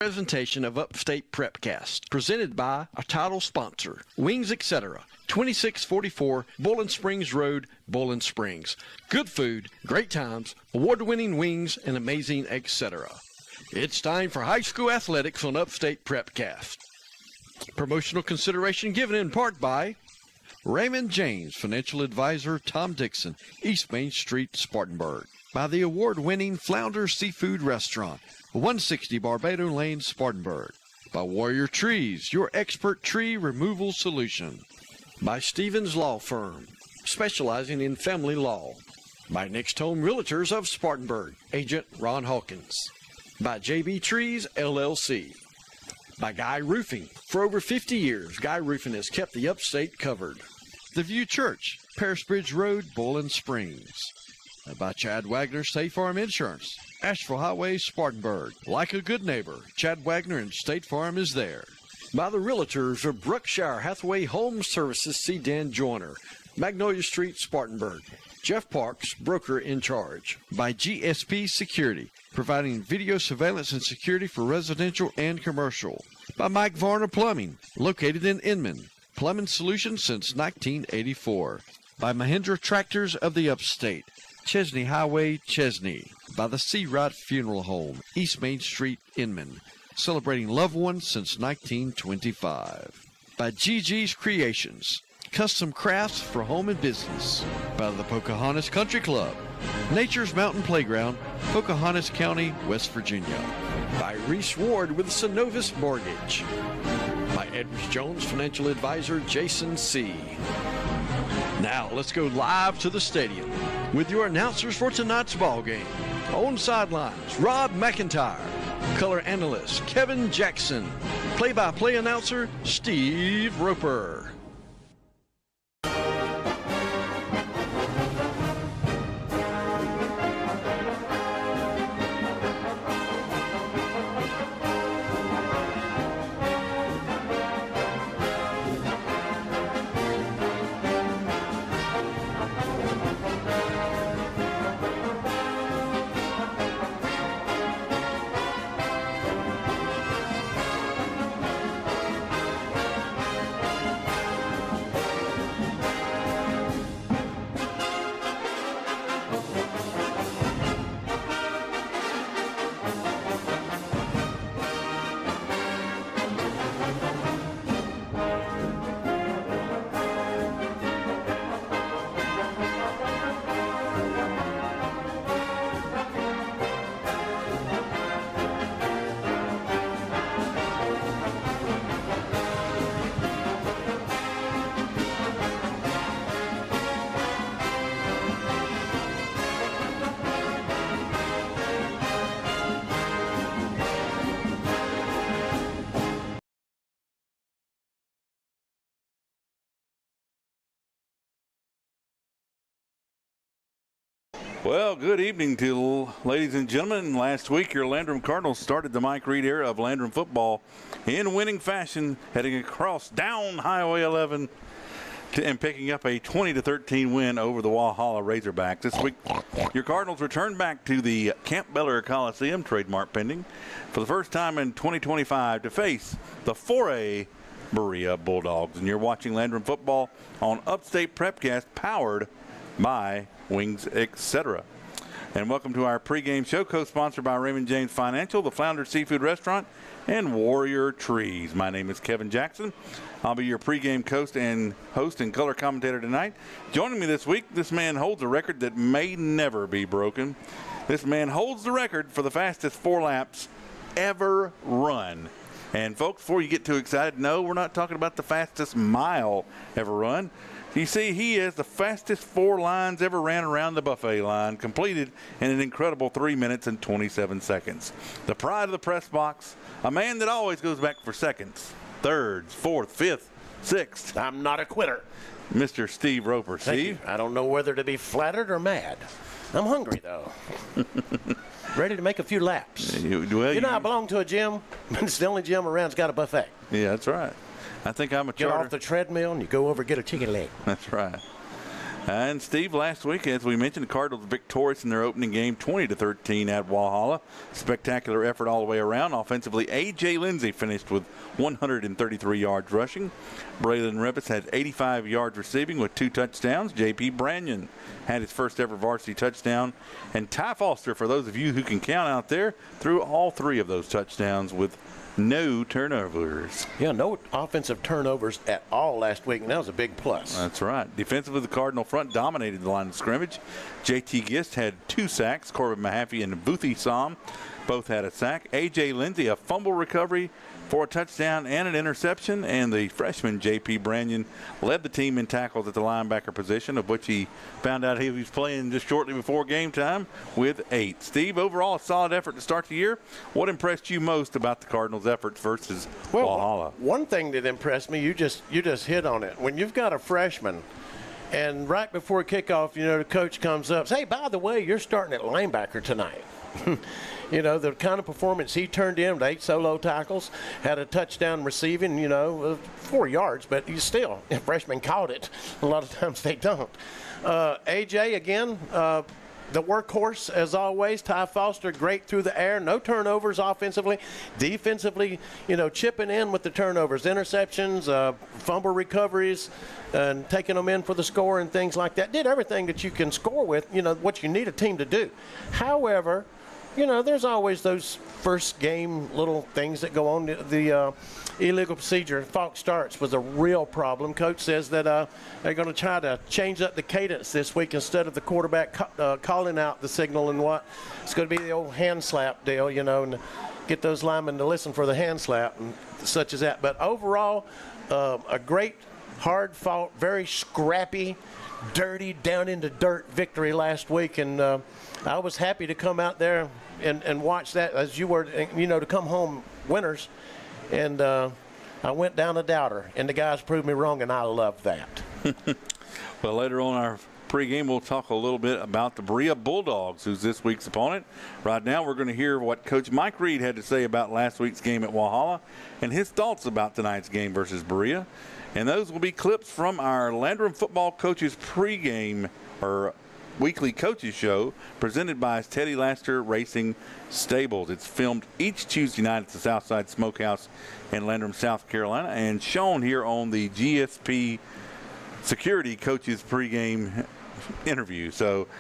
Presentation of Upstate Prepcast, presented by our title sponsor, Wings Etc., 2644 Bowling Springs Road, Bowling Springs. Good food, great times, award-winning wings, and amazing etc. It's time for high school athletics on Upstate Prepcast. Promotional consideration given in part by Raymond James, Financial Advisor Tom Dixon, East Main Street, Spartanburg. By the award-winning Flounder Seafood Restaurant, 160 Barbado Lane, Spartanburg. By Warrior Trees, your expert tree removal solution. By Stevens Law Firm, specializing in family law. By Next Home Realtors of Spartanburg, Agent Ron Hawkins. By JB Trees, LLC. By Guy Roofing. For over 50 years, Guy Roofing has kept the Upstate covered. The View Church, Paris Bridge Road, Bowling Springs. By Chad Wagner State Farm Insurance, Asheville Highway, Spartanburg. Like a good neighbor, Chad Wagner and State Farm is there. By the Realtors of Brookshire Hathaway Home Services, C. Dan Joyner, Magnolia Street, Spartanburg. Jeff Parks, broker in charge. By GSP Security, providing video surveillance and security for residential and commercial. By Mike Varner Plumbing, located in Inman. Plumbing solutions since 1984. By Mahindra Tractors of the Upstate, Chesney Highway, Chesney. By the C. Wright Funeral Home, East Main Street, Inman. Celebrating loved ones since 1925. By GG's Creations, custom crafts for home and business. By the Pocahontas Country Club, Nature's Mountain Playground, Pocahontas County, West Virginia. By Reese Ward with Synovus Mortgage. By Edwards Jones Financial Advisor Jason C. Now let's go live to the stadium with your announcers for tonight's ball game. On sidelines, Rob McIntyre. Color analyst, Kevin Jackson. Play-by-play announcer, Steve Roper. Well, good evening to ladies and gentlemen. Last week, your Landrum Cardinals started the Mike Reed era of Landrum football in winning fashion, heading across down Highway 11 and picking up a 20-13 win over the Walhalla Razorbacks. This week, your Cardinals returned back to the Camp Bel-Air Coliseum, trademark pending, for the first time in 2025 to face the 4A Berea Bulldogs. And you're watching Landrum football on Upstate Prepcast, powered by Wings Etc. And welcome to our pregame show, co-sponsored by Raymond James Financial, the Flounder Seafood Restaurant, and Warrior Trees. My name is Kevin Jackson. I'll be your pregame host and color commentator tonight. Joining me this week, this man holds a record that may never be broken. This man holds the record for the fastest 4 laps ever run. And folks, before you get too excited, no, we're not talking about the fastest mile ever run. You see, he is the fastest 4 lines ever ran around the buffet line, completed in an incredible 3 minutes and 27 seconds. The pride of the press box, a man that always goes back for seconds, thirds, fourth, fifth, sixth. I'm not a quitter. Mr. Steve Roper. Steve? I don't know whether to be flattered or mad. I'm hungry, though. Ready to make a few laps. I belong to a gym, but it's the only gym around that's got a buffet. Yeah, that's right. I think I'm a Get off the treadmill and you go over and get a chicken leg. That's right. And Steve, last week, as we mentioned, the Cardinals victorious in their opening game, 20-13 at Walhalla. Spectacular effort all the way around. Offensively, A.J. Lindsey finished with 133 yards rushing. Braylon Rippis had 85 yards receiving with 2 touchdowns. J.P. Branyon had his first ever varsity touchdown. And Ty Foster, for those of you who can count out there, threw all 3 of those touchdowns with no turnovers. Yeah, no offensive turnovers at all last week, and that was a big plus. That's right. Defensively, the Cardinal front dominated the line of scrimmage. J.T. Gist had 2 sacks. Corbin Mahaffey and Boothie Som both had a sack. A.J. Lindsey, a fumble recovery for a touchdown and an interception. And the freshman, J.P. Branyon, led the team in tackles at the linebacker position, of which he found out he was playing just shortly before game time with 8. Steve, overall, a solid effort to start the year. What impressed you most about the Cardinals' efforts versus Walhalla? One thing that impressed me, you just hit on it. When you've got a freshman, and right before kickoff, the coach comes up, says, hey, by the way, you're starting at linebacker tonight. The kind of performance he turned in with 8 solo tackles, had a touchdown receiving, 4 yards, but you still, freshmen caught it. A lot of times they don't. AJ, again, the workhorse, as always. Ty Foster, great through the air. No turnovers offensively. Defensively, chipping in with the turnovers, interceptions, fumble recoveries, and taking them in for the score and things like that. Did everything that you can score with, what you need a team to do. However, there's always those first game little things that go on. The illegal procedure, false starts, was a real problem. Coach says that they're going to try to change up the cadence this week. Instead of the quarterback calling out the signal and what, it's going to be the old hand slap deal, and get those linemen to listen for the hand slap and such as that. But overall, a great, hard-fought, very scrappy, dirty, down into dirt victory last week, and I was happy to come out there and watch that, as you were, to come home winners. And I went down a doubter, and the guys proved me wrong, and I love that. Well, later on our pregame, we'll talk a little bit about the Berea Bulldogs, who's this week's opponent. Right now, we're going to hear what Coach Mike Reed had to say about last week's game at Walhalla and his thoughts about tonight's game versus Berea. And those will be clips from our Landrum football coaches pregame, or weekly coaches show, presented by Teddy Laster Racing Stables. It's filmed each Tuesday night at the Southside Smokehouse in Landrum, South Carolina, and shown here on the GSP Security Coaches pregame interview.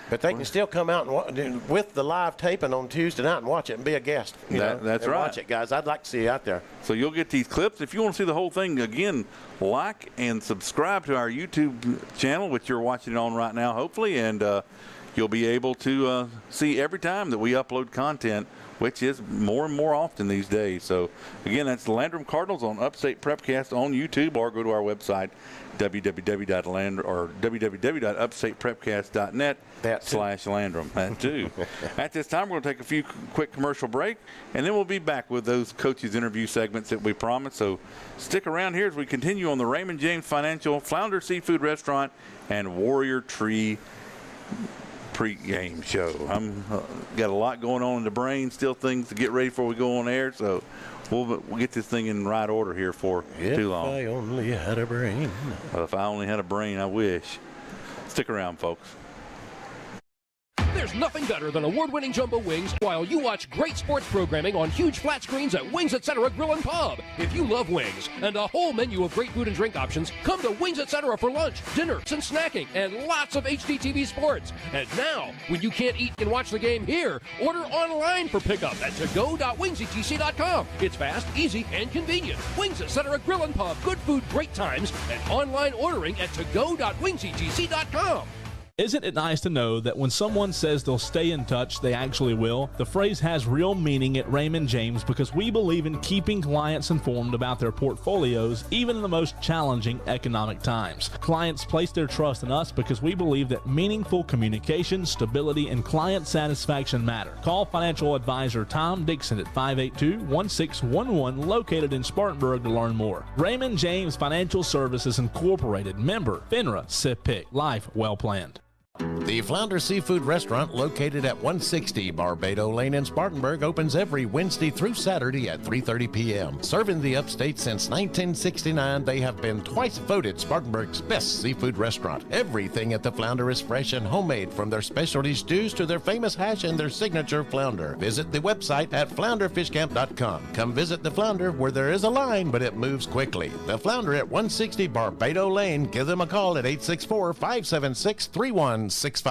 But they can still come out and with the live taping on Tuesday night and watch it and be a guest. That's right. Watch it, guys. I'd like to see you out there. So you'll get these clips. If you want to see the whole thing, again, like and subscribe to our YouTube channel, which you're watching it on right now, hopefully, and you'll be able to see every time that we upload content, which is more and more often these days. So, again, that's the Landrum Cardinals on Upstate Prepcast on YouTube, or go to our website, www.upstateprepcast.net/Landrum. That too. At this time, we're going to take a few quick commercial break, and then we'll be back with those coaches' interview segments that we promised. So stick around here as we continue on the Raymond James Financial, Flounder Seafood Restaurant, and Warrior Tree pre-game show. I'm got a lot going on in the brain, still things to get ready before we go on air, so we'll get this thing in right order here for too long. If I only had a brain. Well, if I only had a brain, I wish. Stick around, folks. There's nothing better than award-winning jumbo wings while you watch great sports programming on huge flat screens at Wings Etc. Grill and Pub. If you love wings and a whole menu of great food and drink options, come to Wings Etc. for lunch, dinner, and snacking, and lots of HDTV sports. And now, when you can't eat and watch the game here, order online for pickup at togo.wingsetc.com. It's fast, easy, and convenient. Wings Etc. Grill and Pub. Good food, great times, and online ordering at togo.wingsetc.com. Isn't it nice to know that when someone says they'll stay in touch, they actually will? The phrase has real meaning at Raymond James because we believe in keeping clients informed about their portfolios, even in the most challenging economic times. Clients place their trust in us because we believe that meaningful communication, stability, and client satisfaction matter. Call financial advisor Tom Dixon at 582-1611, located in Spartanburg, to learn more. Raymond James Financial Services Incorporated, member FINRA, SIPC. Life well planned. The Flounder Seafood Restaurant, located at 160 Barbado Lane in Spartanburg, opens every Wednesday through Saturday at 3:30 p.m. Serving the Upstate since 1969, they have been twice voted Spartanburg's best seafood restaurant. Everything at the Flounder is fresh and homemade, from their specialty stews to their famous hash and their signature flounder. Visit the website at flounderfishcamp.com. Come visit the Flounder, where there is a line, but it moves quickly. The Flounder at 160 Barbado Lane. Give them a call at 864-576-3165.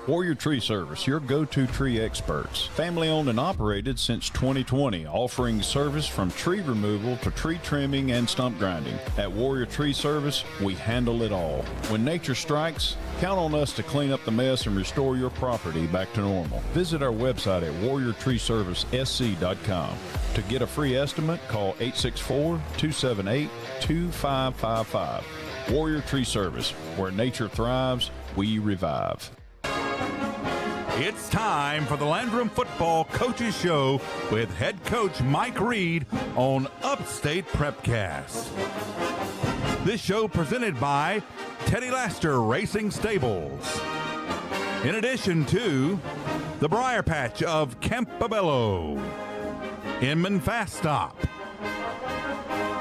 Warrior Tree Service, your go-to tree experts. Family owned and operated since 2020, offering service from tree removal to tree trimming and stump grinding. At Warrior Tree Service, we handle it all. When nature strikes, count on us to clean up the mess and restore your property back to normal. Visit our website at warriortreeservicesc.com. To get a free estimate, call 864-278-2555. Warrior Tree Service, where nature thrives, we revive. It's time for the Landrum Football Coaches Show with head coach Mike Reed on Upstate Prepcast. This show presented by Teddy Laster Racing Stables. In addition to the Briar Patch of Campobello, Inman Fast Stop,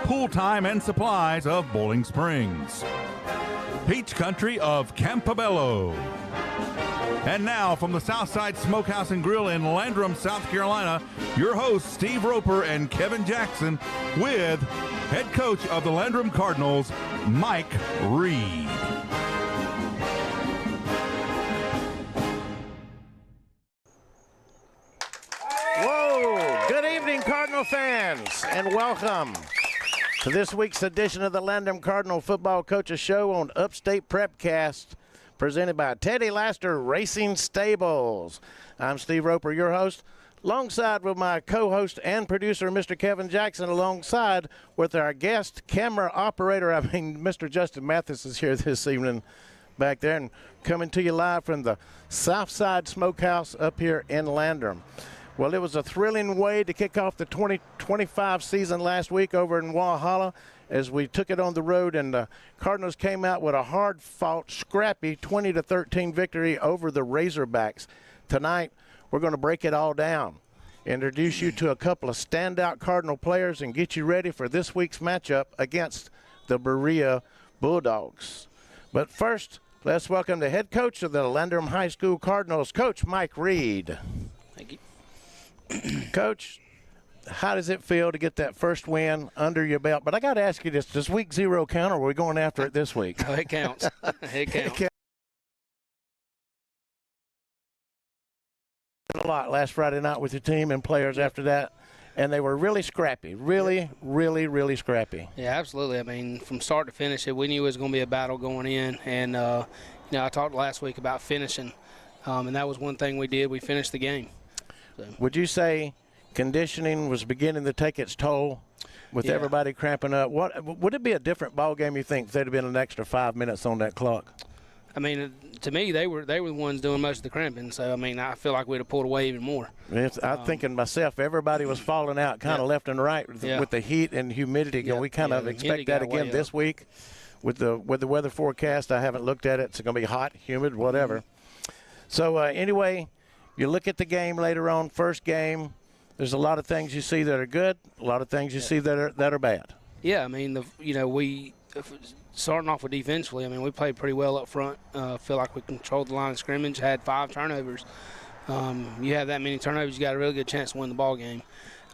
Pool Time and Supplies of Bowling Springs, Peach Country of Campobello. And now from the Southside Smokehouse and Grill in Landrum, South Carolina, your hosts Steve Roper and Kevin Jackson with head coach of the Landrum Cardinals, Mike Reed. Whoa! Good evening, Cardinal fans, and welcome to this week's edition of the Landrum Cardinal Football Coaches Show on Upstate Prepcast, presented by Teddy Laster Racing Stables. I'm Steve Roper, your host, alongside with my co-host and producer, Mr. Kevin Jackson, alongside with our guest camera operator, Mr. Justin Mathis is here this evening back there, and coming to you live from the Southside Smokehouse up here in Landrum. Well, it was a thrilling way to kick off the 2025 season last week over in Walhalla, as we took it on the road, and the Cardinals came out with a hard-fought, scrappy 20-13 victory over the Razorbacks. Tonight, we're going to break it all down, introduce you to a couple of standout Cardinal players, and get you ready for this week's matchup against the Berea Bulldogs. But first, let's welcome the head coach of the Landrum High School Cardinals, Coach Mike Reed. Thank you. Coach, how does it feel to get that first win under your belt? But I got to ask you this, does week 0 count, or are we going after it this week? Oh, it counts. It counts. A lot last Friday night with your team and players after that, and they were really scrappy, really scrappy. Yeah, absolutely. I mean, from start to finish, we knew it was going to be a battle going in, and I talked last week about finishing, and that was one thing we did. We finished the game. So. Would you say conditioning was beginning to take its toll with everybody cramping up? What would it be a different ball game, you think, if there'd have been an extra 5 minutes on that clock? I mean, to me, they were the ones doing most of the cramping. So I mean, I feel like we'd have pulled away even more. I'm thinking myself, everybody was falling out kind of left and right with the heat and humidity. We kind of expect that again this week with the weather forecast. I haven't looked at it. It's going to be hot, humid, whatever. Mm-hmm. So anyway, you look at the game later on, first game. There's a lot of things you see that are good, a lot of things you see that are bad. Yeah, I mean, we starting off with defensively. I mean, we played pretty well up front. Feel like we controlled the line of scrimmage. Had 5 turnovers. You have that many turnovers, you got a really good chance to win the ball game.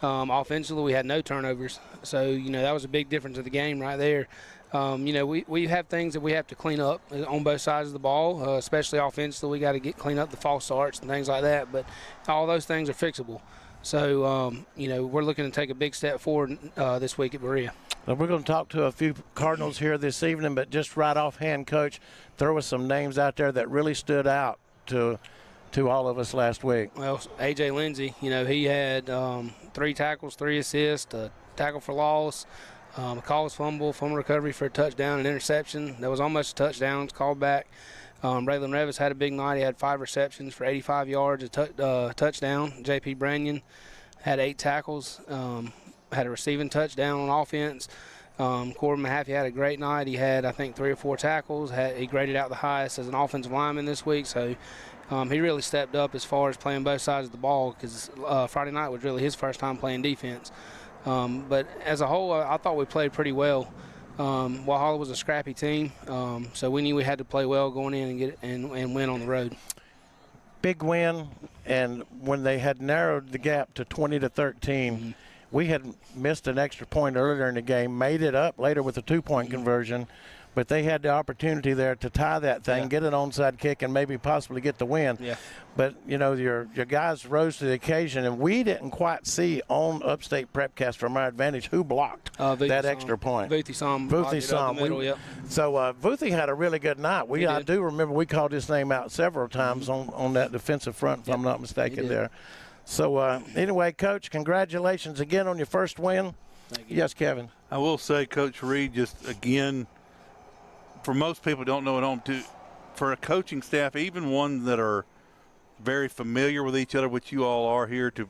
Offensively, we had no turnovers, so that was a big difference of the game right there. We have things that we have to clean up on both sides of the ball, especially offensively. We got to clean up the false starts and things like that. But all those things are fixable. So, we're looking to take a big step forward this week at Berea. Now, we're going to talk to a few Cardinals here this evening, but just right offhand, Coach, throw us some names out there that really stood out to all of us last week. Well, A.J. Lindsey, he had 3 tackles, 3 assists, a tackle for loss, a cause fumble recovery for a touchdown, an interception. That was almost a touchdown. It's called back. Raylan Revis had a big night. He had 5 receptions for 85 yards, a touchdown. J.P. Brannion had 8 tackles, had a receiving touchdown on offense. Corbin Mahaffey had a great night. He had, I think, 3 or 4 tackles. He graded out the highest as an offensive lineman this week. So he really stepped up as far as playing both sides of the ball, because Friday night was really his first time playing defense. But as a whole, I thought we played pretty well. Walhalla was a scrappy team, so we knew we had to play well going in and win on the road. Big win, and when they had narrowed the gap to 20-13, we had missed an extra point earlier in the game, made it up later with a 2-point conversion, but they had the opportunity there to tie that thing, get an onside kick, and maybe possibly get the win. Yeah. But, you know, your guys rose to the occasion, and we didn't quite see on Upstate Prepcast from our advantage who blocked that extra point. Vuthi Sam. So Vuthi had a really good night. I do remember we called his name out several times on that defensive front, if I'm not mistaken there. So anyway, Coach, congratulations again on your first win. Thank you. Yes, Kevin. I will say, Coach Reed, just again, for most people who don't know at home, for a coaching staff, even ones that are very familiar with each other, which you all are here, to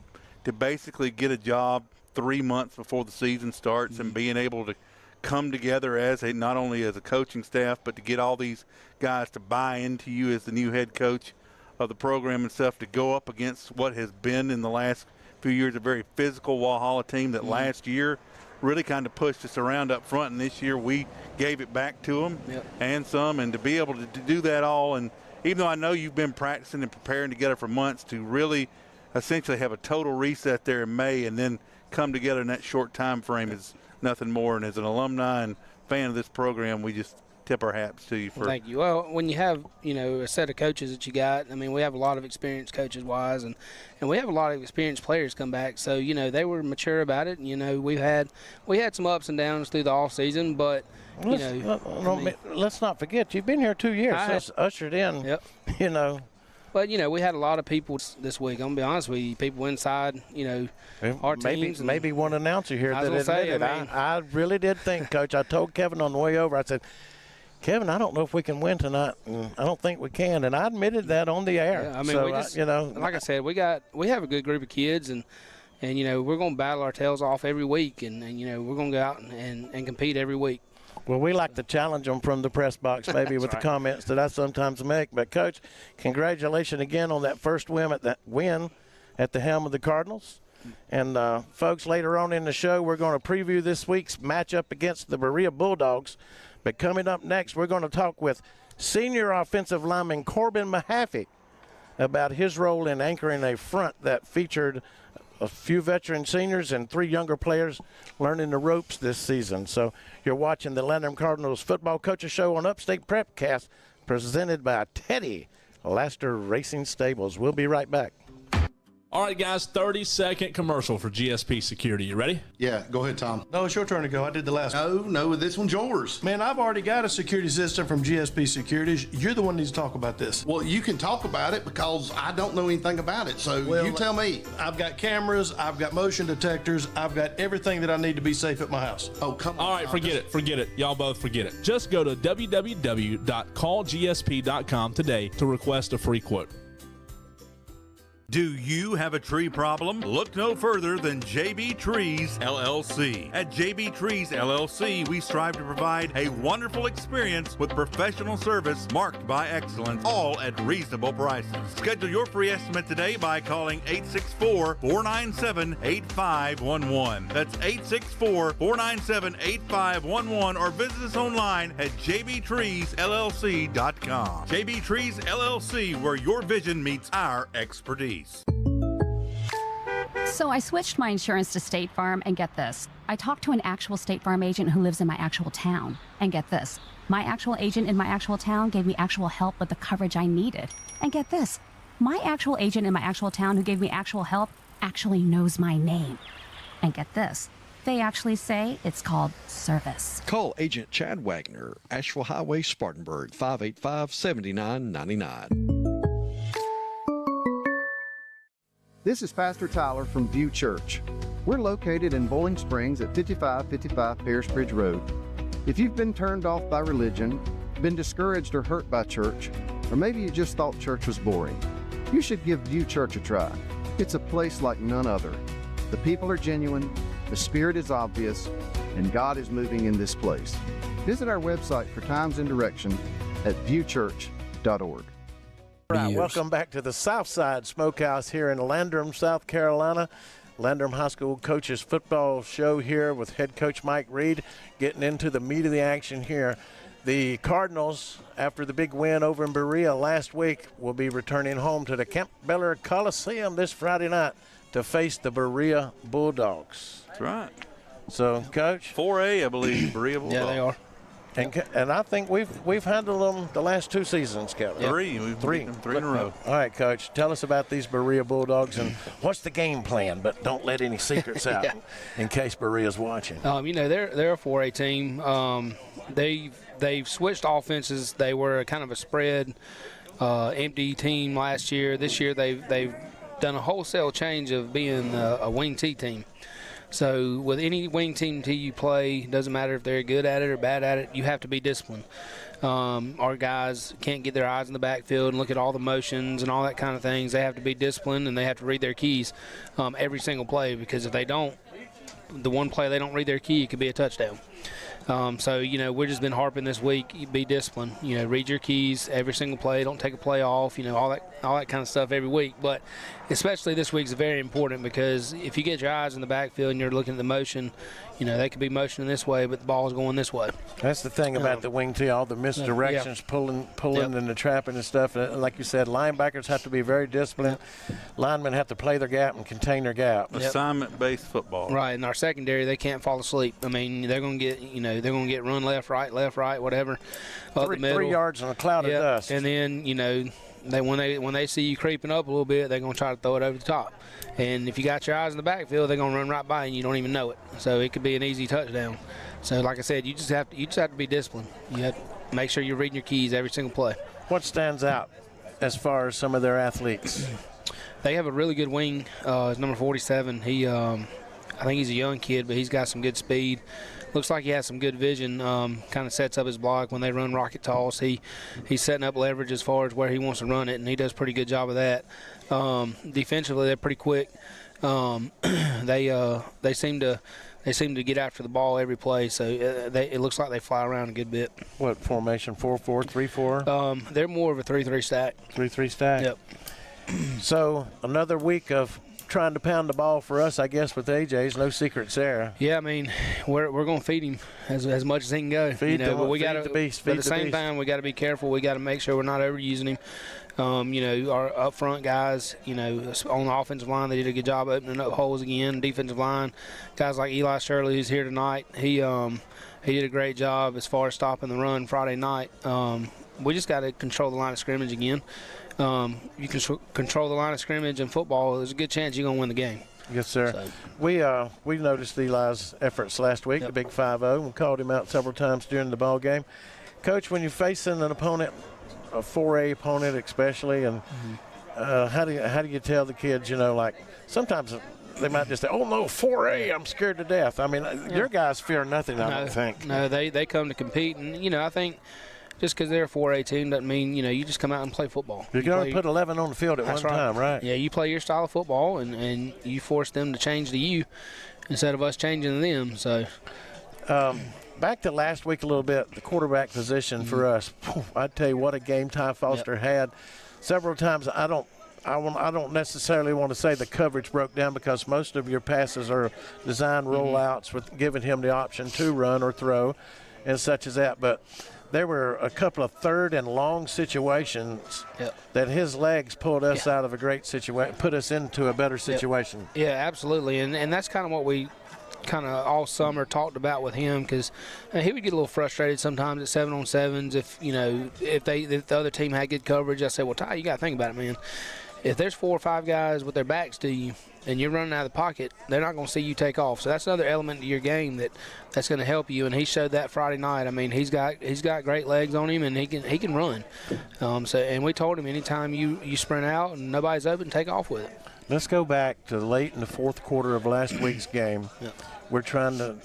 basically get a job 3 months before the season starts and being able to come together as not only as a coaching staff, but to get all these guys to buy into you as the new head coach of the program and stuff, to go up against what has been in the last few years a very physical Walhalla team that last year really kind of pushed us around up front, and this year we gave it back to them and some, and to be able to do that all, and even though I know you've been practicing and preparing together for months, to really essentially have a total reset there in May and then come together in that short time frame is nothing more. And as an alumni and fan of this program, we just tip our hats to you. Thank you. Well, when you have, you know, a set of coaches that you got, I mean, we have a lot of experienced coaches wise, and we have a lot of experienced players come back. So, you know, they were mature about it. And, you know, we had some ups and downs through the off season, but let's not forget, you've been here 2 years since ushered in. Yep. You know. But, you know, we had a lot of people this week. I'm going to be honest with you. People inside, you know, our teams. Maybe one announcer here that admitted. I really did think, Coach, I told Kevin on the way over, I said, Kevin, I don't know if we can win tonight. I don't think we can. And I admitted that on the air. Yeah, I mean, so, you know. Like I said, we have a good group of kids, and you know, we're going to battle our tails off every week, and you know, we're going to go out and compete every week. Well, we like to challenge them from the press box, maybe with the comments that I sometimes make. But, Coach, congratulations again on that first win at the helm of the Cardinals. And, folks, later on in the show, we're going to preview this week's matchup against the Berea Bulldogs. But coming up next, we're going to talk with senior offensive lineman Corbin Mahaffey about his role in anchoring a front that featured a few veteran seniors and 3 younger players learning the ropes this season. So you're watching the Landrum Cardinals Football Coaches Show on Upstate Prepcast, presented by Teddy Laster Racing Stables. We'll be right back. All right, guys, 30-second commercial for GSP Security. You ready? Yeah, go ahead, Tom. No, it's your turn to go. I did the last one. No, this one's yours. Man, I've already got a security system from GSP Securities. You're the one that needs to talk about this. Well, you can talk about it because I don't know anything about it, so you tell me. I've got cameras, I've got motion detectors, I've got everything that I need to be safe at my house. Oh, come on. All right, forget it. Y'all both forget it. Just go to www.callgsp.com today to request a free quote. Do you have a tree problem? Look no further than JB Trees LLC. At JB Trees LLC, we strive to provide a wonderful experience with professional service marked by excellence, all at reasonable prices. Schedule your free estimate today by calling 864-497-8511. That's 864-497-8511, or visit us online at jbtreesllc.com. JB Trees LLC, where your vision meets our expertise. So I switched my insurance to State Farm, and get this. I talked to an actual State Farm agent who lives in my actual town. And get this. My actual agent in my actual town gave me actual help with the coverage I needed. And get this. My actual agent in my actual town who gave me actual help actually knows my name. And get this. They actually say it's called service. Call Agent Chad Wagner, Asheville Highway, Spartanburg, 585-7999. This is Pastor Tyler from View Church. We're located in Bowling Springs at 5555 Pierce Bridge Road. If you've been turned off by religion, been discouraged or hurt by church, or maybe you just thought church was boring, you should give View Church a try. It's a place like none other. The people are genuine, the spirit is obvious, and God is moving in this place. Visit our website for times and direction at viewchurch.org. Right, welcome back to the Southside Smokehouse here in Landrum, South Carolina. Landrum High School Coaches Football Show here with head coach Mike Reed, getting into the meat of the action here. The Cardinals, after the big win over in Berea last week, will be returning home to the Campbell Coliseum this Friday night to face the Berea Bulldogs. That's right. So, Coach? 4A, I believe, Berea Bulldogs. Yeah, they are. And I think we've handled them the last two seasons, Kevin. Three in a row. All right, Coach. Tell us about these Berea Bulldogs and what's the game plan. But don't let any secrets out in case Berea's watching. They're a 4A team. They've switched offenses. They were kind of a spread, empty team last year. This year they've done a wholesale change of being a wing T team. So with any wing team you play, doesn't matter if they're good at it or bad at it, you have to be disciplined. Our guys can't get their eyes in the backfield and look at all the motions and all that kind of things. They have to be disciplined, and they have to read their keys every single play, because if they don't, the one play they don't read their key, it could be a touchdown. So, we've just been harping this week, be disciplined. Read your keys every single play. Don't take a play off, all that kind of stuff every week. But especially this week is very important, because if you get your eyes in the backfield and you're looking at the motion, they could be motioning this way, but the ball's going this way. That's the thing about the wing tee, all the misdirections, pulling and the trapping and stuff. Like you said, linebackers have to be very disciplined. Linemen have to play their gap and contain their gap. Assignment-based football. Right, and our secondary, they can't fall asleep. I mean, they're going to get run left, right, whatever. 3 yards on a cloud of dust. And then, when they see you creeping up a little bit, they're going to try to throw it over the top. And if you got your eyes in the backfield, they're going to run right by you and you don't even know it. So it could be an easy touchdown. So like I said, you just have to be disciplined. You have to make sure you're reading your keys every single play. What stands out as far as some of their athletes? They have a really good wing. It's number 47. I think he's a young kid, but he's got some good speed. Looks like he has some good vision. Kind of sets up his block when they run rocket toss. He's setting up leverage as far as where he wants to run it, and he does a pretty good job of that. Defensively, they're pretty quick. They seem to get after the ball every play, so it looks like they fly around a good bit. What formation? 4-4, 3-4? They're more of a 3-3 stack. 3-3 stack. Yep. So another week of trying to pound the ball for us, I guess, with AJ's. No secrets there. Yeah, I mean, we're going to feed him as much as he can go. But we got to. At the same time, we got to be careful. We got to make sure we're not overusing him. Our up front guys, on the offensive line, they did a good job opening up holes again. Defensive line, guys like Eli Shirley, who's here tonight, he did a great job as far as stopping the run Friday night. We just got to control the line of scrimmage again. You can control the line of scrimmage in football, there's a good chance you're going to win the game. Yes, sir. So. We noticed Eli's efforts last week, the big 5-0. We called him out several times during the ball game. Coach, when you're facing an opponent, a 4A opponent especially, and how do you tell the kids, sometimes they might just say, oh, no, 4A, I'm scared to death. I mean, your guys fear nothing, I don't think. No, they come to compete, and, I think – just because they're a 4A team doesn't mean, you just come out and play football. You can only put 11 on the field at one time, right? Yeah, you play your style of football, and you force them to change to you instead of us changing to them. So, back to last week a little bit, the quarterback position for us. I'd tell you what a game Ty Foster had. Several times I don't necessarily want to say the coverage broke down, because most of your passes are design rollouts with giving him the option to run or throw and such as that. But there were a couple of third and long situations that his legs pulled us out of a great situation, put us into a better situation. Yeah, absolutely. And that's kind of what we kind of all summer talked about with him, because he would get a little frustrated sometimes at 7-on-7s if the other team had good coverage. I said, well, Ty, you got to think about it, man. If there's 4 or 5 guys with their backs to you and you're running out of the pocket, they're not going to see you take off. So that's another element to your game that's going to help you. And he showed that Friday night. I mean, he's got great legs on him, and he can run. And we told him, anytime you sprint out and nobody's open, take off with it. Let's go back to late in the fourth quarter of last week's game. We're trying to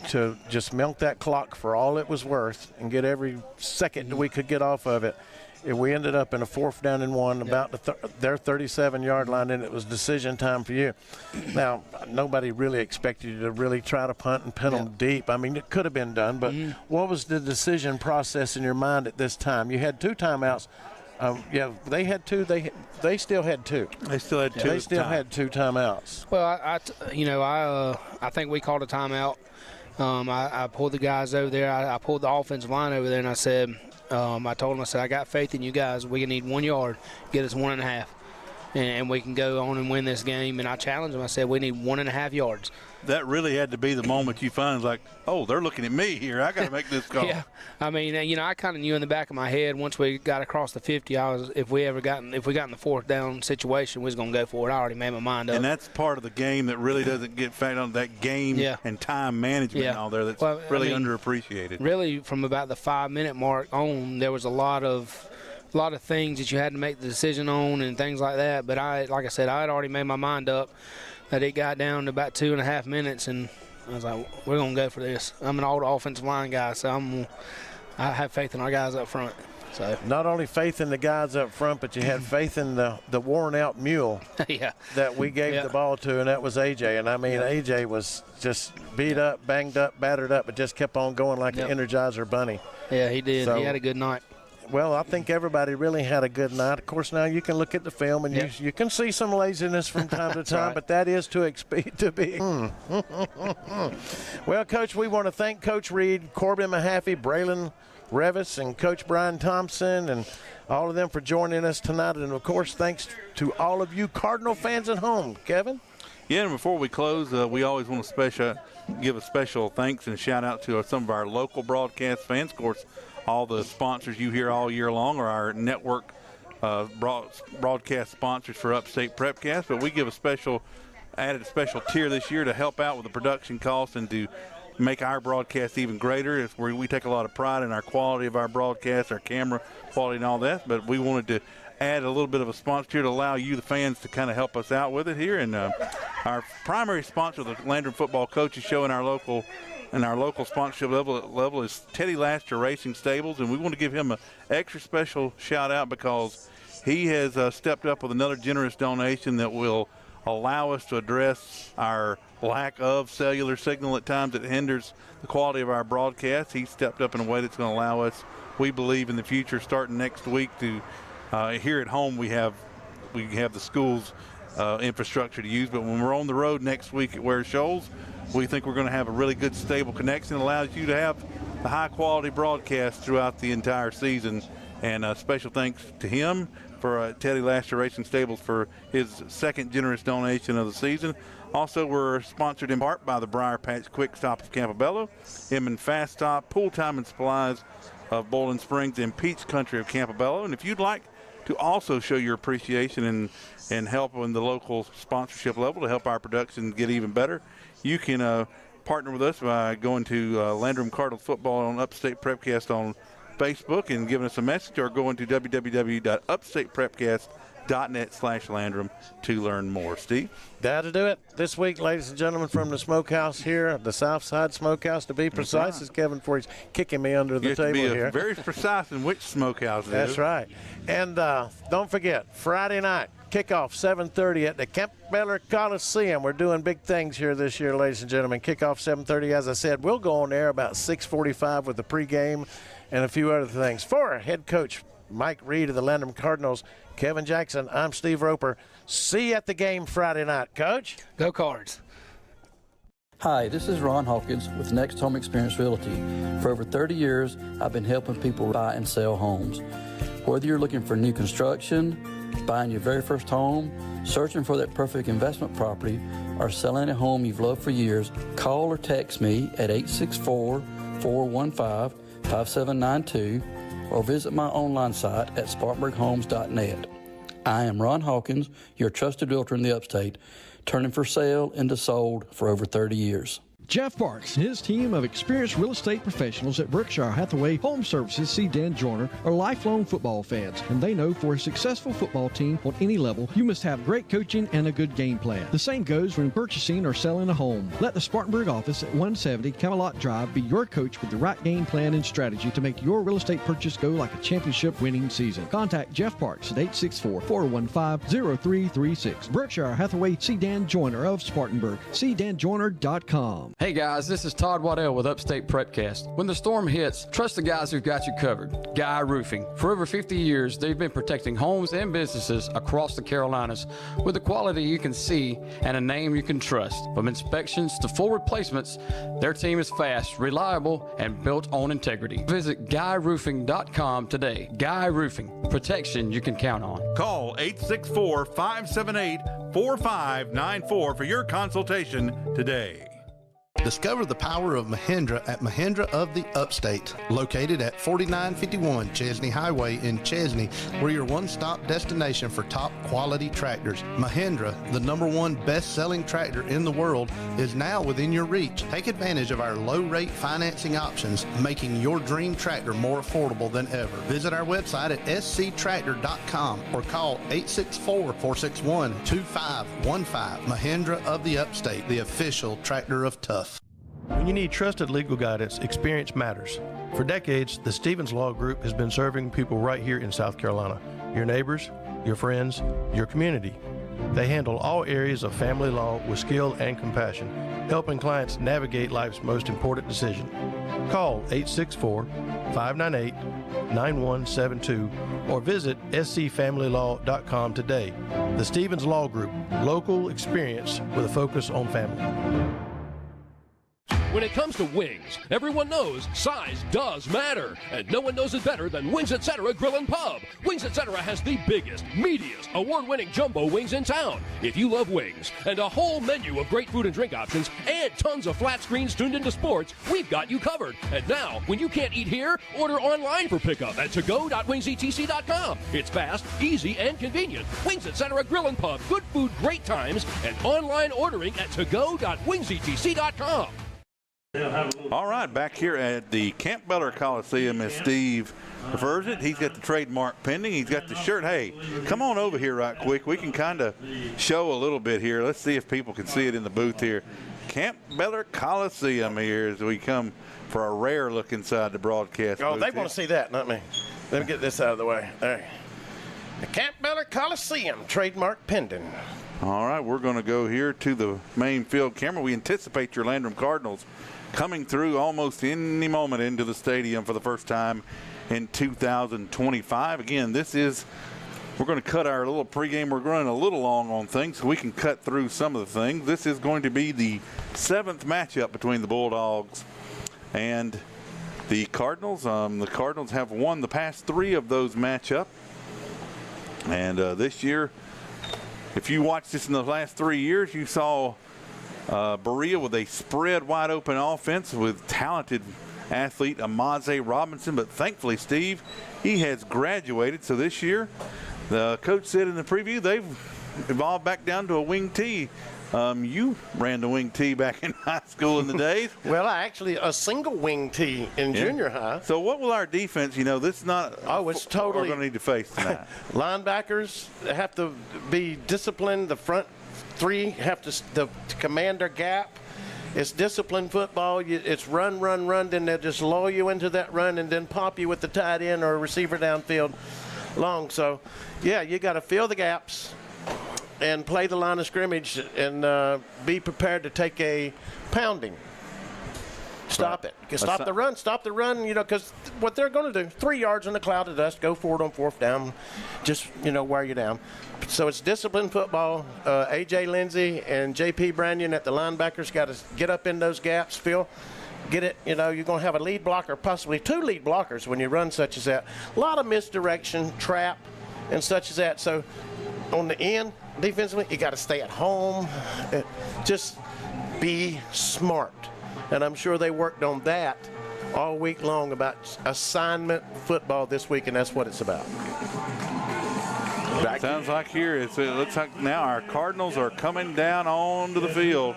to just milk that clock for all it was worth and get every second that we could get off of it. We ended up in a 4th down and 1, about their 37-yard line, and it was decision time for you. Now, nobody really expected you to really try to punt and pin them deep. I mean, it could have been done, but what was the decision process in your mind at this time? You had 2 timeouts. They had 2. They still had 2. They still had 2. They still had 2 timeouts. Well, I think we called a timeout. I pulled the guys over there. I pulled the offensive line over there, and I said, I told them, I said, I got faith in you guys. We need 1 yard, get us 1.5, and we can go on and win this game. And I challenged them. I said, we need 1.5 yards. That really had to be the moment you find, like, oh, they're looking at me here. I got to make this call. Yeah, I mean, I kind of knew in the back of my head once we got across the 50, if we got in the 4th down situation, we was gonna go for it. I already made my mind up. And that's part of the game that really doesn't get factored on, that game and time management and all there. That's really underappreciated. Really, from about the 5-minute mark on, there was a lot of things that you had to make the decision on and things like that. But like I said, I had already made my mind up that it got down to about 2.5 minutes, and I was like, we're going to go for this. I'm an old offensive line guy, so I have faith in our guys up front. So not only faith in the guys up front, but you had faith in the worn-out mule that we gave the ball to, and that was AJ. And, I mean, AJ was just beat up, banged up, battered up, but just kept on going like an Energizer bunny. Yeah, he did. So, he had a good night. Well, I think everybody really had a good night. Of course, now you can look at the film and you can see some laziness from time to time, but that is to be. Well, Coach, we want to thank Coach Reed, Corbin Mahaffey, Braylon Revis, and Coach Brian Thompson, and all of them for joining us tonight. And, of course, thanks to all of you Cardinal fans at home. Kevin? Yeah, and before we close, we always want to give a special thanks and shout out to some of our local broadcast fans. Of course, all the sponsors you hear all year long are our network broadcast sponsors for Upstate Prepcast, but we give added a special tier this year to help out with the production costs and to make our broadcast even greater. It's where we take a lot of pride in our quality of our broadcast, our camera quality and all that, but we wanted to add a little bit of a sponsor here to allow you, the fans, to kind of help us out with it here. And our primary sponsor of the Landrum Football Coaches Show in our local sponsorship level is Teddy Laster Racing Stables, and we want to give him an extra special shout out because he has stepped up with another generous donation that will allow us to address our lack of cellular signal at times that hinders the quality of our broadcast. He stepped up in a way that's going to allow us, we believe, in the future, starting next week, to here at home we have the school's infrastructure to use, but when we're on the road next week at Ware Shoals, we think we're going to have a really good, stable connection that allows you to have the high-quality broadcast throughout the entire season. And special thanks to him for Teddy Laster Racing Stables for his second generous donation of the season. Also, we're sponsored in part by the Briar Patch Quick Stop of Campobello, Inman Fast Stop, Pool Time and Supplies of Bowling Springs, and Peach Country of Campobello. And if you'd like to also show your appreciation and help on the local sponsorship level to help our production get even better, you can partner with us by going to Landrum Cardinals Football on Upstate Prepcast on Facebook and giving us a message, or going to www.upstateprepcast.net/Landrum to learn more. Steve? That'll do it this week, ladies and gentlemen, from the Smokehouse here, the Southside Smokehouse, to be precise, as Kevin Forey's kicking me under the table here. Very precise in which smokehouse it is. That's right. And don't forget, Friday night, kickoff 7:30 at the Campbell Coliseum. We're doing big things here this year, ladies and gentlemen. Kickoff 7:30, as I said. We'll go on air about 6:45 with the pregame and a few other things. For head coach Mike Reed of the Landrum Cardinals, Kevin Jackson, I'm Steve Roper. See you at the game Friday night, Coach. Go Cards. Hi, this is Ron Hawkins with Next Home Experience Realty. For over 30 years, I've been helping people buy and sell homes. Whether you're looking for new construction, buying your very first home, searching for that perfect investment property, or selling a home you've loved for years, call or text me at 864-415-5792 or visit my online site at spartanburghomes.net. I am Ron Hawkins, your trusted realtor in the Upstate, turning for sale into sold for over 30 years. Jeff Parks and his team of experienced real estate professionals at Berkshire Hathaway Home Services see Dan Joyner are lifelong football fans, and they know for a successful football team on any level, you must have great coaching and a good game plan. The same goes when purchasing or selling a home. Let the Spartanburg office at 170 Camelot Drive be your coach with the right game plan and strategy to make your real estate purchase go like a championship winning season. Contact Jeff Parks at 864-415-0336. Berkshire Hathaway, see Dan Joyner of Spartanburg. See DanJoyner.com. Hey guys, this is Todd Waddell with Upstate Prepcast. When the storm hits, trust the guys who've got you covered. Guy Roofing. For over 50 years, they've been protecting homes and businesses across the Carolinas with the quality you can see and a name you can trust. From inspections to full replacements, their team is fast, reliable, and built on integrity. Visit GuyRoofing.com today. Guy Roofing. Protection you can count on. Call 864-578-4594 for your consultation today. Discover the power of Mahindra at Mahindra of the Upstate, located at 4951 Chesney Highway in Chesney. We're your one-stop destination for top quality tractors. Mahindra, the #1 best-selling tractor in the world, is now within your reach. Take advantage of our low-rate financing options, making your dream tractor more affordable than ever. Visit our website at sctractor.com or call 864-461-2515. Mahindra of the Upstate, the official tractor of tough. When you need trusted legal guidance, experience matters. For decades, the Stevens Law Group has been serving people right here in South Carolina. Your neighbors, your friends, your community. They handle all areas of family law with skill and compassion, helping clients navigate life's most important decision. Call 864-598-9172 or visit scfamilylaw.com today. The Stevens Law Group, local experience with a focus on family. When it comes to wings, everyone knows size does matter, and no one knows it better than Wings Etc. Grill and Pub. Wings Etc. has the biggest, meatiest, award-winning jumbo wings in town. If you love wings and a whole menu of great food and drink options and tons of flat screens tuned into sports, we've got you covered. And now, when you can't eat here, order online for pickup at togo.wingsetc.com. It's fast, easy, and convenient. Wings Etc. Grill and Pub. Good food, great times, and online ordering at togo.wingsetc.com. All right, back here at the Camp Beller Coliseum as Steve refers it. He's got the trademark pending. He's got the shirt. Hey, come on over here right quick. We can kind of show a little bit here. Let's see if people can see it in the booth here. Camp Beller Coliseum here as we come for a rare look inside the broadcast booth. Oh, they want to see that, not me. Let me get this out of the way. There. The Camp Beller Coliseum, trademark pending. All right, we're going to go here to the main field camera. We anticipate your Landrum Cardinals coming through almost any moment into the stadium for the first time in 2025. Again, we're going to cut our little pregame. We're running a little long on things, so we can cut through some of the things. This is going to be the 7th matchup between the Bulldogs and the Cardinals. The Cardinals have won the past 3 of those matchups. And this year, if you watched this in the last 3 years, you saw Berea with a spread wide open offense with talented athlete Amaze Robinson. But thankfully, Steve, he has graduated. So this year, the coach said in the preview, they've evolved back down to a wing T. You ran the wing T back in high school in the days. Well, actually, a single wing T in junior high. So what will our defense, this is not it's totally we're going to need to face tonight. Linebackers have to be disciplined. The front 3 have to command their gap. It's disciplined football. It's run, then they'll just lull you into that run and then pop you with the tight end or receiver downfield long. So, yeah, you got to fill the gaps and play the line of scrimmage and be prepared to take a pounding. Stop it. Stop the run, because what they're going to do, 3 yards in the cloud of dust, go for it on 4th down, just, wear you down. So it's disciplined football. A.J. Lindsey and J.P. Brannion at the linebackers got to get up in those gaps, Phil. Get it, you're going to have a lead blocker, possibly 2 lead blockers when you run such as that. A lot of misdirection, trap, and such as that. So on the end, defensively, you got to stay at home. Just be smart. And I'm sure they worked on that all week long about assignment football this week, and that's what it's about. Sounds like here it looks like now our Cardinals are coming down onto the field.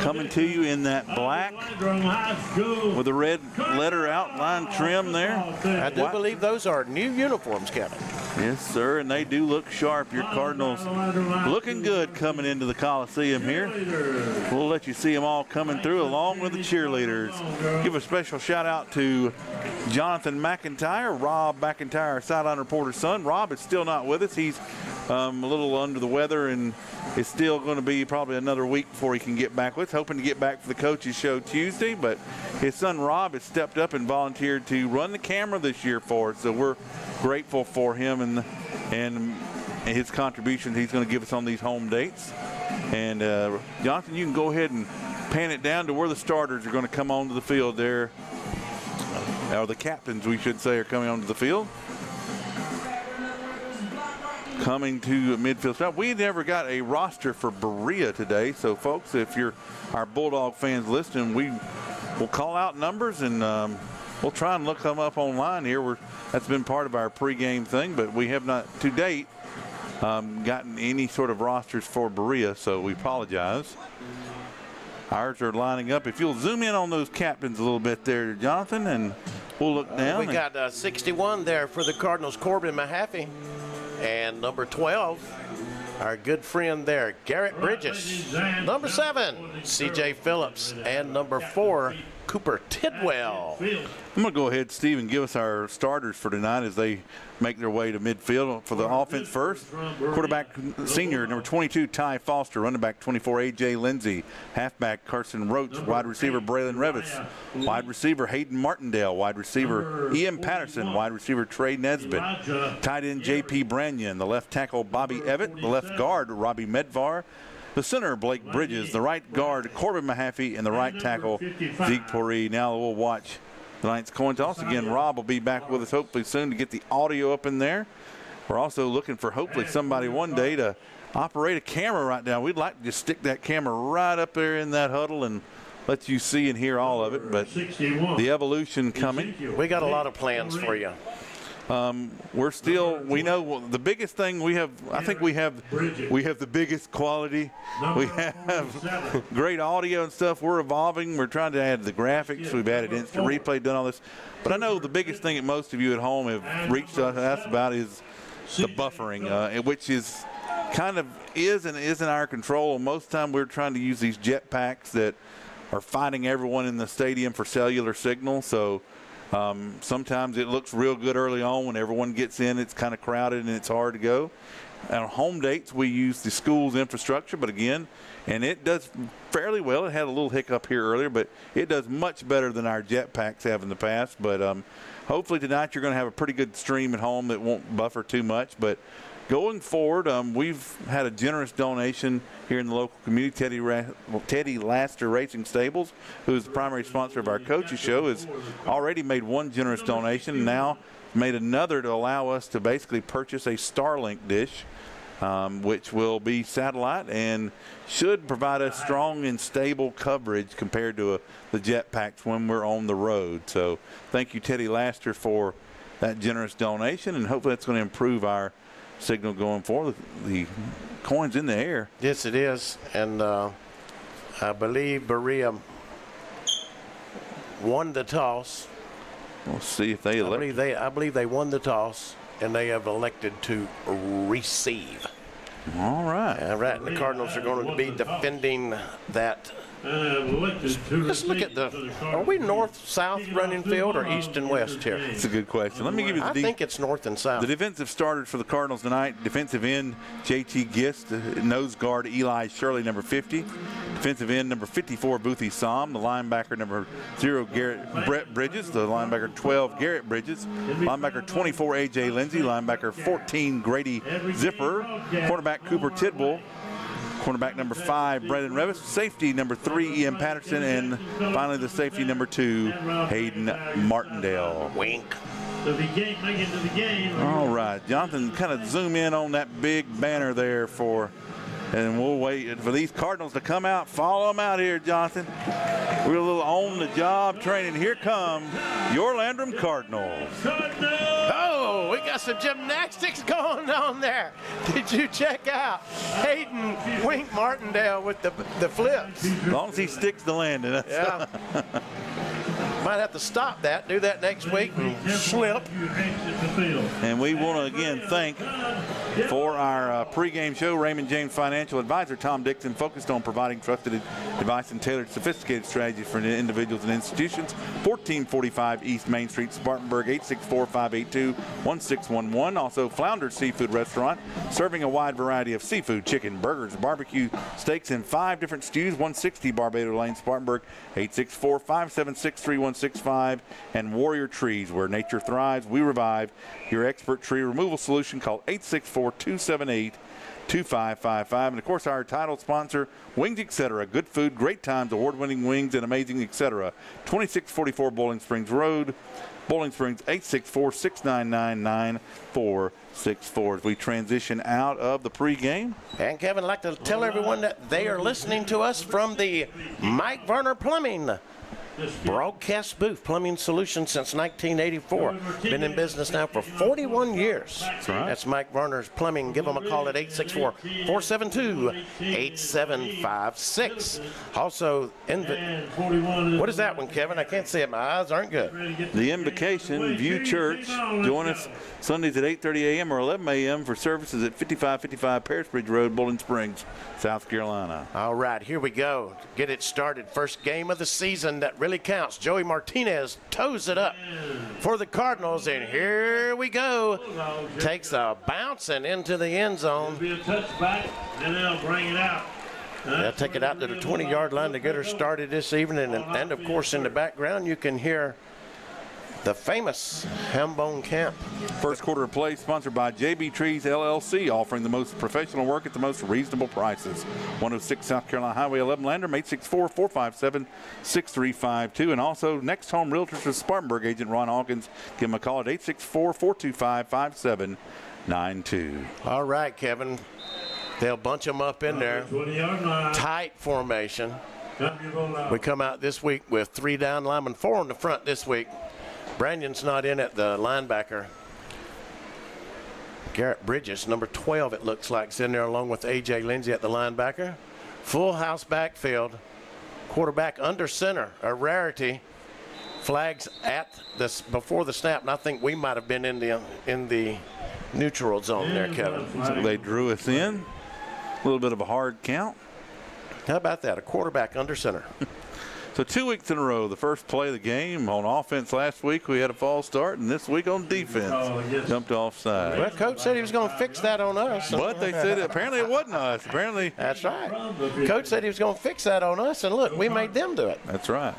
Coming to you in that black with the red letter outline trim there. I do believe those are new uniforms, Kevin. Yes, sir, and they do look sharp. Your Cardinals looking good coming into the Coliseum here. We'll let you see them all coming through along with the cheerleaders. Give a special shout out to Jonathan McIntyre, Rob McIntyre, our sideline reporter's son. Rob is still not with us. He's a little under the weather, and it's still going to be probably another week before he can get back with us. Hoping to get back for the coaches show Tuesday, but his son Rob has stepped up and volunteered to run the camera this year for us. So we're grateful for him and his contributions he's going to give us on these home dates. And Jonathan, you can go ahead and pan it down to where the starters are going to come onto the field there. Or the captains, we should say, are coming onto the field. Coming to midfield. Now, we never got a roster for Berea today, so folks, if you're our Bulldog fans listening, we will call out numbers and we'll try and look them up online here. That's been part of our pregame thing, but we have not to date gotten any sort of rosters for Berea, so we apologize. Ours are lining up. If you'll zoom in on those captains a little bit there, Jonathan, and we'll look down. We got 61 there for the Cardinals, Corbin Mahaffey. And number 12, our good friend there, Garrett Bridges. Number 7, C.J. Phillips. And number 4, Cooper Tidwell. I'm going to go ahead, Steve, and give us our starters for tonight as they make their way to midfield. For the offense first, quarterback senior, number 22, Ty Foster. Running back 24, A.J. Lindsey. Halfback Carson Roach. Wide receiver Braylon Revis. Wide receiver Hayden Martindale. Wide receiver Ian Patterson. Wide receiver Trey Nesbitt. Tight end J.P. Branyan. The left tackle Bobby Evett. The left guard Robbie Medvar. The center, Blake Bridges. The right guard, Corbin Mahaffey. And the right tackle, Zeke Poree. Now we'll watch tonight's coin toss. Again, Rob will be back with us hopefully soon to get the audio up in there. We're also looking for hopefully somebody one day to operate a camera right now. We'd like to just stick that camera right up there in that huddle and let you see and hear all of it. But the evolution coming. We got a lot of plans for you. We know the biggest thing we have, I think we have the biggest quality. We have great audio and stuff. We're evolving. We're trying to add the graphics. We've added instant replay, done all this. But I know the biggest thing that most of you at home have reached out to us about is the buffering, which is kind of is and isn't our control. Most of the time we're trying to use these jet packs that are fighting everyone in the stadium for cellular signal. So sometimes it looks real good early on. When everyone gets in, it's kind of crowded and it's hard to go. On home dates, we use the school's infrastructure, but again, and it does fairly well. It had a little hiccup here earlier, but it does much better than our jet packs have in the past. But hopefully tonight you're going to have a pretty good stream at home that won't buffer too much. But going forward, we've had a generous donation here in the local community. Teddy Laster Racing Stables, who is the primary sponsor of our coaches show, has already made one generous donation and now made another to allow us to basically purchase a Starlink dish, which will be satellite and should provide us strong and stable coverage compared to the jet packs when we're on the road. So thank you, Teddy Laster, for that generous donation, and hopefully that's going to improve our signal going forward. The coin's in the air. Yes, it is. And I believe Berea won the toss. We'll see if they elect. I believe they won the toss, and they have elected to receive. All right. All right, and the Cardinals are going to be defending that. Let's look at are we north-south running field or east and west here? It's a good question. Let me give you I think it's north and south. The defensive starters for the Cardinals tonight: defensive end J.T. Gist, nose guard Eli Shirley, number 50, defensive end number 54 Boothie Som, the linebacker number 0 Brett Bridges, the linebacker 12 Garrett Bridges, linebacker 24 A.J. Lindsey, linebacker 14 Grady Zipper, cornerback Cooper Tidwell, cornerback number 5, Braylon Revis, safety number 3, Ian Patterson, and finally the safety number 2, Hayden Martindale. Wink. All right, Jonathan, kind of zoom in on that big banner there and we'll wait for these Cardinals to come out. Follow them out here, Jonathan. We're a little on-the-job training. Here come your Landrum Cardinals. Oh, we got got some gymnastics going on there. Did you check out Hayden Wink Martindale with the flips? As long as he sticks the landing. Yeah. Might have to stop that, do that next week, and slip. And we want to again thank for our pregame show Raymond James Financial Advisor Tom Dixon, focused on providing trusted advice and tailored sophisticated strategies for individuals and institutions. 1445 East Main Street, Spartanburg, 864-582-1611. Also Flounder Seafood Restaurant, serving a wide variety of seafood, chicken, burgers, barbecue steaks in 5 different stews. 160 Barbados Lane, Spartanburg, 864-576-3165. And Warrior Trees, where nature thrives, we revive. Your expert tree removal solution. Call 864-278-2555. And of course, our title sponsor, Wings Etc. Good food, great times, award-winning wings, and amazing etc. 2644 Bowling Springs Road, Bowling Springs, 864-699-9464. As we transition out of the pregame. And Kevin, I'd like to tell everyone that they are listening to us from the Mike Varner Plumbing broadcast booth. Plumbing solutions since 1984. Been in business now for 41 years. That's right. That's Mike Varner's Plumbing. Give them a call at 864-472-8756. Also, what is that one, Kevin? I can't see it. My eyes aren't good. The Invocation View Church. Join us Sundays at 8:30 a.m. or 11 a.m. for services at 5555 Paris Bridge Road, Bowling Springs, South Carolina. All right, here we go. Get it started. First game of the season that really counts. Joey Martinez toes it up for the Cardinals, and here we go. Takes a bounce and into the end zone. Be a touchback, and they'll bring it out. They'll take it out to the 20-yard line to get her started this evening. And of course, in the background, you can hear the famous Hambone Camp. First quarter of play sponsored by JB Trees LLC, offering the most professional work at the most reasonable prices. 106 South Carolina Highway 11, Landrum, 864-457-6352. And also Next Home Realtors with Spartanburg agent Ron Hawkins. Give him a call at 864-425-5792. All right, Kevin. They'll bunch them up in there. Tight formation. We come out this week with 3 down linemen, 4 on the front this week. Brandon's not in at the linebacker. Garrett Bridges, number 12, it looks like, is in there along with A.J. Lindsey at the linebacker. Full house backfield. Quarterback under center, a rarity. Flags at this before the snap, and I think we might have been in the neutral zone there, Kevin. So they drew us in. A little bit of a hard count. How about that? A quarterback under center. So 2 weeks in a row, the first play of the game. On offense last week, we had a false start, and this week on defense, jumped offside. Well, Coach said he was going to fix that on us. But they said apparently it wasn't us. Apparently. That's right. Coach said he was going to fix that on us, and look, we made them do it. That's right.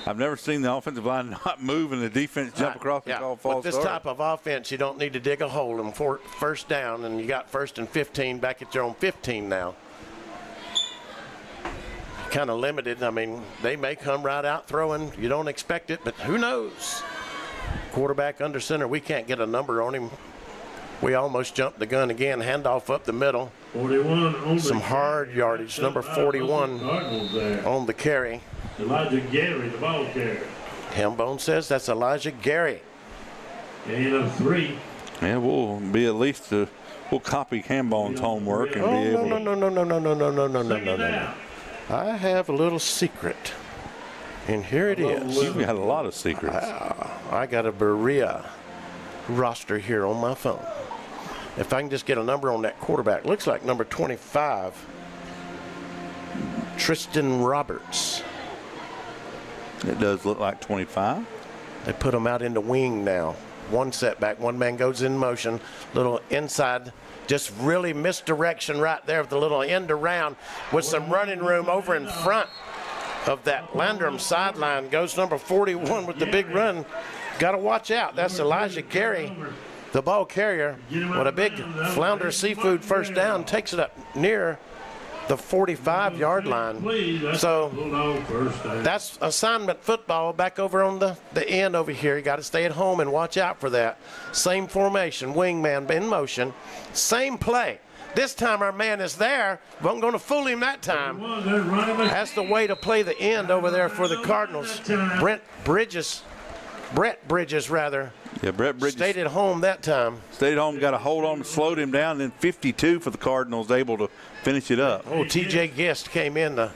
I've never seen the offensive line not move and the defense jump across and call false start. With this type of offense, you don't need to dig a hole and first down, and you got 1st and 15 back at your own 15 now. Kind of limited. I mean, they may come right out throwing. You don't expect it, but who knows? Quarterback under center. We can't get a number on him. We almost jumped the gun again. Handoff up the middle. 41. Some hard yardage. Number 41 on the carry. Elijah Gary, the ball carrier. Hambone says that's Elijah Gary. Gain of 3. Yeah, we'll be at least we'll copy Hambone's homework and be able. No. I have a little secret, and here it is. You've got a lot of secrets. I got a Berea roster here on my phone. If I can just get a number on that quarterback, looks like number 25, Tristan Roberts. It does look like 25. They put him out in the wing now. One setback, one man goes in motion, little inside. Just really misdirection right there with the little end around with some running room over in front of that Landrum sideline. Goes number 41 with the big run. Got to watch out. That's Elijah Gary, the ball carrier, with a big Flounder Seafood first down. Takes it up near the 45-yard line. So that's assignment football back over on the end over here. You got to stay at home and watch out for that. Same formation, wingman in motion. Same play. This time our man is there. Wasn't going to fool him that time. That's the way to play the end over there for the Cardinals. Brett Bridges, Yeah, Brett Bridges stayed at home that time. Stayed at home, got a hold on, slowed him down, and then 52 for the Cardinals, able to finish it up. Oh, T.J. Guest came in to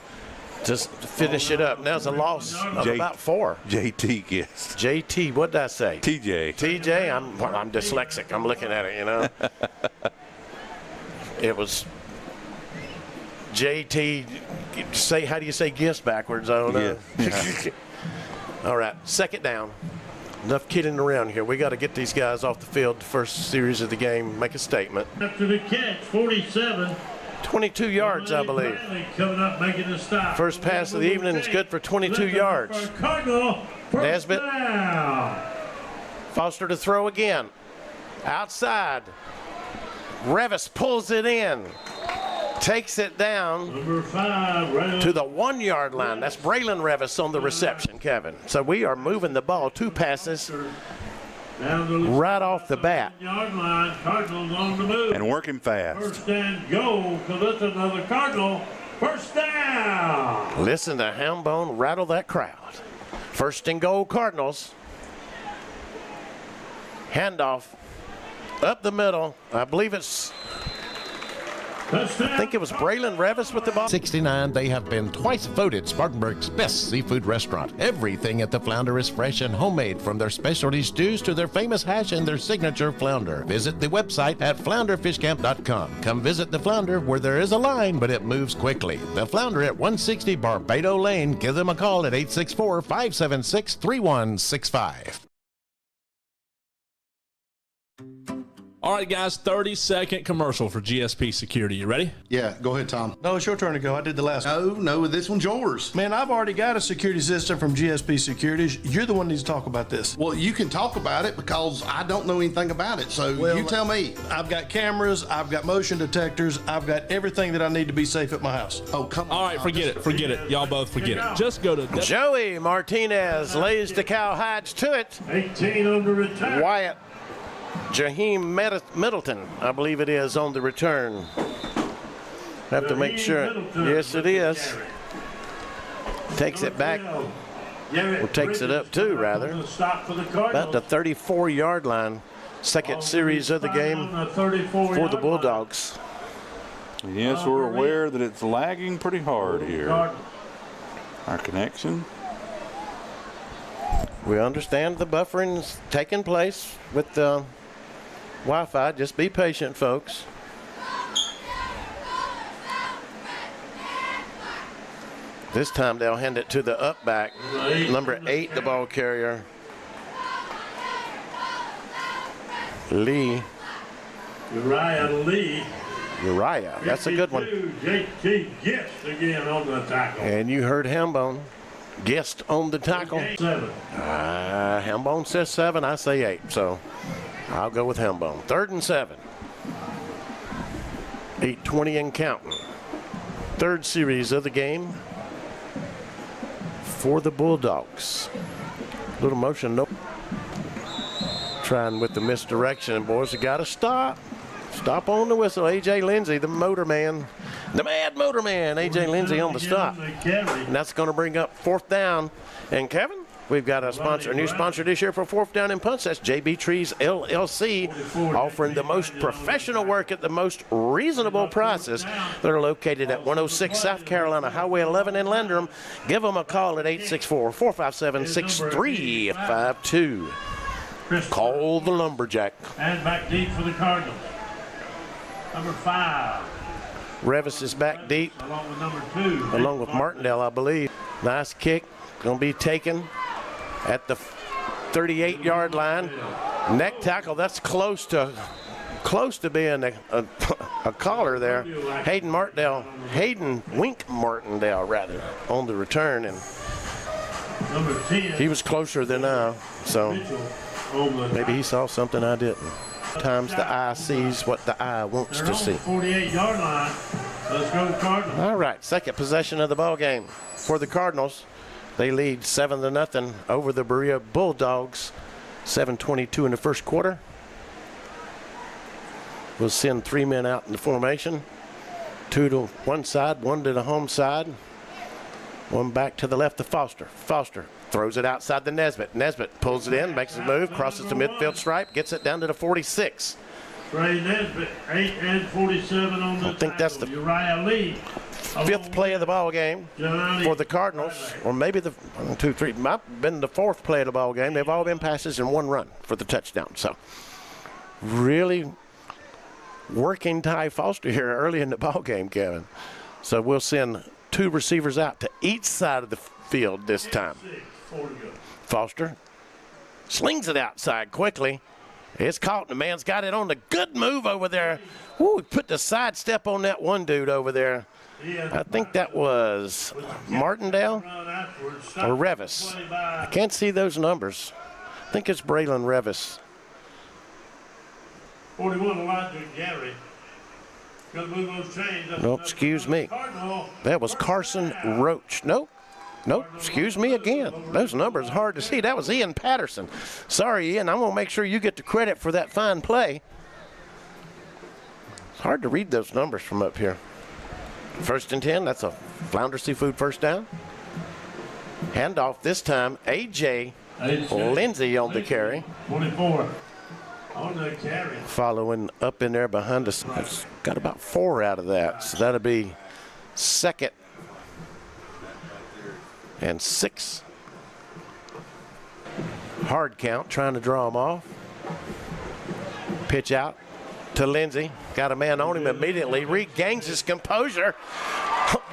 finish it up. Now it's a loss of about 4. JT Guest. JT, what did I say? TJ. TJ, I'm dyslexic. I'm looking at it, you know. It was JT. How do you say Guest backwards? I don't know. Yeah. All right, second down. Enough kidding around here. We got to get these guys off the field. The first series of the game, make a statement. After the catch, 47. 22 yards, I believe. Coming up, making a stop. First pass of the evening is good for 22 yards. Nesbitt. Foster to throw again. Outside. Revis pulls it in. Takes it down to the 1 yard line. That's Braylon Revis on the reception, Kevin. So we are moving the ball 2 passes right off the bat. Cardinals on the move. And working fast. First and goal, because that's another Cardinal. First down. Listen to Hambone rattle that crowd. First and goal, Cardinals. Handoff up the middle. I believe it's... I think it was Braylon Revis with the ball. 69, they have been twice voted Spartanburg's best seafood restaurant. Everything at the Flounder is fresh and homemade, from their specialty stews to their famous hash and their signature flounder. Visit the website at flounderfishcamp.com. Come visit the Flounder, where there is a line, but it moves quickly. The Flounder at 160 Barbado Lane. Give them a call at 864-576-3165. All right, guys, 30-second commercial for GSP Security. You ready? Yeah, go ahead, Tom. No, it's your turn to go. I did the last one. No, this one's yours. Man, I've already got a security system from GSP Securities. You're the one who needs to talk about this. Well, you can talk about it because I don't know anything about it, so you tell me. I've got cameras, I've got motion detectors, I've got everything that I need to be safe at my house. Oh, come on. All right, forget it. Y'all both forget it. Just go to... Joey Martinez lays the cowhides to it. 18 on the return. Wyatt Jaheim Middleton, I believe it is, on the return. Have to make sure. Yes, it is. Takes it back. Or takes it up too, rather. About the 34-yard line. Second series of the game for the Bulldogs. Yes, we're aware that it's lagging pretty hard here. Our connection. We understand the buffering's taking place with the Wi-Fi. Just be patient, folks. This time they'll hand it to the up back. Number 8, the ball carrier. Lee. Uriah, that's a good one. JT Guest again on the tackle. And you heard Hambone. Guest on the tackle. Hambone says 7, I say 8. So I'll go with Hambone. 3rd and 7. 8:20 and counting. Third series of the game for the Bulldogs. Little motion, nope. Trying with the misdirection, boys. You got to stop. Stop on the whistle. A.J. Lindsey, the motor man. The mad motor man, A.J. Lindsey on the stop. And that's going to bring up 4th down. And Kevin, we've got a new sponsor this year for 4th down and punts. That's JB Trees LLC, offering the most professional work at the most reasonable prices. They're located at 106 South Carolina Highway 11 in Landrum. Give them a call at 864-457-6352. Call the Lumberjack. And back deep for the Cardinals. Number 5. Revis is back deep. Along with number 2. Along with Martindale, I believe. Nice kick. Going to be taken at the 38-yard line. Neck tackle. That's close to being a collar there. Hayden Wink Martindale, rather, on the return. And number 10. He was closer than I. So maybe he saw something I didn't. Sometimes the eye sees what the eye wants to see. 48-yard line. Let's go Cardinals. All right, second possession of the ball game for the Cardinals. They lead 7-0 over the Berea Bulldogs. 7:22 in the first quarter. We'll send 3 men out in the formation. 2 to one side, 1 to the home side. 1 back to the left to Foster. Foster throws it outside the Nesbitt. Nesbitt pulls it in, makes a move, crosses the midfield stripe, gets it down to the 46. Trey Nesbitt, 8 and 47 on the I think that's the Uriah Lee. 5th play of the ball game for the Cardinals, or maybe the 1, 2, 3, might have been the 4th play of the ball game. They've all been passes and 1 run for the touchdown. So really working Ty Foster here early in the ball game, Kevin. So we'll send 2 receivers out to each side of the field this time. Foster slings it outside quickly. It's caught, and the man's got it on the good move over there. Ooh, put the sidestep on that one dude over there. I think that was Martindale or Revis. I can't see those numbers. I think it's Braylon Revis. 41, Elijah Gary. Good move on change. Nope, excuse me. That was Carson Roach. Nope, excuse me again. Those numbers are hard to see. That was Ian Patterson. Sorry, Ian, I'm going to make sure you get the credit for that fine play. It's hard to read those numbers from up here. 1st and 10, that's a Flounder Seafood first down. Handoff this time, A.J. Lindsey on the carry. 24 on the carry. Following up in there behind us. It's got about 4 out of that, so that'll be 2nd and 6. Hard count, trying to draw him off. Pitch out to Lindsey. Got a man on him immediately. Regains his composure.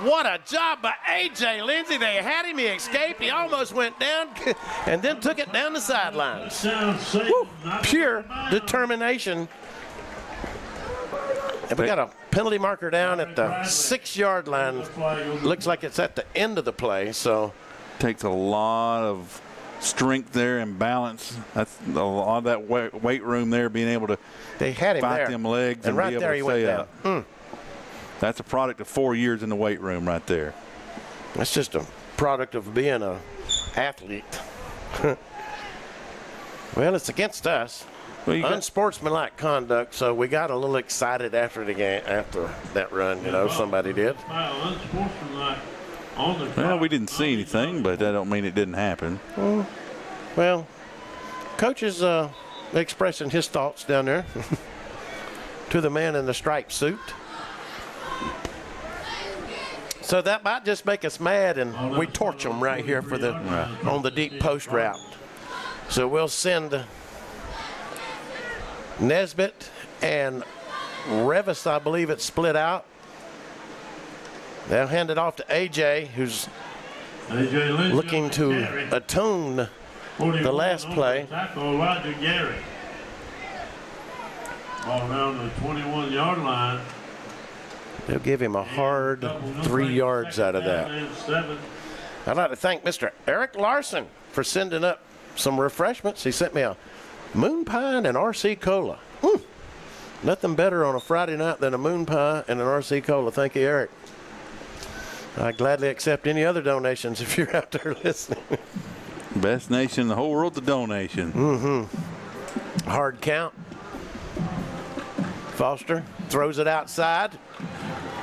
What a job by A.J. Lindsey. They had him. He escaped. He almost went down and then took it down the sidelines. Woo, pure determination. And we got a penalty marker down at the 6-yard line. Looks like it's at the end of the play. So takes a lot of strength there and balance. That's a lot of that weight room there, being able to fight them legs and right be able there to he went down. That's a product of 4 years in the weight room right there. That's just a product of being an athlete. Well, it's against us. Unsportsmanlike conduct, so we got a little excited after the game, after that run, somebody did. Unsportsmanlike on the Well, we didn't see anything, but that don't mean it didn't happen. Well, Coach is expressing his thoughts down there to the man in the striped suit. So that might just make us mad, and we torch them right here for on the deep post route. So we'll send Nesbitt and Revis, I believe it's split out. They'll hand it off to A.J., who's looking to atone the last play. Elijah Gary. Ball around the 21-yard line. They'll give him a hard 3 yards out of that. I'd like to thank Mr. Eric Larson for sending up some refreshments. He sent me a moon pie and an RC Cola. Nothing better on a Friday night than a moon pie and an RC Cola. Thank you, Eric. I gladly accept any other donations if you're out there listening. Best nation in the whole world's a donation. Hard count. Foster throws it outside.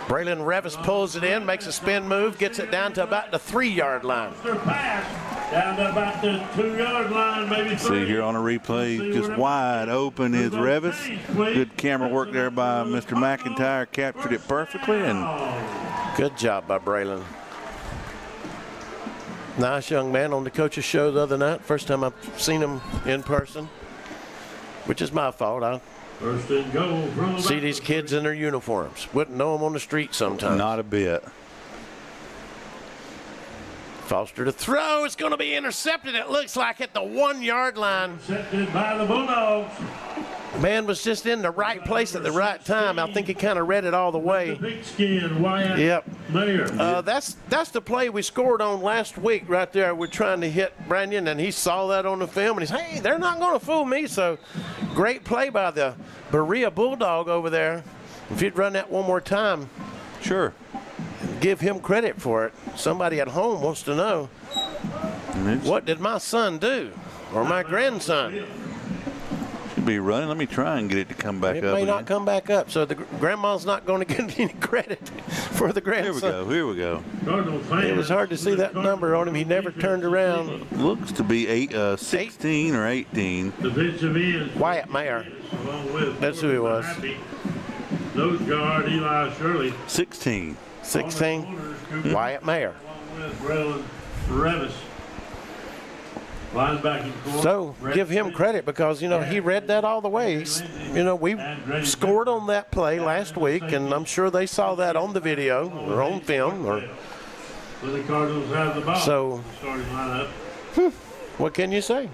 Braylon Revis pulls it in, makes a spin move, gets it down to about the 3-yard line. Down to about the 2-yard line, maybe 3. See here on a replay, just wide open is Revis. Good camera work there by Mr. McIntyre, captured it perfectly, and good job by Braylon. Nice young man on the coach's show the other night. First time I've seen him in person, which is my fault. I First and goal. See these kids in their uniforms. Wouldn't know them on the street sometimes. Not a bit. Foster to throw. It's going to be intercepted, it looks like, at the 1-yard line. Intercepted by the Bulldogs. Man was just in the right place at the right time. I think he kind of read it all the way. Big skin, Wyatt. Yep. Mayer. That's the play we scored on last week right there. We're trying to hit Brandon, and he saw that on the film, and he's, hey, they're not going to fool me. So great play by the Berea Bulldog over there. If you'd run that one more time. Sure. Give him credit for it. Somebody at home wants to know, what did my son do, or my grandson? Should be running. Let me try and get it to come back It up. may again. not come back up, so the grandma's not going to get any credit for the grandson. Here we go. It was hard to see that number on him. He never turned around. Looks to be 16 or 18. Wyatt Mayer. That's who he was. Nose guard Eli Shirley. 16. 16. Wyatt Mayer. Braylon Revis. So give him credit because, you know, he read that all the way. You know, we scored on that play last week, and I'm sure they saw that on the video or on film. Or the Cardinals have the ball. So, what can you say?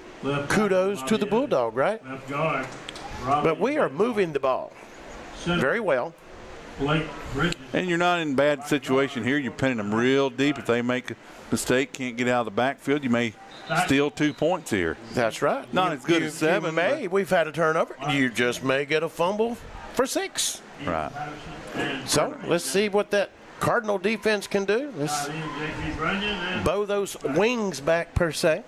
Kudos to the Bulldog, right? Left guard. But we are moving the ball very well. And you're not in a bad situation here. You're pinning them real deep. If they make a mistake, can't get out of the backfield, you may steal 2 points here. That's right. Not as good as 7. You may. We've had a turnover. You just may get a fumble for 6. Right. So let's see what that Cardinal defense can do. Let's bow those wings back per se.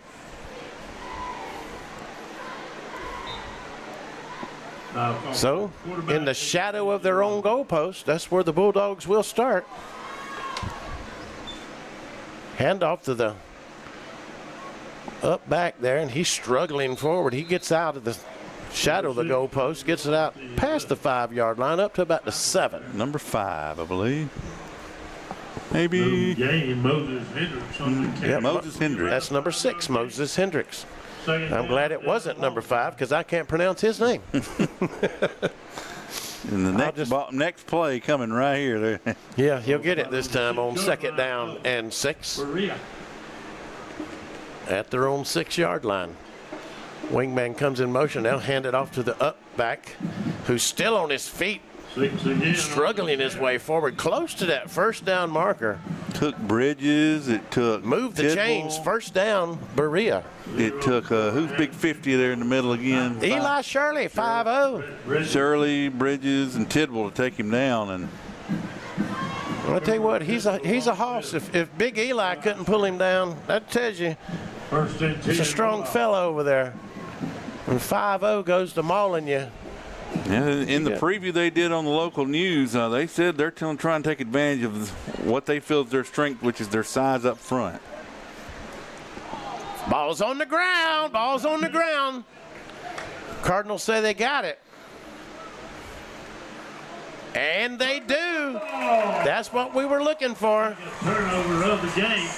So, in the shadow of their own goalpost, that's where the Bulldogs will start. Handoff to the up back there, and he's struggling forward. He gets out of the shadow of the goalpost, gets it out past the 5-yard line, up to about the 7. Number 5, I believe. Maybe. Moses Hendricks. Yeah, Moses Hendricks. That's number 6, Moses Hendricks. I'm glad it wasn't number 5 because I can't pronounce his name. And the next play coming right here. Yeah, he'll get it this time on 2nd down and 6. At their own 6-yard line. Wingman comes in motion. They'll hand it off to the up back, who's still on his feet, struggling his way forward, close to that 1st down marker. Took Bridges. It took Move the chains. 1st down, Berea. It took who's big 50 there in the middle again? Eli Shirley, 5-0. Shirley, Bridges, and Tidwell to take him down. And I'll tell you what, he's a hoss. If Big Eli couldn't pull him down, that tells you it's a strong fellow over there. When 5-0 goes to mauling you. Yeah, in the preview they did on the local news, they said they're trying to take advantage of what they feel is their strength, which is their size up front. Ball's on the ground. Ball's on the ground. Cardinals say they got it. And they do. That's what we were looking for. Turnover of the game.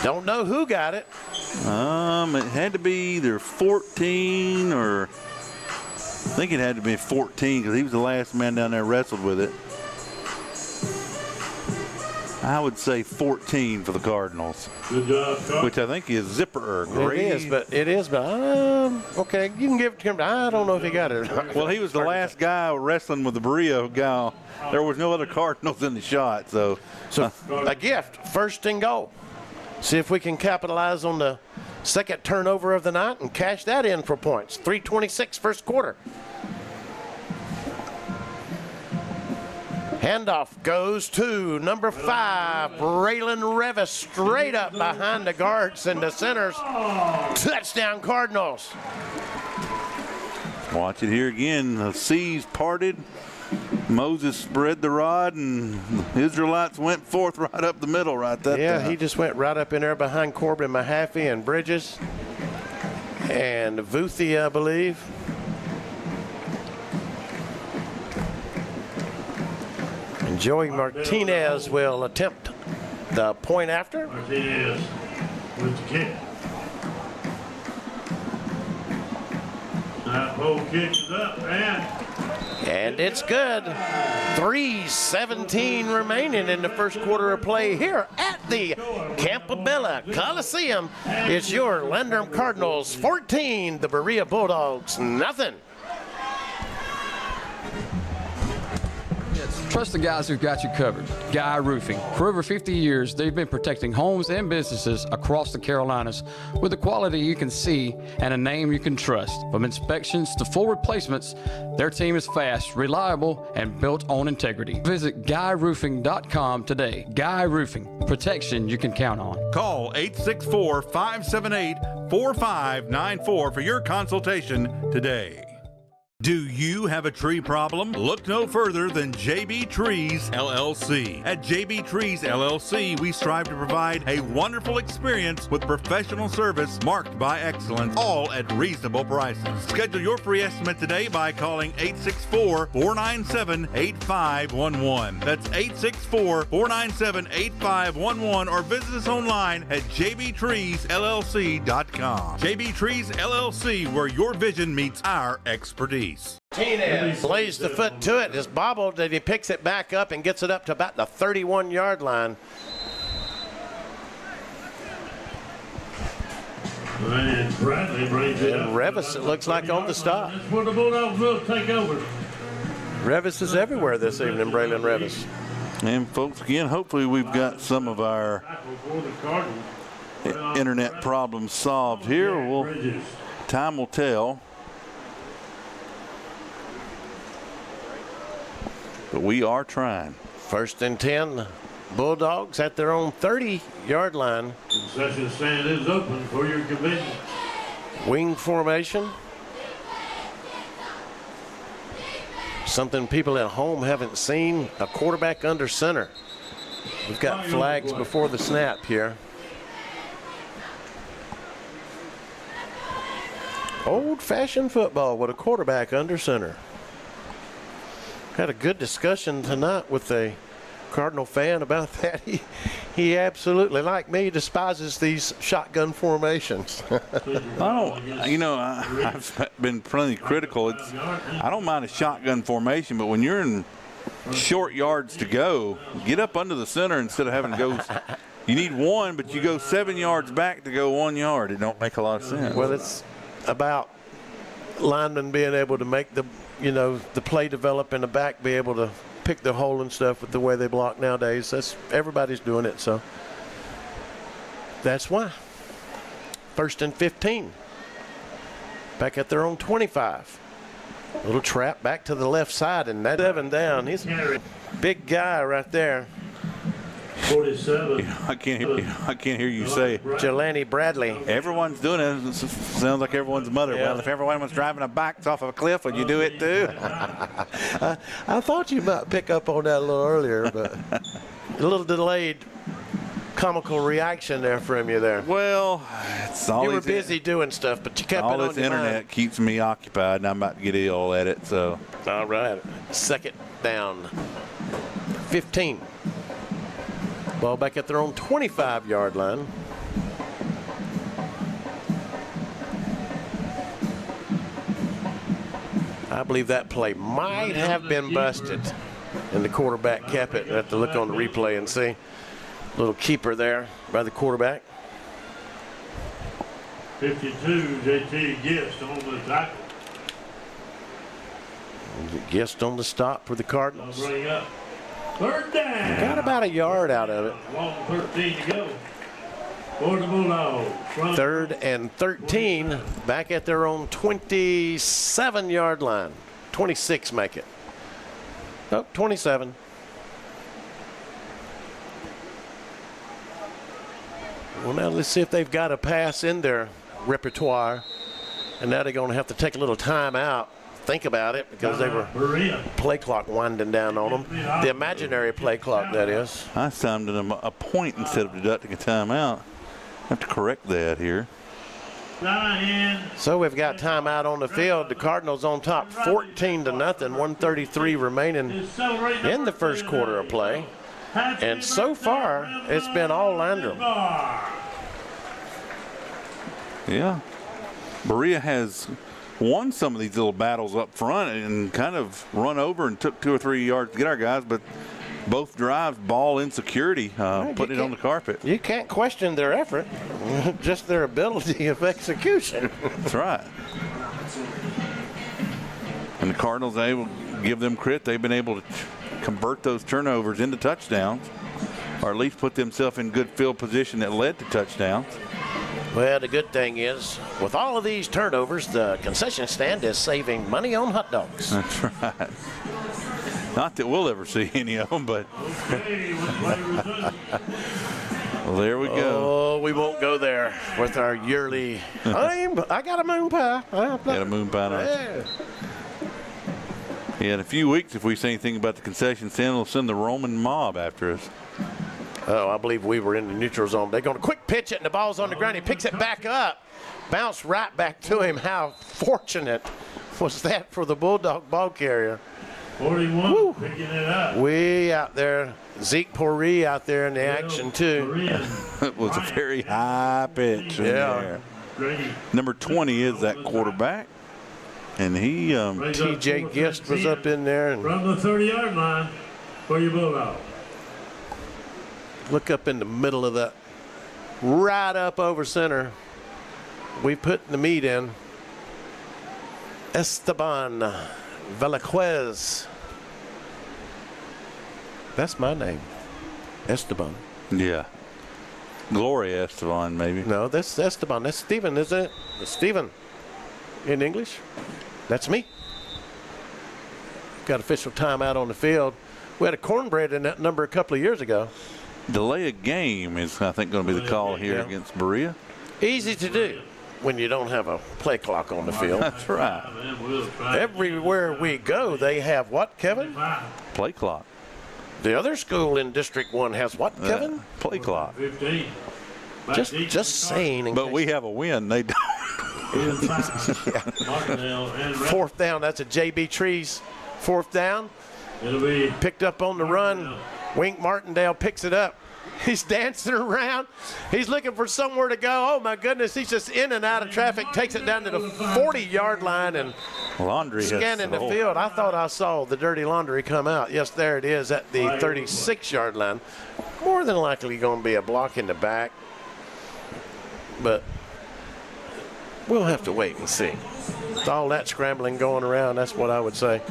Don't know who got it. It had to be either 14 or I think it had to be 14 because he was the last man down there wrestled with it. I would say 14 for the Cardinals. Good job, which I think is Zipper. It is, but okay, you can give it to him. I don't know if he got it. Well, he was the last guy wrestling with the Berea guy. There was no other Cardinals in the shot, so a gift, 1st and goal. See if we can capitalize on the 2nd turnover of the night and cash that in for points. 3:26 1st quarter. Handoff goes to number 5, Braylon Revis, straight up behind the guards and the centers. Touchdown, Cardinals. Watch it here again. The seas parted. Moses spread the rod, and the Israelites went forth right up the middle right there. Yeah, he just went right up in there behind Corbin Mahaffey and Bridges and Vuthi, I believe. And Joey Martinez will attempt the point after. Martinez with the kick. That whole kick is up, and it's good. 3:17 remaining in the 1st quarter of play here at the Campobella Coliseum. It's your Landrum Cardinals 14, the Berea Bulldogs nothing. Trust the guys who've got you covered. Guy Roofing. For over 50 years, they've been protecting homes and businesses across the Carolinas with the quality you can see and a name you can trust. From inspections to full replacements, their team is fast, reliable, and built on integrity. Visit GuyRoofing.com today. Guy Roofing. Protection you can count on. Call 864-578-4594 for your consultation today. Do you have a tree problem? Look no further than JB Trees LLC. At JB Trees LLC, we strive to provide a wonderful experience with professional service marked by excellence, all at reasonable prices. Schedule your free estimate today by calling 864-497-8511. That's 864-497-8511, or visit us online at jbtreesllc.com. JB Trees LLC, where your vision meets our expertise. Martinez lays the foot to it. It's bobbled, and he picks it back up and gets it up to about the 31-yard line. And Bradley brings it up. And Revis, it looks like, on the stop. That's where the Bulldogs will take over. Revis is everywhere this evening, Braylon Revis. And folks, again, hopefully we've got some of our internet problems solved here. Time will tell. But we are trying. 1st and 10, Bulldogs at their own 30-yard line. Concession stand is open for your convenience. Wing formation. Something people at home haven't seen, a quarterback under center. We've got flags before the snap here. Old-fashioned football with a quarterback under center. Had a good discussion tonight with a Cardinal fan about that. He absolutely, like me, despises these shotgun formations. I've been plenty critical. I don't mind a shotgun formation, but when you're in short yards to go, get up under the center instead of having to go. You need one, but you go 7 yards back to go 1 yard. It don't make a lot of sense. Well, it's about linemen being able to make the play develop in the back, be able to pick the hole and stuff with the way they block nowadays. Everybody's doing it, so that's why. 1st and 15. Back at their own 25. Little trap back to the left side, and that's 7 down. He's a big guy right there. 47. I can't hear you say Jelani Bradley. Everyone's doing it. It sounds like everyone's mother. Yeah. Well, if everyone was driving a bike off of a cliff, would you do it too? I thought you might pick up on that a little earlier, but a little delayed comical reaction there from you there. Well, it's always, you were busy doing stuff, but you kept it on your mind. All this internet keeps me occupied, and I'm about to get ill at it. So. All right. 2nd down. 15. Ball back at their own 25-yard line. I believe that play might have been busted, and the quarterback kept it. I have to look on the replay and see. Little keeper there by the quarterback. 52, JT Gist on the tackle. Gist on the stop for the Cardinals. Bring up. 3rd down. Got about a yard out of it. Long 13 to go for the Bulldogs. 3rd and 13, back at their own 27-yard line. 26 make it. Oh, 27. Well, now let's see if they've got a pass in their repertoire. And now they're going to have to take a little time out. Think about it, because they were play clock winding down on them. The imaginary play clock, that is. I timed them a point instead of deducting a timeout. I have to correct that here. So we've got timeout on the field. The Cardinals on top 14-0. 1:33 remaining in the first quarter of play. And so far, it's been all Landrum. Yeah. Berea has won some of these little battles up front and kind of run over and took 2 or 3 yards to get our guys, but both drives, ball insecurity, putting it on the carpet. You can't question their effort, just their ability of execution. That's right. And the Cardinals are able to give them credit. They've been able to convert those turnovers into touchdowns, or at least put themselves in good field position that led to touchdowns. Well, the good thing is, with all of these turnovers, the concession stand is saving money on hot dogs. That's right. Not that we'll ever see any of them, but well, there we go. Oh, we won't go there with our yearly. I got a moon pie. Got a moon pie. Yeah. Yeah, in a few weeks, if we say anything about the concession stand, we'll send the Roman mob after us. Oh, I believe we were in the neutral zone. They're going to quick pitch it, and the ball's on the ground. He picks it back up. Bounce right back to him. How fortunate was that for the Bulldog ball carrier? 41, Woo. picking it up. Way out there. Zeke Poree out there in the action, too. It was a very high pitch in there. Number 20 is that quarterback. And he, TJ Gist was up in there. And from the 30-yard line for your Bulldogs. Look up in the middle of that. Right up over center. We put the meat in. Esteban Velasquez. That's my name. Esteban. Yeah. Gloria Esteban, maybe. No, that's Esteban. That's Stephen, isn't it? It's Stephen in English. That's me. Got official timeout on the field. We had a cornbread in that number a couple of years ago. Delay a game is, I think, going to be the call here against Berea. Easy to do when you don't have a play clock on the field. That's right. Everywhere we go, they have what, Kevin? Play clock. The other school in District 1 has what, Kevin? Play clock. 15. Just saying. But we have a win. They don't. Fourth down. That's a JB Trees. Fourth down. It'll be picked up on the run. Wink Martindale picks it up. He's dancing around. He's looking for somewhere to go. Oh, my goodness. He's just in and out of traffic. Takes it down to the 40-yard line and scanning the field. I thought I saw the dirty laundry come out. Yes, there it is at the 36-yard line. More than likely going to be a block in the back. But we'll have to wait and see. With all that scrambling going around, that's what I would say.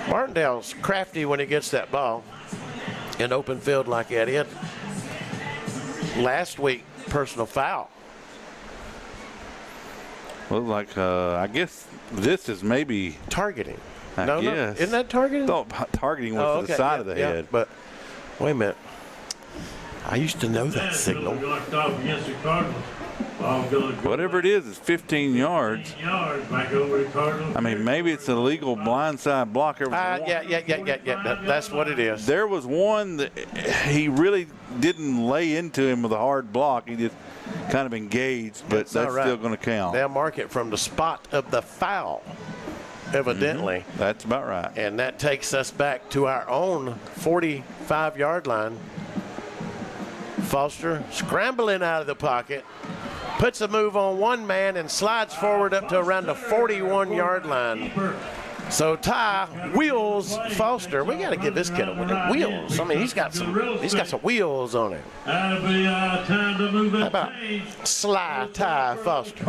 Martindale's crafty when he gets that ball in open field like that. He had last week personal foul. Well, like I guess this is maybe targeting. No, isn't that targeting? No, targeting was to the side of the head. But wait a minute. I used to know that signal. Whatever it is, it's 15 yards. I mean, maybe it's a legal blindside block. Yeah. That's what it is. There was one that he really didn't lay into him with a hard block. He just kind of engaged, but that's still going to count. They'll mark it from the spot of the foul, evidently. Mm-hmm. That's about right. And that takes us back to our own 45-yard line. Foster scrambling out of the pocket. Puts a move on one man and slides forward up to around the 41-yard line. So Ty wheels Foster. We got to give this kid a wheels. I mean, he's got some wheels on him. How about Sly Ty Foster?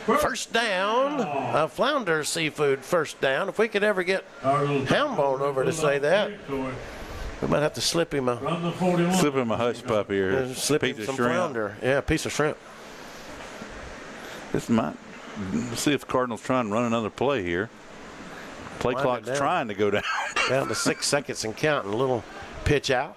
First down, a Flounder Seafood first down. If we could ever get Houndbone over to say that. We might have to slip him a hush pup here. Slip him some flounder. Yeah, a piece of shrimp. This might. Let's see if the Cardinals try and run another play here. Play clock's trying to go down. Down to 6 seconds and counting. A little pitch out.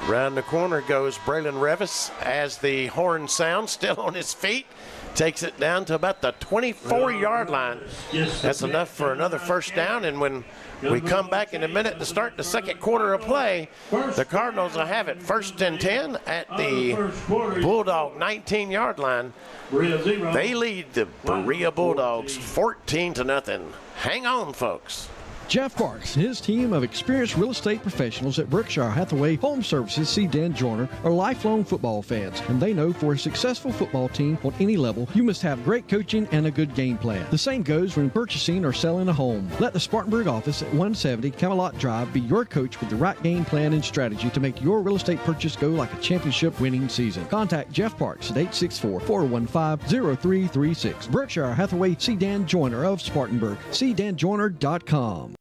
Around the corner goes Braylon Revis as the horn sounds, still on his feet. Takes it down to about the 24-yard line. That's enough for another first down. And when we come back in a minute to start the second quarter of play, the Cardinals will have it first and 10 at the Bulldog 19-yard line. They lead the Berea Bulldogs 14-0. Hang on, folks. Jeff Parks and his team of experienced real estate professionals at Berkshire Hathaway Home Services see Dan Joyner are lifelong football fans, and they know for a successful football team on any level, you must have great coaching and a good game plan. The same goes when purchasing or selling a home. Let the Spartanburg office at 170 Camelot Drive be your coach with the right game plan and strategy to make your real estate purchase go like a championship winning season. Contact Jeff Parks at 864-415-0336. Berkshire Hathaway, see Dan Joyner of Spartanburg. See danjoyner.com.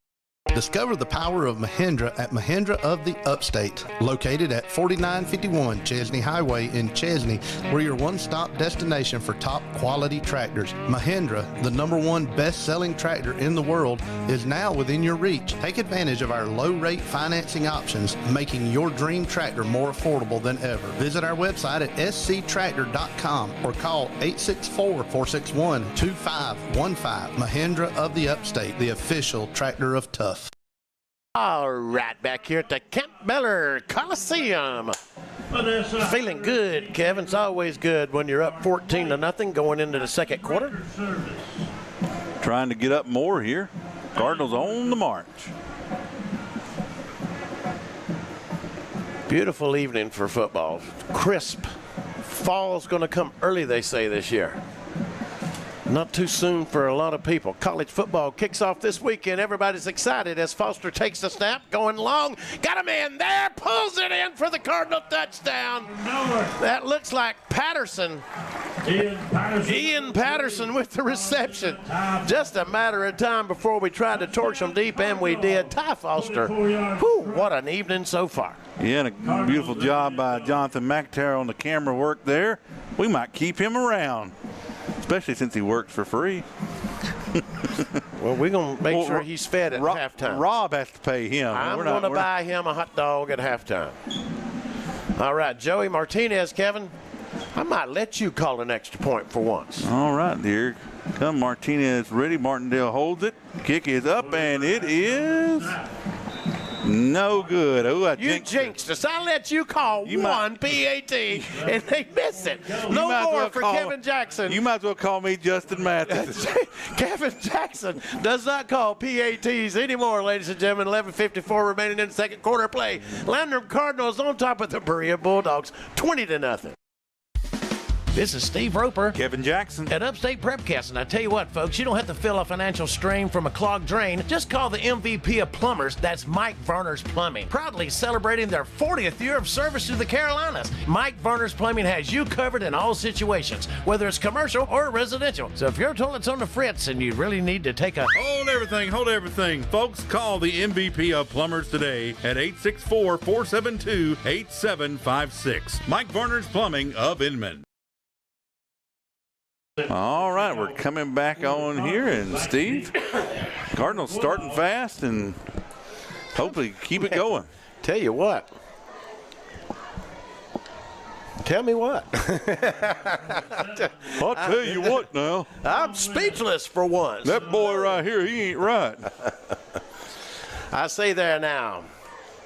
Discover the power of Mahindra at Mahindra of the Upstate, located at 4951 Chesney Highway in Chesney. We're your one-stop destination for top quality tractors. Mahindra, the #1 best-selling tractor in the world, is now within your reach. Take advantage of our low-rate financing options, making your dream tractor more affordable than ever. Visit our website at sctractor.com or call 864-461-2515. Mahindra of the Upstate, the official tractor of Tough. All right, back here at the Campbell Coliseum. Feeling good, Kevin. It's always good when you're up 14-0 going into the second quarter. Trying to get up more here. Cardinals on the march. Beautiful evening for football. Crisp. Fall's going to come early, they say, this year. Not too soon for a lot of people. College football kicks off this weekend. Everybody's excited as Foster takes the snap, going long. Got a man there, pulls it in for the Cardinal touchdown. That looks like Patterson. Ian Patterson with the reception. Just a matter of time before we tried to torch them deep, and we did. Ty Foster, whew, what an evening so far. Yeah, and a beautiful job by Jonathan McIntyre on the camera work there. We might keep him around, especially since he works for free. Well, we're going to make sure he's fed at halftime. Rob has to pay him. I'm going to buy him a hot dog at halftime. All right, Joey Martinez, Kevin, I might let you call an extra point for once. All right, dear. Come Martinez ready. Martindale holds it. Kick is up, and it is no good. Oh, you jinxed us. I let you call one PAT, and they miss it. No more for Kevin Jackson. You might as well call me Justin Mathis. Kevin Jackson does not call PATs anymore, ladies and gentlemen. 11:54 remaining in the second quarter play. Landrum Cardinals on top of the Berea Bulldogs, 20-0. This is Steve Roper, Kevin Jackson at Upstate Prepcast. And I tell you what, folks, you don't have to feel a financial strain from a clogged drain. Just call the MVP of plumbers. That's Mike Verner's Plumbing. Proudly celebrating their 40th year of service to the Carolinas. Mike Verner's Plumbing has you covered in all situations, whether it's commercial or residential. So if your toilet's on the fritz and you really need to take a... Hold everything. Folks, call the MVP of plumbers today at 864-472-8756. Mike Verner's Plumbing of Inman. All right, we're coming back on here, and Steve, Cardinals starting fast and hopefully keep it going. Tell you what. Tell me what. I'll tell you what now. I'm speechless for once. That boy right here, he ain't right. I say there now,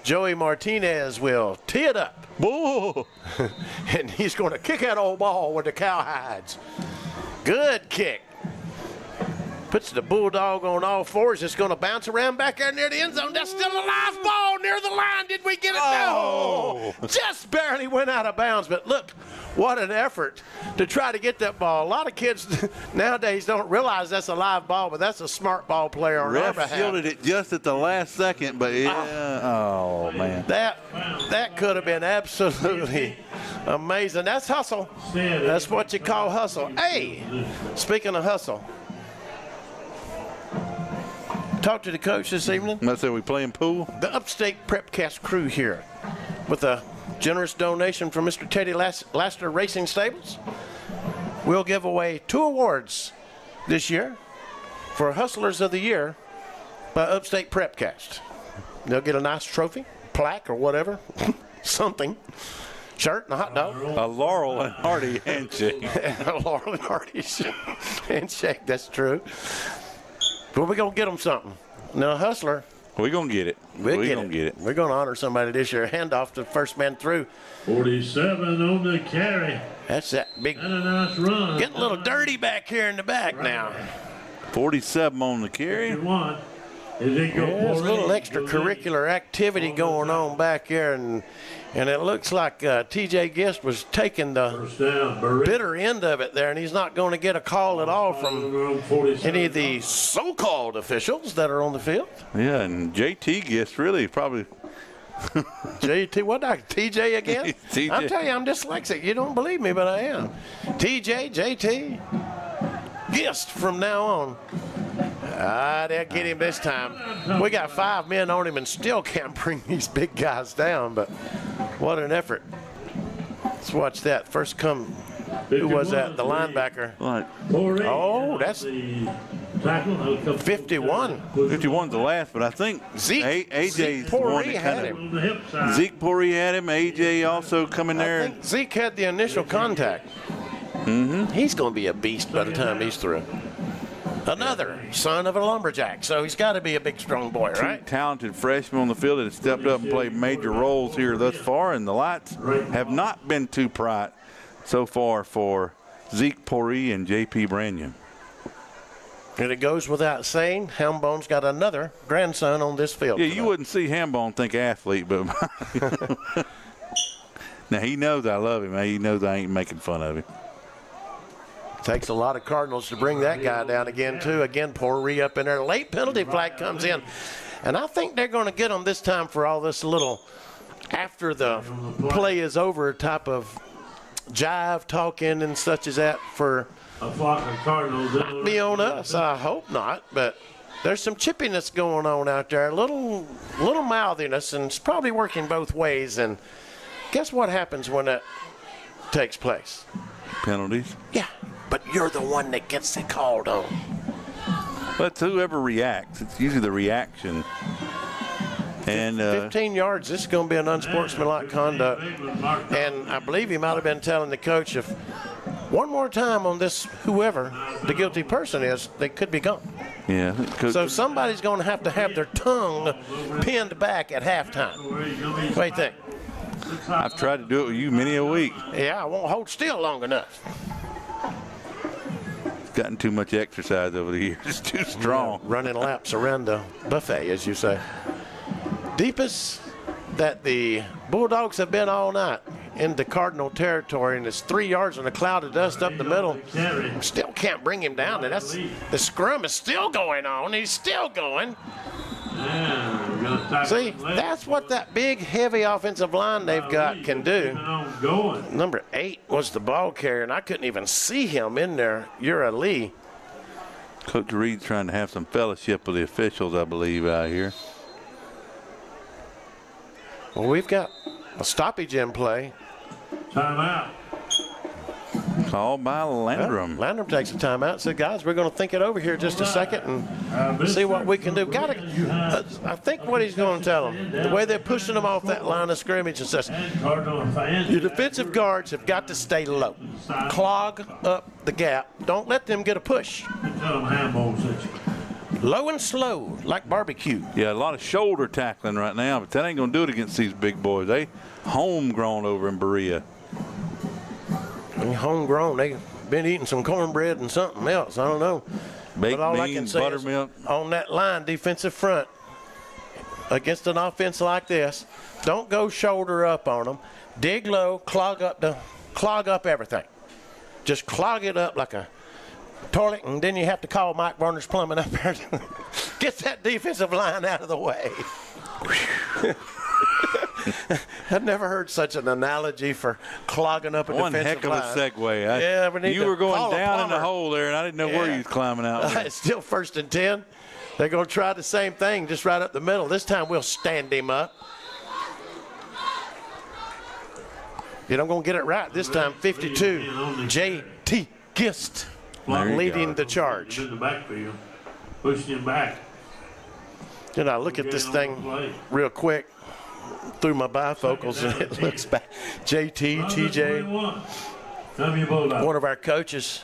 Joey Martinez will tee it up. Whoa. And he's going to kick that old ball with the cowhides. Good kick. Puts the Bulldog on all fours. It's going to bounce around back there near the end zone. That's still a live ball near the line. Did we get it? Oh. No. Just barely went out of bounds. But look, what an effort to try to get that ball. A lot of kids nowadays don't realize that's a live ball, but that's a smart ball player on our behalf. Ref shielded it just at the last second, but oh man. That could have been absolutely amazing. That's hustle. That's what you call hustle. Hey, speaking of hustle, talk to the coach this evening. Let's say we playing pool. The Upstate Prepcast crew here with a generous donation from Mr. Teddy Laster Racing Stables. We'll give away 2 awards this year for Hustlers of the Year by Upstate Prepcast. They'll get a nice trophy, plaque, or whatever, something. Shirt and a hot dog. A Laurel and Hardy handshake. A Laurel and Hardy handshake, that's true. But we're going to get them something. Now, Hustler. We're going to get it. We're going to get it. We're going to honor somebody this year. Handoff to the first man through. 47 on the carry. That's that big. And a nice run. Getting a little dirty back here in the back now. 47 on the carry. There's a little extracurricular activity going on back here, and it looks like T.J. Gist was taking the bitter end of it there, and he's not going to get a call at all from any of the so-called officials that are on the field. Yeah, and J.T. Gist really probably. J.T. what? T.J. again? TJ. I'm telling you, I'm dyslexic. You don't believe me, but I am. T.J., J.T. Gist from now on. They'll get him this time. We got 5 men on him and still can't bring these big guys down, but what an effort. Let's watch that. First come, who was that? The linebacker. Oh, that's 51. 51's the last, but I think AJ's the one that kind of. Zeke Poree had him. AJ also coming there. I think Zeke had the initial contact. He's going to be a beast by the time he's through. Another son of a lumberjack, so he's got to be a big, strong boy, right? 2 talented freshmen on the field that have stepped up and played major roles here thus far, and the lights have not been too bright so far for Zeke Poree and J.P. Branyon. And it goes without saying, Hambone's got another grandson on this field. Yeah, you wouldn't see Hambone think athlete, but now he knows I love him. He knows I ain't making fun of him. Takes a lot of Cardinals to bring that guy down again, too. Again, Poree up in there. Late penalty flag comes in. And I think they're going to get him this time for all this little after the play is over type of jive talking and such as that for not be on us. I hope not, but there's some chippiness going on out there. A little mouthiness, and it's probably working both ways. And guess what happens when that takes place? Penalties. Yeah. But you're the one that gets it called on. But whoever reacts, it's usually the reaction. And 15 yards, this is going to be an unsportsmanlike conduct. And I believe he might have been telling the coach if one more time on this, whoever the guilty person is, they could be gone. Yeah. So somebody's going to have their tongue pinned back at halftime. What do you think? I've tried to do it with you many a week. Yeah, I won't hold still long enough. Gotten too much exercise over the years. It's too strong. Yeah, running laps around the buffet, as you say. Deepest that the Bulldogs have been all night into Cardinal territory, and it's 3 yards in a cloud of dust up the middle. Still can't bring him down, and the scrum is still going on. He's still going. See, that's what that big, heavy offensive line they've got can do. Number 8 was the ball carrier, and I couldn't even see him in there. Ura Lee. Coach Reed's trying to have some fellowship with the officials, I believe, out here. Well, we've got a stoppage in play. Timeout. Called by Landrum. Well, Landrum takes a timeout. Said, guys, we're going to think it over here just a second and see what we can do. I think what he's going to tell them, the way they're pushing them off that line of scrimmage and says, your defensive guards have got to stay low. Clog up the gap. Don't let them get a push. Low and slow, like barbecue. Yeah, a lot of shoulder tackling right now, but that ain't going to do it against these big boys. They homegrown over in Berea. Homegrown. They've been eating some cornbread and something else. I don't know. Baked but all beans, I can say buttermilk. Is on that line, defensive front, against an offense like this, don't go shoulder up on them. Dig low, clog up everything. Just clog it up like a toilet, and then you have to call Mike Varner's Plumbing up there to get that defensive line out of the way. I've never heard such an analogy for clogging up a defensive line. One heck of a segue. You were going down in the hole there, and I didn't know where you was climbing out. It's still 1st and 10. They're going to try the same thing, just right up the middle. This time we'll stand him up. Yet I'm going to get it right. This time 52, J.T. Gist leading the charge. In the backfield, pushing him back. Then I look at this thing real quick through my bifocals, and it looks back. JT, TJ, one of our coaches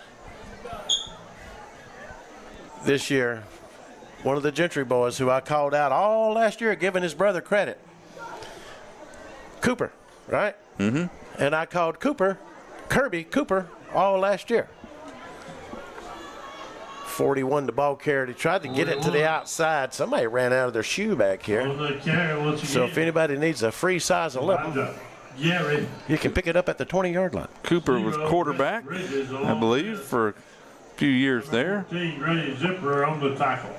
this year, one of the Gentry boys who I called out all last year, giving his brother credit. Cooper, right? Mm-hmm. And I called Kirby Cooper, all last year. 41, the ball carrier. He tried to get it to the outside. Somebody ran out of their shoe back here. So if anybody needs a free size 11, you can pick it up at the 20-yard line. Cooper was quarterback, I believe, for a few years there. Zipper on the tackle.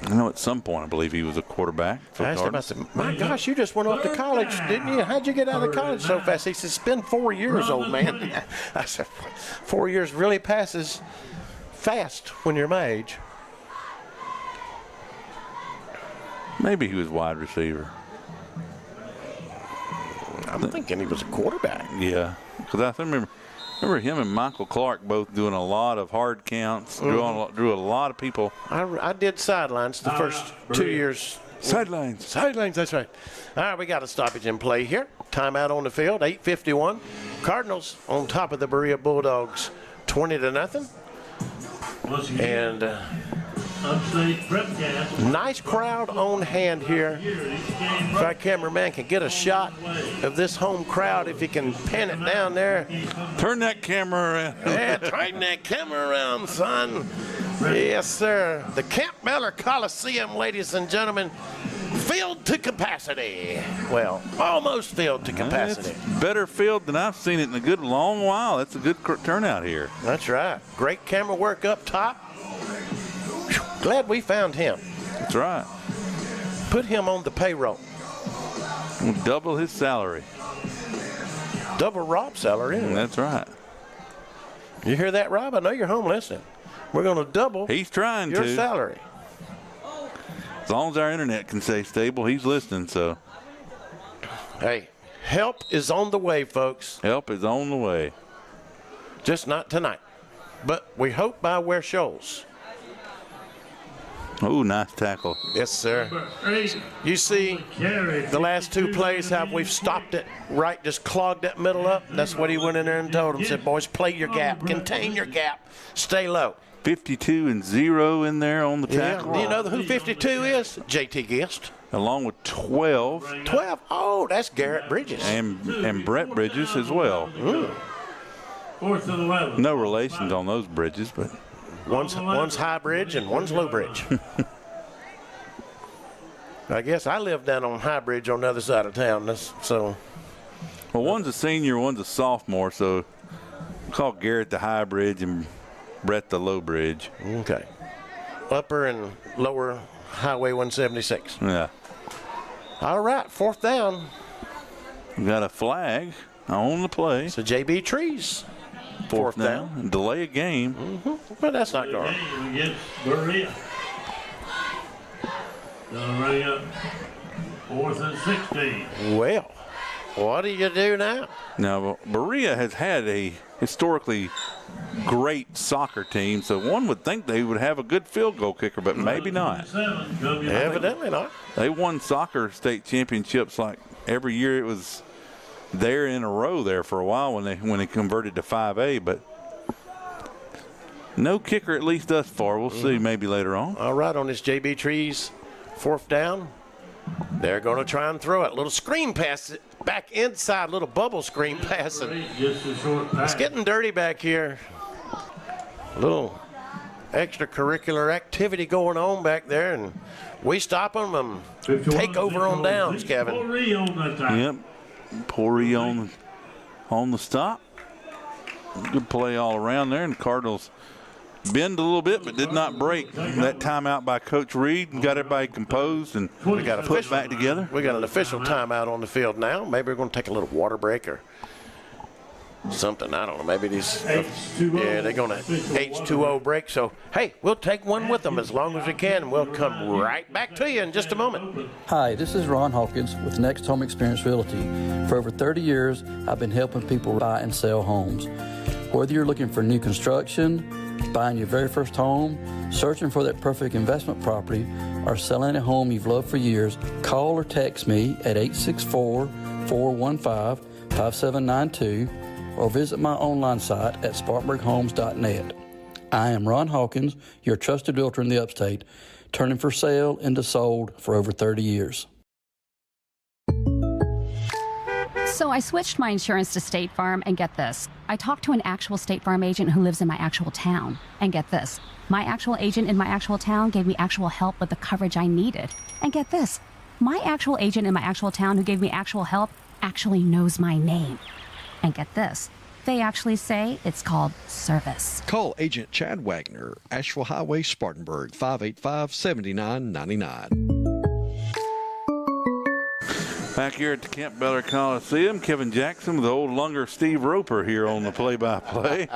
I know at some point I believe he was a quarterback. I asked him, I said, my gosh, you just went off to college, didn't you? How'd you get out of college so fast? He said, it's been 4 years, old man. I said, 4 years really passes fast when you're my age. Maybe he was wide receiver. I'm thinking he was a quarterback. Yeah, because I remember him and Michael Clark both doing a lot of hard counts, drew a lot of people. I did sidelines the first 2 years. Sidelines, that's right. All right, we got a stoppage in play here. Timeout on the field, 8:51. Cardinals on top of the Berea Bulldogs, 20-0. And Upstate Prepcast. nice crowd on hand here. If our cameraman can get a shot of this home crowd, if he can pan it down there. Turn that camera around. Yeah, turn that camera around, son. Yes, sir. The Camp Miller Coliseum, ladies and gentlemen, filled to capacity. Well, almost filled to capacity. It's better filled than I've seen it in a good long while. That's a good turnout here. That's right. Great camera work up top. Glad we found him. That's right. Put him on the payroll. We'll double his salary. Double Rob's salary. Anyway. That's right. You hear that, Rob? I know you're home listening. We're going to double He's trying your to. salary. As long as our internet can stay stable, he's listening, so. Hey, help is on the way, folks. Help is on the way. Just not tonight. But we hope by Ware Shoals. Oh, nice tackle. Yes, sir. You see the last two plays, how we've stopped it right, just clogged that middle up. That's what he went in there and told them. Said, boys, play your gap, contain your gap, stay low. 52 and 0 in there on the tackle. Do you know who 52 is? JT Gist. Along with 12. 12? Oh, that's Garrett Bridges. And Brett Bridges as well. Ooh. 4th and 11. No relations on those bridges, but. One's high bridge and one's low bridge. I guess I live down on High Bridge on the other side of town. So. Well, one's a senior, one's a sophomore, so call Garrett the High Bridge and Brett the Low Bridge. Okay. Upper and lower Highway 176. Yeah. All right, 4th down. We got a flag on the play. So JB Trees. 4th down. Delay a game. Mm-hmm. But that's not going. Against Berea. They'll bring up 4th and 16. Well, what do you do now? Now, Berea has had a historically great soccer team, so one would think they would have a good field goal kicker, but maybe not. Evidently not. They won soccer state championships like every year. It was there in a row there for a while when they converted to 5A, but no kicker at least thus far. We'll see maybe later on. All right, on this JB Trees 4th down, they're going to try and throw it. Little screen pass back inside, little bubble screen pass. It's getting dirty back here. A little extracurricular activity going on back there, and we stop them and take over on downs, Kevin. Yep. Pori on the stop. Good play all around there, and the Cardinals bend a little bit but did not break. That timeout by Coach Reed and got everybody composed and we got put back together. We got an official timeout on the field now. Maybe we're going to take a little water break or something. I don't know. Maybe these. Yeah, they're going to H2O break. So, hey, we'll take one with them as long as we can, and we'll come right back to you in just a moment. Hi, this is Ron Hawkins with Next Home Experience Realty. For over 30 years, I've been helping people buy and sell homes. Whether you're looking for new construction, buying your very first home, searching for that perfect investment property, or selling a home you've loved for years, call or text me at 864-415-5792 or visit my online site at spartanburghomes.net. I am Ron Hawkins, your trusted realtor in the Upstate, turning for sale into sold for over 30 years. So I switched my insurance to State Farm, and get this. I talked to an actual State Farm agent who lives in my actual town. And get this. My actual agent in my actual town gave me actual help with the coverage I needed. And get this. My actual agent in my actual town who gave me actual help actually knows my name. And get this. They actually say it's called service. Call Agent Chad Wagner, Asheville Highway, Spartanburg, 585-7999. Back here at the Camp Miller Coliseum, Kevin Jackson with the old Lunger Steve Roper here on the play-by-play.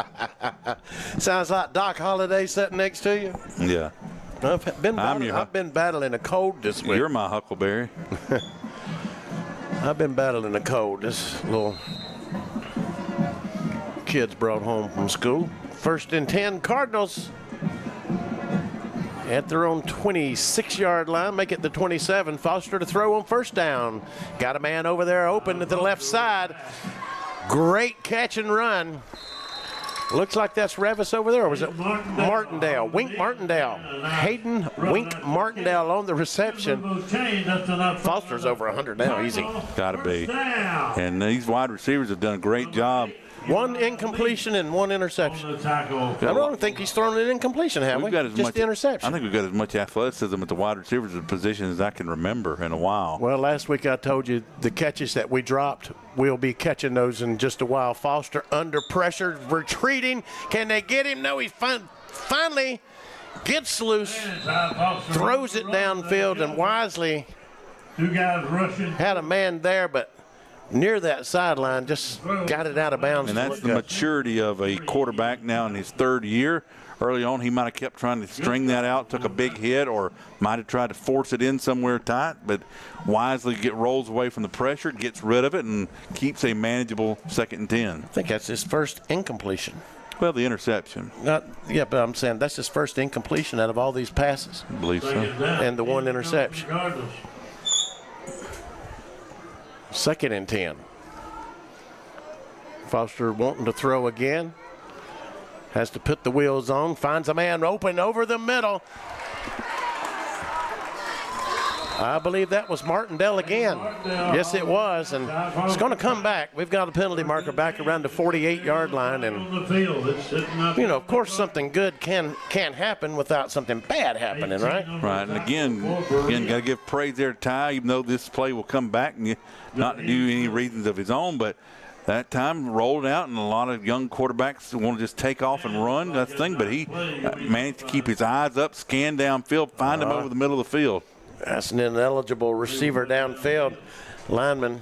Sounds like Doc Holliday sitting next to you. Yeah. I've been battling a cold this week. You're my huckleberry. I've been battling a cold. This little kid's brought home from school. 1st and 10, Cardinals at their own 26-yard line. Make it the 27. Foster to throw on 1st down. Got a man over there open at the left side. Great catch and run. Looks like that's Revis over there, or was it Martindale? Wink Martindale. Hayden Wink Martindale on the reception. Foster's over 100 now, easy. Got to be. And these wide receivers have done a great job. 1 incompletion and 1 interception. I don't think he's thrown an incompletion, have we? Just the interception. I think we've got as much athleticism at the wide receivers position as I can remember in a while. Well, last week I told you the catches that we dropped, we'll be catching those in just a while. Foster under pressure, retreating. Can they get him? No, he finally gets loose, throws it downfield, and wisely had a man there, but near that sideline, just got it out of bounds. And that's the maturity of a quarterback now in his 3rd year. Early on, he might have kept trying to string that out, took a big hit, or might have tried to force it in somewhere tight, but wisely rolls away from the pressure, gets rid of it, and keeps a manageable 2nd and 10. I think that's his first incompletion. Well, the interception. But I'm saying that's his first incompletion out of all these passes. I believe so. And the 1 interception. 2nd and 10. Foster wanting to throw again. Has to put the wheels on. Finds a man open over the middle. I believe that was Martindale again. Yes, it was. And it's going to come back. We've got a penalty marker back around the 48-yard line. And, you know, of course, something good can happen without something bad happening, right? Right. And again, got to give praise there to Ty, even though this play will come back, and not to do any reasons of his own, but that time rolled out, and a lot of young quarterbacks want to just take off and run. That's the thing, but he managed to keep his eyes up, scan downfield, find him over the middle of the field. That's an ineligible receiver downfield. Lineman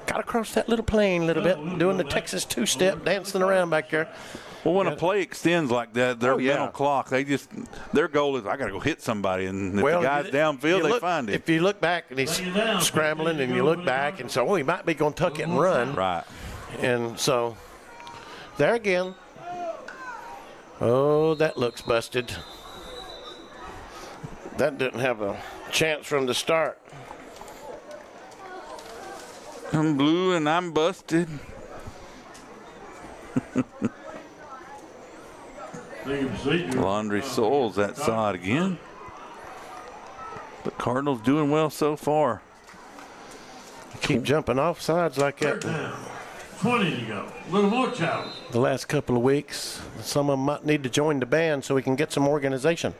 got across that little plane a little bit, doing the Texas two-step, dancing around back there. Well, when a play extends like that, their mental clock, their goal is, I got to go hit somebody. And if the guy's downfield, they find him. If you look back and he's scrambling and you look back and so, he might be going to tuck it and run. Right. And so, there again. Oh, that looks busted. That didn't have a chance from the start. I'm blue and I'm busted. Laundry soils that side again. But Cardinals doing well so far. Keep jumping off sides like that. 20 to go. A little more challenge. The last couple of weeks, some of them might need to join the band so we can get some organization.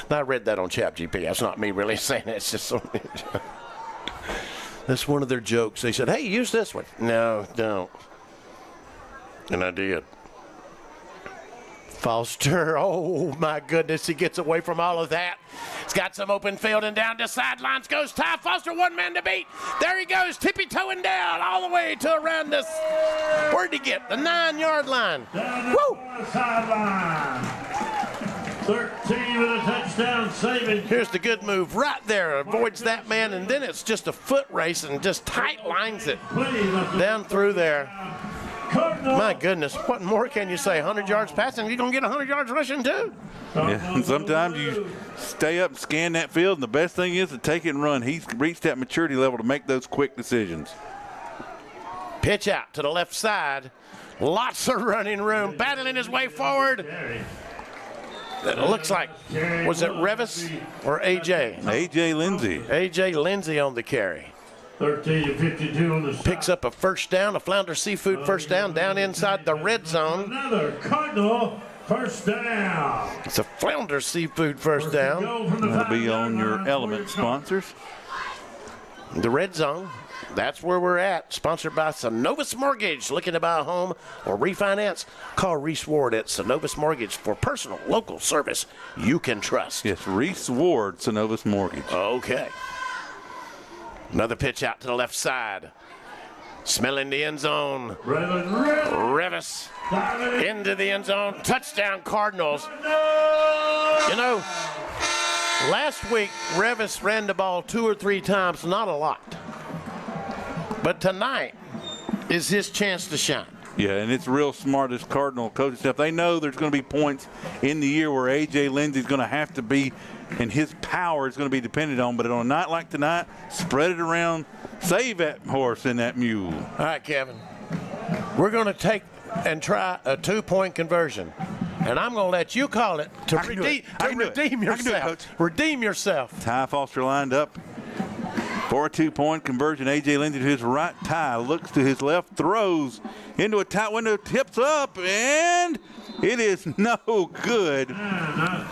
Now, I read that on ChatGPT. That's not me really saying it. It's just so. That's one of their jokes. They said, hey, use this one. No, don't. And I did. Foster, oh my goodness, he gets away from all of that. He's got some open field and down the sidelines goes Ty Foster, 1 man to beat. There he goes, tippy-toeing down all the way to around this. Where'd he get? The 9-yard line. Woo! Sideline. 13 with a touchdown saving. Here's the good move right there. Avoids that man, and then it's just a foot race and just tight lines it down through there. My goodness, what more can you say? 100 yards passing, you're going to get 100 yards rushing too? Yeah, and sometimes you stay up and scan that field, and the best thing is to take it and run. He's reached that maturity level to make those quick decisions. Pitch out to the left side. Lots of running room, battling his way forward. It looks like, was it Revis or A.J.? A.J. Lindsey. A.J. Lindsey on the carry. 13 to 52 on the side. Picks up a first down, a Flounder Seafood first down inside the red zone. Another Cardinal first down. It's a Flounder Seafood first down. That'll be on your Element sponsors. The red zone, that's where we're at. Sponsored by Synovus Mortgage. Looking to buy a home or refinance? Call Reese Ward at Synovus Mortgage for personal local service you can trust. Yes, Reese Ward, Synovus Mortgage. Okay. Another pitch out to the left side. Smelling the end zone. Revis into the end zone. Touchdown Cardinals. You know, Last week, Revis ran the ball 2 or 3 times, not a lot. But tonight is his chance to shine. Yeah, and it's real smart as Cardinal coaching staff. They know there's going to be points in the year where A.J. Lindsey's going to have to be, and his power is going to be dependent on. But on a night like tonight, spread it around, save that horse and that mule. All right, Kevin. We're going to take and try a 2-point conversion. And I'm going to let you call it to redeem yourself. Redeem yourself. Ty Foster lined up for a 2-point conversion. A.J. Lindsey to his right. Ty looks to his left, throws into a tight window, tips up, and it is no good.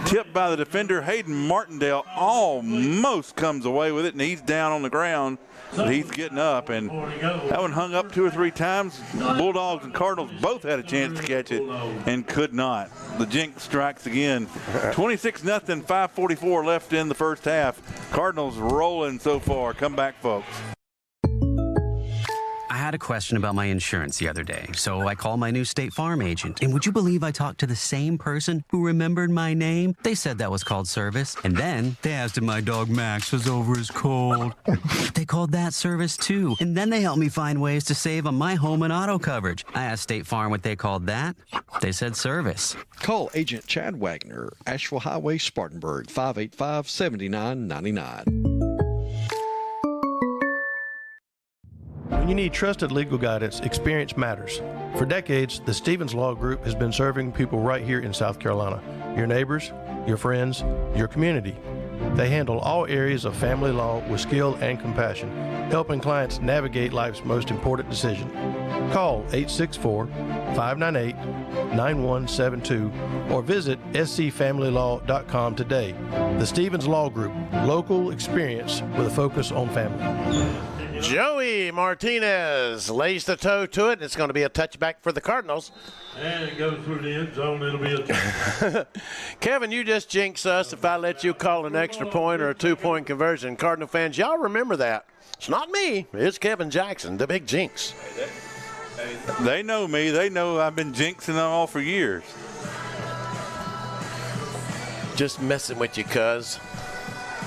Tipped by the defender. Hayden Martindale almost comes away with it, and he's down on the ground. But he's getting up, and that one hung up 2 or 3 times. Bulldogs and Cardinals both had a chance to catch it and could not. The jinx strikes again. 26-0, 5:44 left in the first half. Cardinals rolling so far. Come back, folks. I had a question about my insurance the other day, so I called my new State Farm agent. And would you believe I talked to the same person who remembered my name? They said that was called service. And then they asked if my dog Max was over his cold. They called that service too. And then they helped me find ways to save on my home and auto coverage. I asked State Farm what they called that. They said service. Call Agent Chad Wagner, Asheville Highway, Spartanburg, 585-7999. When you need trusted legal guidance, experience matters. For decades, the Stevens Law Group has been serving people right here in South Carolina. Your neighbors, your friends, your community. They handle all areas of family law with skill and compassion, helping clients navigate life's most important decision. Call 864-598-9172 or visit scfamilylaw.com today. The Stevens Law Group, local experience with a focus on family. Joey Martinez lays the toe to it. It's going to be a touchback for the Cardinals. And it goes through the end zone. It'll be a touchback. Kevin, you just jinx us if I let you call an extra point or a 2-point conversion. Cardinal fans, y'all remember that. It's not me. It's Kevin Jackson, the big jinx. They know me. They know I've been jinxing them all for years. Just messing with you, cuz.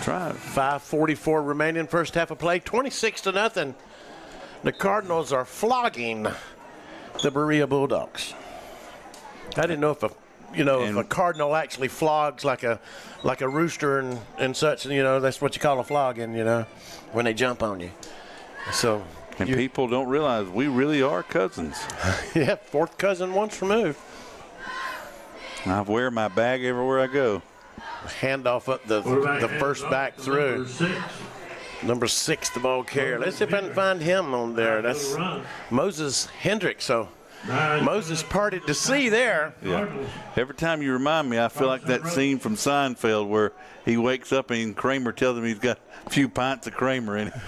Try it. 5:44 remaining, first half of play. 26-0. The Cardinals are flogging the Berea Bulldogs. I didn't know if a Cardinal actually flogs like a rooster and such. And, that's what you call a flogging. When they jump on you. So. And people don't realize we really are cousins. Yeah, fourth cousin once removed. I wear my bag everywhere I go. Handoff up the first back through. Number 6, the ball carrier. Let's see if I can find him on there. That's Moses Hendricks. So Moses parted to see there. Yeah. Every time you remind me, I feel like that scene from Seinfeld where he wakes up and Kramer tells him he's got a few pints of Kramer in him.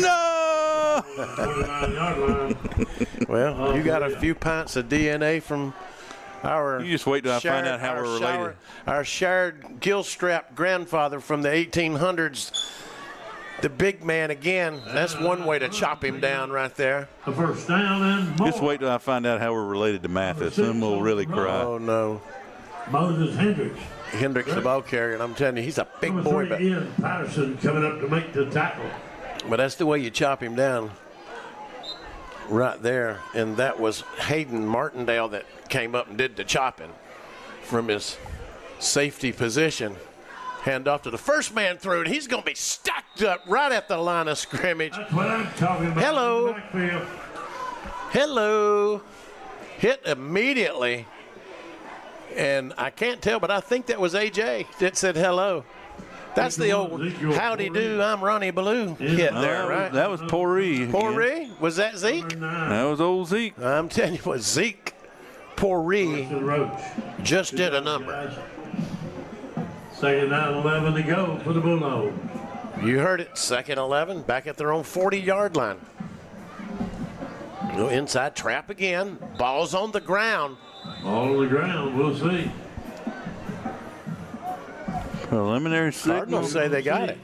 No! Well, you got a few pints of DNA from our. You just wait till I find out how we're related. Our shared gill-strapped grandfather from the 1800s, the big man again. That's one way to chop him down right there. A first down and more. Just wait till I find out how we're related to Mathis, then we'll really cry. Oh no. Moses Hendricks. Hendricks, the ball carrier, and I'm telling you, he's a big boy. But Ian Patterson coming up to make the tackle. But that's the way you chop him down. Right there, and that was Hayden Martindale that came up and did the chopping from his safety position. Hand off to the first man through, and he's going to be stacked up right at the line of scrimmage. That's what I'm talking about. Hello. Hello. Hit immediately. And I can't tell, but I think that was A.J. that said hello. That's the old howdy do, I'm Ronnie Ballou hit there, right? That was Poree. Poree? Was that Zeke? That was old Zeke. I'm telling you what, Zeke Poree just did a number. Second down, 11 to go for the Bulldogs. You heard it, second 11, back at their own 40-yard line. No inside trap again. Ball's on the ground. Ball on the ground, we'll see. Preliminary signal. Cardinals say they got it.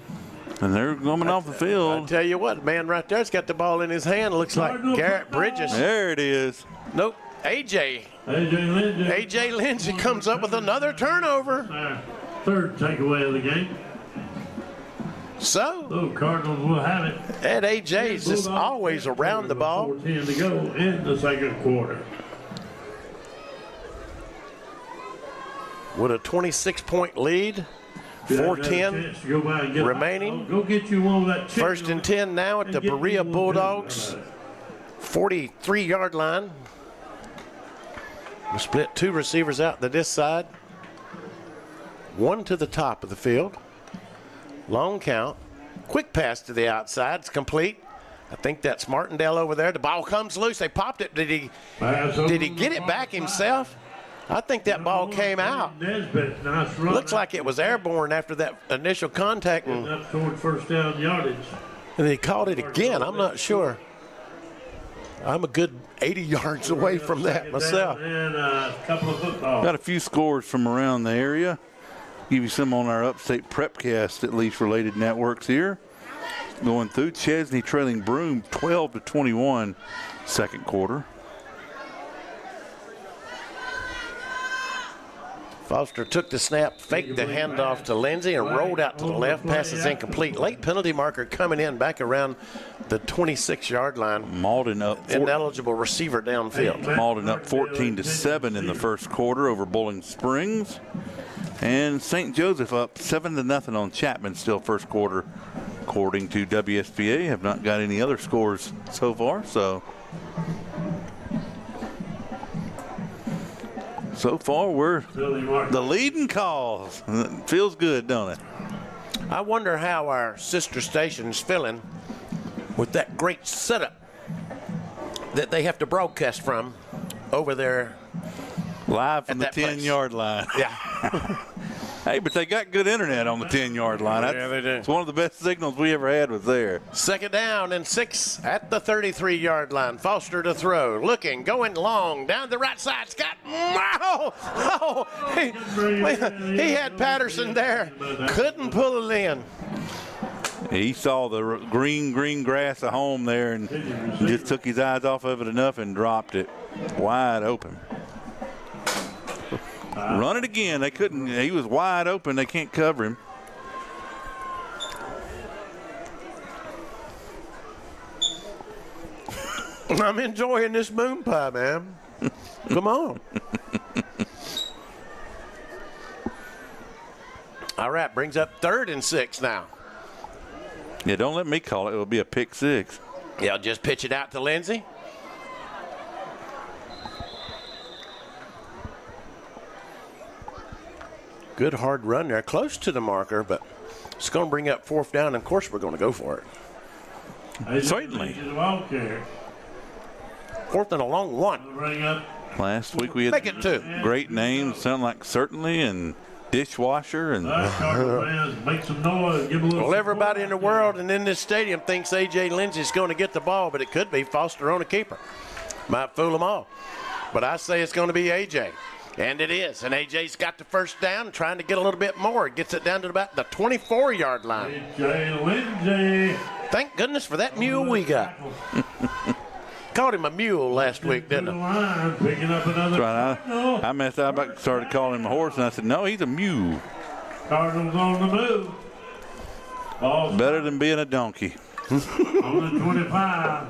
And they're coming off the field. I tell you what, man right there's got the ball in his hand. Looks like Garrett Bridges. There it is. Nope, A.J. A.J. Lindsey. A.J. Lindsey comes up with another turnover. third takeaway of the game. So, Cardinals will have it. Ed A.J.'s just always around the ball. 4:10 to go in the second quarter. With a 26-point lead. 4:10 remaining. Go get you one of that chicken. First and 10 now at the Berea Bulldogs. 43-yard line. We split two receivers out to this side. One to the top of the field. Long count. Quick pass to the outside. It's complete. I think that's Martindale over there. The ball comes loose. They popped it. Did he get it back himself? I think that ball came out. Looks like it was airborne after that initial contact. And up toward first down yardage. And he called it again. I'm not sure. I'm a good 80 yards away from that myself. And a couple of footballs. Got a few scores from around the area. Give you some on our Upstate Prepcast, at least related networks here. Going through, Chesney trailing Broome 12-21, second quarter. Foster took the snap, faked the handoff to Lindsey, and rolled out to the left. Pass is incomplete. Late penalty marker coming in back around the 26-yard line. Malden up. Ineligible receiver downfield. Malden up 14-7 in the first quarter over Bowling Springs. And St. Joseph up 7-0 on Chapman still first quarter. According to WSBA, have not got any other scores so far. So far, we're the leading cause. Feels good, don't it? I wonder how our sister station's feeling with that great setup that they have to broadcast from over there. Live from the 10-yard line. Yeah. Hey, but they got good internet on the 10-yard line. Yeah, they do. It's one of the best signals we ever had was there. Second down and 6 at the 33-yard line. Foster to throw. Looking, going long, down the right side. Scott. He had Patterson there. Couldn't pull it in. He saw the green grass of home there and just took his eyes off of it enough and dropped it wide open. Run it again. They couldn't. He was wide open. They can't cover him. I'm enjoying this moon pie, man. Come on. All right, brings up 3rd and 6 now. Yeah, don't let me call it. It'll be a pick 6. Yeah, just pitch it out to Lindsey. Good hard run there, close to the marker, but it's going to bring up 4th down, and of course we're going to go for it. Certainly. 4th and a long one. Last week we had Make it 2. Great names, sound like Certainly and Dishwasher. And make some noise. Give a little well, everybody in the world and in this stadium thinks A.J. Lindsey's going to get the ball, but it could be Foster on a keeper. Might fool them all. But I say it's going to be A.J., and it is. And A.J.'s got the first down, trying to get a little bit more. Gets it down to about the 24-yard line. A.J. Lindsey. Thank goodness for that mule we got. Called him a mule last week, didn't I? Picking up another. That's right. I messed up. I started calling him a horse, and I said, no, he's a mule. Cardinals on the move. Ball's better than being a donkey. On the 25.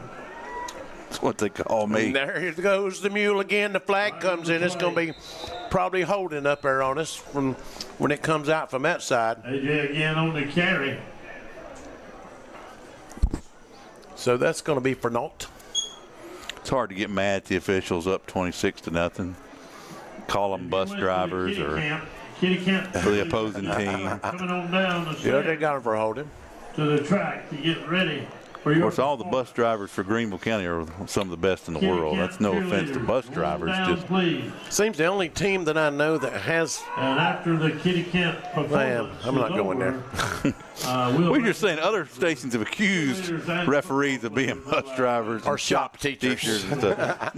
That's what they call me. And there goes the mule again. The flag comes in. It's going to be probably holding up there on us from when it comes out from that side. A.J. again on the carry. So that's going to be for naught. It's hard to get mad at the officials up 26-0. Call them bus drivers or for the opposing team. Coming on down Yeah, they got them for holding. To the track to get ready. Of course, all the bus drivers for Greenville County are some of the best in the world. That's no offense to bus drivers. Just seems the only team that I know that has. And after the Kitty Kent performance, I'm not going there. We're just saying other stations have accused referees of being bus drivers or shop teachers. And stuff.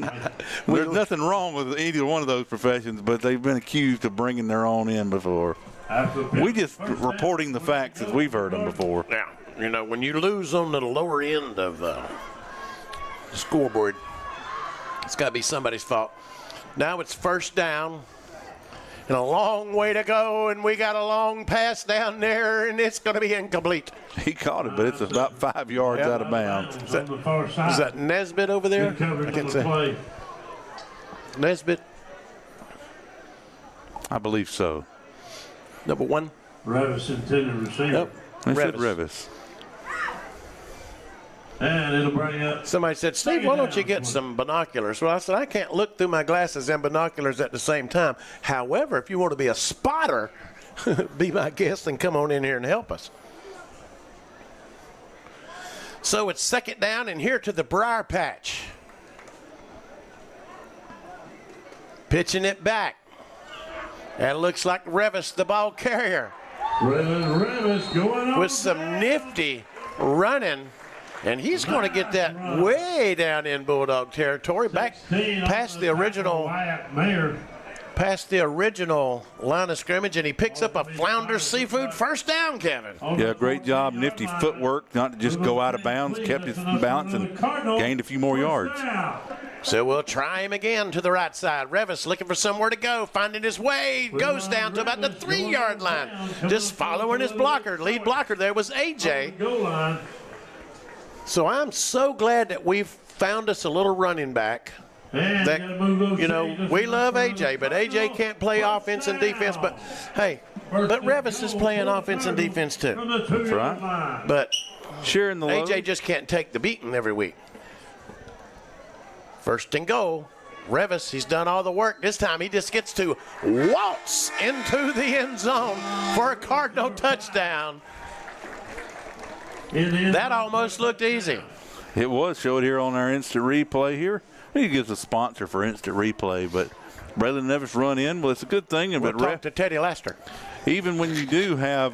There's nothing wrong with either one of those professions, but they've been accused of bringing their own in before. We just reporting the facts as we've heard them before. Yeah. You know, when you lose on the lower end of the scoreboard, it's got to be somebody's fault. Now it's first down And a long way to go, and we got a long pass down there, and it's going to be incomplete. He caught it, but it's about 5 yards out of bounds. Is that Nesbitt over there? I can't say. Nesbitt? I believe so. Number 1? Revis intended receiver. Nope. They said Revis. And it'll bring up. Somebody said, Steve, why don't you get some binoculars? Well, I said, I can't look through my glasses and binoculars at the same time. However, if you want to be a spotter, be my guest and come on in here and help us. So it's second down and here to the Briar Patch. Pitching it back. And looks like Revis, the ball carrier. Revis going on with some nifty running. And he's going to get that way down in Bulldog territory, back past the original line of scrimmage, and he picks up a Flounder Seafood first down, Kevin. Yeah, great job. Nifty footwork, not to just go out of bounds, kept his balance and gained a few more yards. So we'll try him again to the right side. Revis looking for somewhere to go, finding his way, goes down to about the 3-yard line. Just following his blocker. Lead blocker there was AJ. So I'm so glad that we've found us a little running back. That, you know, we love AJ, but AJ can't play offense and defense. But, hey, but Revis is playing offense and defense too. That's right. But sharing the load. AJ just can't take the beating every week. First and goal. Revis, he's done all the work. This time he just gets to waltz into the end zone for a Cardinal touchdown. That almost looked easy. It was. Show it here on our instant replay here. He gives a sponsor for instant replay, but Braylon Nevis run in. Well, it's a good thing. We'll talk to Teddy Lester. Even when you do have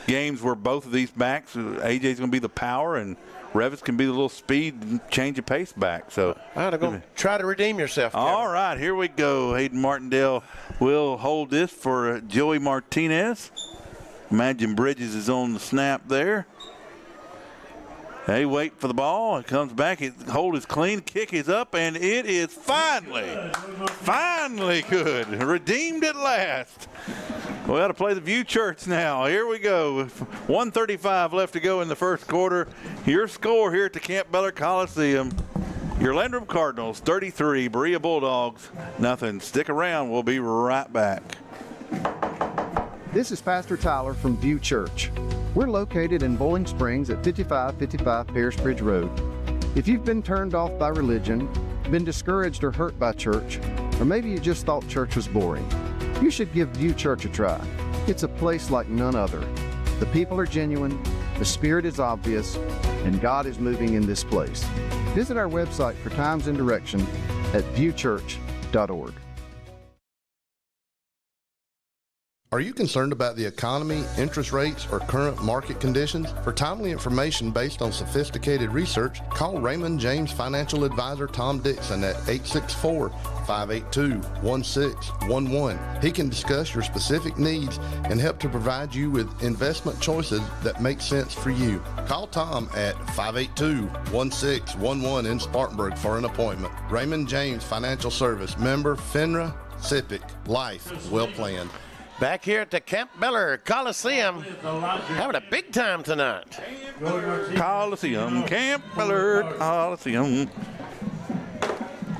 games where both of these backs, AJ's going to be the power and Revis can be the little speed and change of pace back. So try to redeem yourself, Kevin. All right, here we go. Hayden Martindale will hold this for Joey Martinez. Imagine Bridges is on the snap there. They wait for the ball. It comes back. His hold is clean. Kick is up, and it is finally good. Redeemed at last. We got to play the View Church now. Here we go. 1:35 left to go in the first quarter. Your score here at the Camp Beller Coliseum. Your Landrum Cardinals 33, Berea Bulldogs nothing. Stick around. We'll be right back. This is Pastor Tyler from View Church. We're located in Bowling Springs at 5555 Paris Bridge Road. If you've been turned off by religion, been discouraged or hurt by church, or maybe you just thought church was boring, you should give View Church a try. It's a place like none other. The people are genuine, the Spirit is obvious, and God is moving in this place. Visit our website for times and direction at viewchurch.org. Are you concerned about the economy, interest rates, or current market conditions? For timely information based on sophisticated research, call Raymond James Financial Advisor Tom Dixon at 864-582-1611. He can discuss your specific needs and help to provide you with investment choices that make sense for you. Call Tom at 582-1611 in Spartanburg for an appointment. Raymond James Financial Service, member FINRA, SIPC, life well planned. Back here at the Camp Beller Coliseum, having a big time tonight. Coliseum, Camp Beller Coliseum.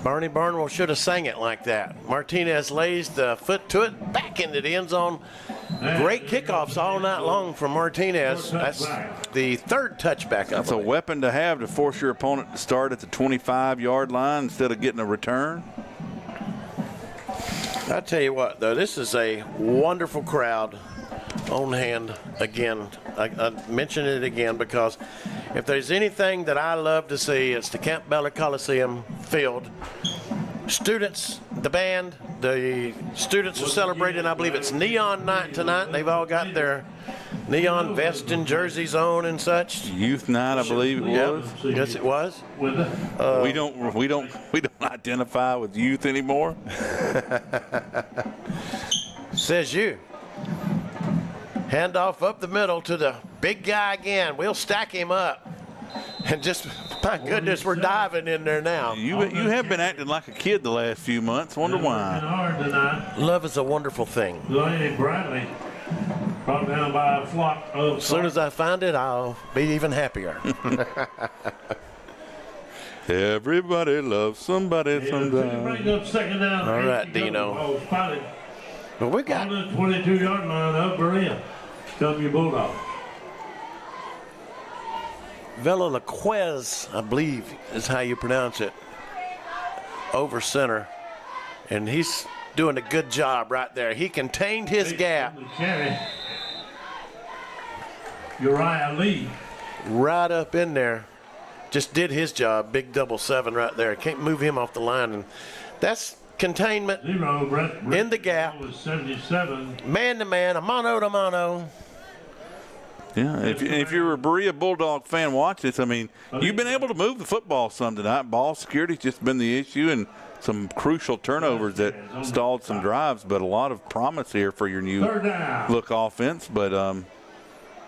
Barney Barnwell should have sang it like that. Martinez lays the foot to it, back into the end zone. Great kickoffs all night long from Martinez. That's the third touchback. That's a weapon to have to force your opponent to start at the 25-yard line instead of getting a return. I tell you what, though, this is a wonderful crowd on hand again. I mention it again because if there's anything that I love to see, it's the Camp Beller Coliseum filled. Students, the band, the students are celebrating. I believe it's Neon Night tonight. They've all got their neon vest and jerseys on and such. Youth night, I believe it was. Yes, it was. We don't identify with youth anymore. Says you. Handoff up the middle to the big guy again. We'll stack him up. And just, my goodness, we're diving in there now. You have been acting like a kid the last few months. Wonder why. Love is a wonderful thing. Delaney Bradley brought down by a flock of. As soon as I find it, I'll be even happier. Everybody loves somebody sometime. Bring up second down. All right, Dino. But we got on the 22-yard line of Berea. Come your Bulldogs. Vela Laquez, I believe is how you pronounce it, over center. And he's doing a good job right there. He contained his gap. Uriah Lee. Right up in there. Just did his job. Big 7 right there. Can't move him off the line. And that's containment in the gap. 77. Man to man, a mano to mano. Yeah, if you're a Berea Bulldog fan, watch this. I mean, you've been able to move the football some tonight. Ball security's just been the issue, and some crucial turnovers that stalled some drives, but a lot of promise here for your new look offense, but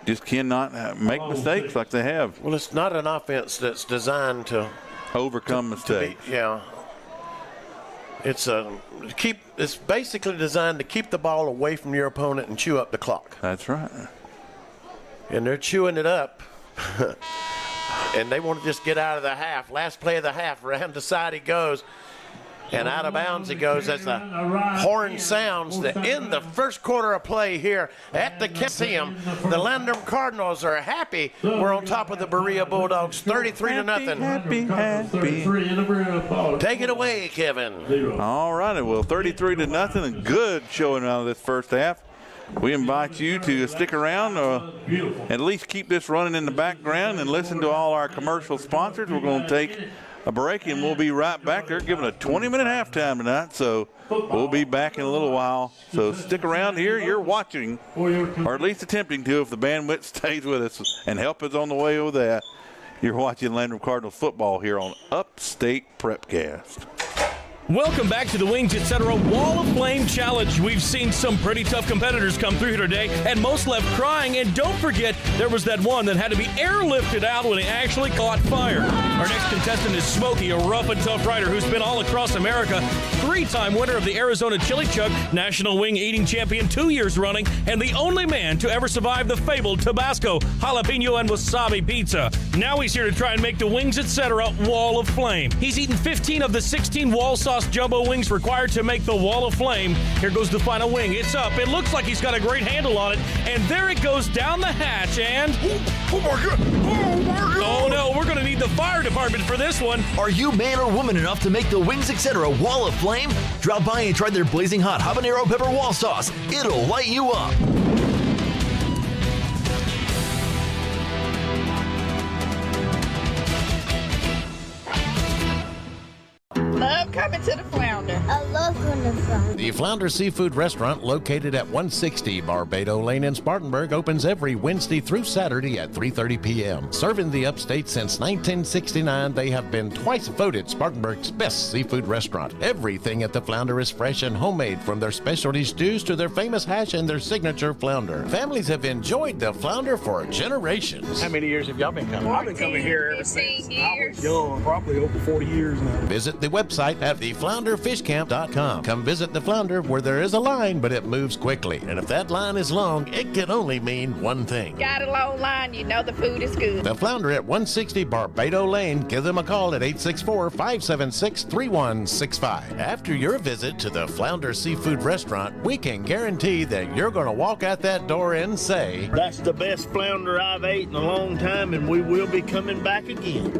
just cannot make mistakes like they have. Well, it's not an offense that's designed to overcome mistakes. Yeah. It's basically designed to keep the ball away from your opponent and chew up the clock. That's right. And they're chewing it up. And they want to just get out of the half. Last play of the half, around the side he goes. And out of bounds he goes as the horn sounds to end the first quarter of play here at the Coliseum. The Landrum Cardinals are happy. We're on top of the Berea Bulldogs, 33-0. Happy. Take it away, Kevin. All righty, well, 33-0, and good showing out of this first half. We invite you to stick around, at least keep this running in the background and listen to all our commercial sponsors. We're going to take a break, and we'll be right back. They're giving a 20-minute halftime tonight, so we'll be back in a little while. So stick around here. You're watching, or at least attempting to if the bandwidth stays with us, and help is on the way with that. You're watching Landrum Cardinals football here on Upstate Prepcast. Welcome back to the Wings Etc. Wall of Flame Challenge. We've seen some pretty tough competitors come through here today, and most left crying. And don't forget, there was that one that had to be airlifted out when he actually caught fire. Our next contestant is Smokey, a rough and tough rider who's been all across America, 3-time winner of the Arizona Chili Chuck, National Wing Eating Champion 2 years running, and the only man to ever survive the fabled Tabasco, jalapeno, and wasabi pizza. Now he's here to try and make the Wings Etc. Wall of Flame. He's eaten 15 of the 16 wall sauce jumbo wings required to make the Wall of Flame. Here goes the final wing. It's up. It looks like he's got a great handle on it. And there it goes down the hatch. And oh my God! Oh my God! Oh no, we're going to need the fire department for this one. Are you man or woman enough to make the Wings Etc. Wall of Flame? Drop by and try their blazing hot habanero pepper wall sauce. It'll light you up. Love coming to the Flounder. I love going to the Flounder. The Flounder Seafood Restaurant, located at 160 Barbado Lane in Spartanburg, opens every Wednesday through Saturday at 3:30 p.m. Serving the Upstate since 1969, they have been twice voted Spartanburg's best seafood restaurant. Everything at the Flounder is fresh and homemade, from their specialty stews to their famous hash and their signature flounder. Families have enjoyed the Flounder for generations. How many years have y'all been coming? I've been coming here ever since I was young, probably over 40 years now. Visit the website at theflounderfishcamp.com. Come visit the Flounder, where there is a line, but it moves quickly. And if that line is long, it can only mean one thing. Got a long line, you know the food is good. The Flounder at 160 Barbado Lane. Give them a call at 864-576-3165. After your visit to the Flounder Seafood Restaurant, we can guarantee that you're going to walk out that door and say, "That's the best flounder I've ate in a long time, and we will be coming back again."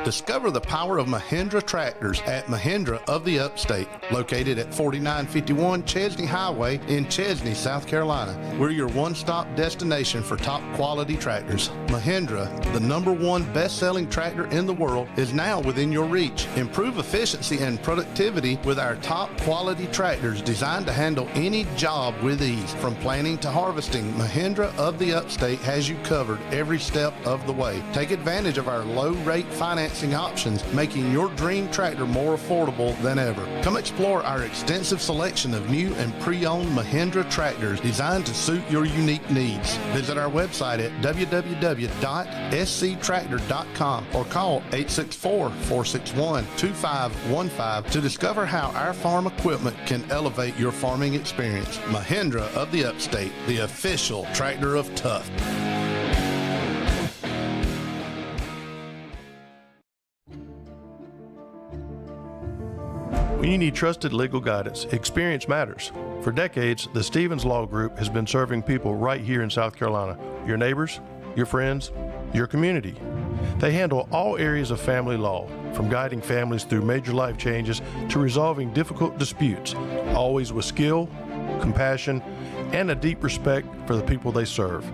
Discover the power of Mahindra tractors at Mahindra of the Upstate, located at 4951 Chesney Highway in Chesney, South Carolina. We're your one-stop destination for top quality tractors. Mahindra, the #1 best-selling tractor in the world, is now within your reach. Improve efficiency and productivity with our top quality tractors designed to handle any job with ease. From planting to harvesting, Mahindra of the Upstate has you covered every step of the way. Take advantage of our low-rate financing financing options, making your dream tractor more affordable than ever. Come explore our extensive selection of new and pre-owned Mahindra tractors designed to suit your unique needs. Visit our website at www.sctractor.com or call 864-461-2515 to discover how our farm equipment can elevate your farming experience. Mahindra of the Upstate, the official tractor of tough. When you need trusted legal guidance, experience matters. For decades, the Stevens Law Group has been serving people right here in South Carolina, your neighbors, your friends, your community. They handle all areas of family law, from guiding families through major life changes to resolving difficult disputes, always with skill, compassion, and a deep respect for the people they serve.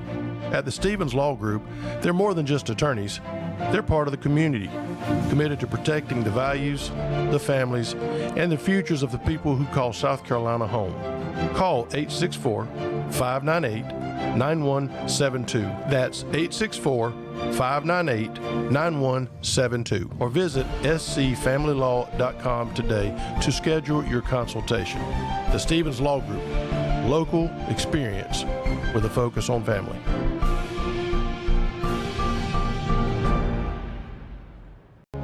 At the Stevens Law Group, they're more than just attorneys. They're part of the community, committed to protecting the values, the families, and the futures of the people who call South Carolina home. Call 864-598-9172. That's 864-598-9172. Or visit scfamilylaw.com today to schedule your consultation. The Stevens Law Group, local experience with a focus on family.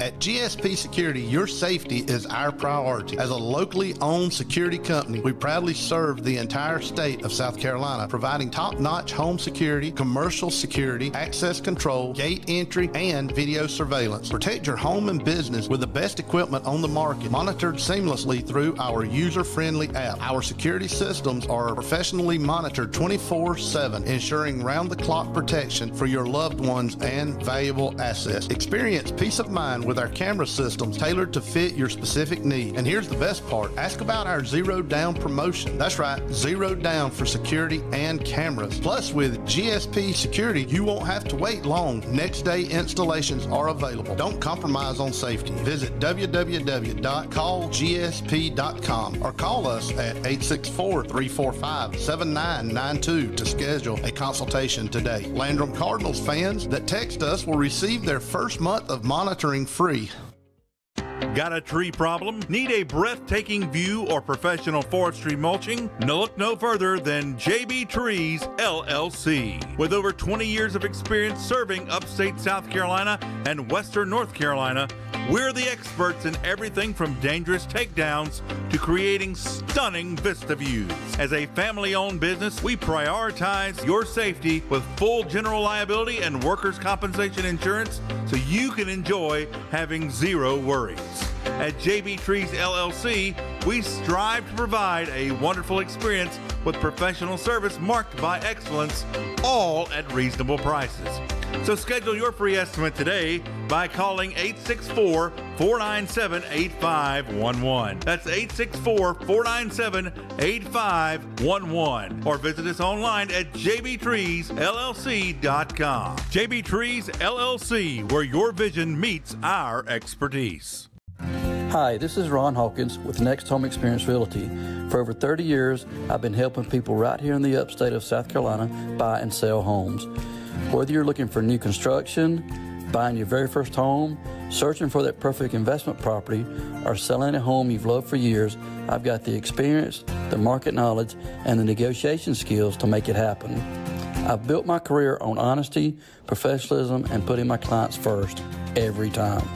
At GSP Security, your safety is our priority. As a locally owned security company, we proudly serve the entire state of South Carolina, providing top-notch home security, commercial security, access control, gate entry, and video surveillance. Protect your home and business with the best equipment on the market, monitored seamlessly through our user-friendly app. Our security systems are professionally monitored 24/7, ensuring round-the-clock protection for your loved ones and valuable assets. Experience peace of mind with our camera systems tailored to fit your specific need. And here's the best part. Ask about our Zero Down promotion. That's right, Zero Down for security and cameras. Plus, with GSP Security, you won't have to wait long. Next day installations are available. Don't compromise on safety. Visit www.callgsp.com or call us at 864-345-7992 to schedule a consultation today. Landrum Cardinals fans that text us will receive their first month of monitoring free. Got a tree problem? Need a breathtaking view or professional forestry mulching? Look no further than JB Trees, LLC. With over 20 years of experience serving upstate South Carolina and western North Carolina, we're the experts in everything from dangerous takedowns to creating stunning vista views. As a family-owned business, we prioritize your safety with full general liability and workers' compensation insurance so you can enjoy having zero worries. At JB Trees LLC, we strive to provide a wonderful experience with professional service marked by excellence, all at reasonable prices. So schedule your free estimate today by calling 864-497-8511. That's 864-497-8511. Or visit us online at jbtreesllc.com. JB Trees LLC, where your vision meets our expertise. Hi, this is Ron Hawkins with Next Home Experience Realty. For over 30 years, I've been helping people right here in the upstate of South Carolina buy and sell homes. Whether you're looking for new construction, buying your very first home, searching for that perfect investment property, or selling a home you've loved for years, I've got the experience, the market knowledge, and the negotiation skills to make it happen. I've built my career on honesty, professionalism, and putting my clients first every time.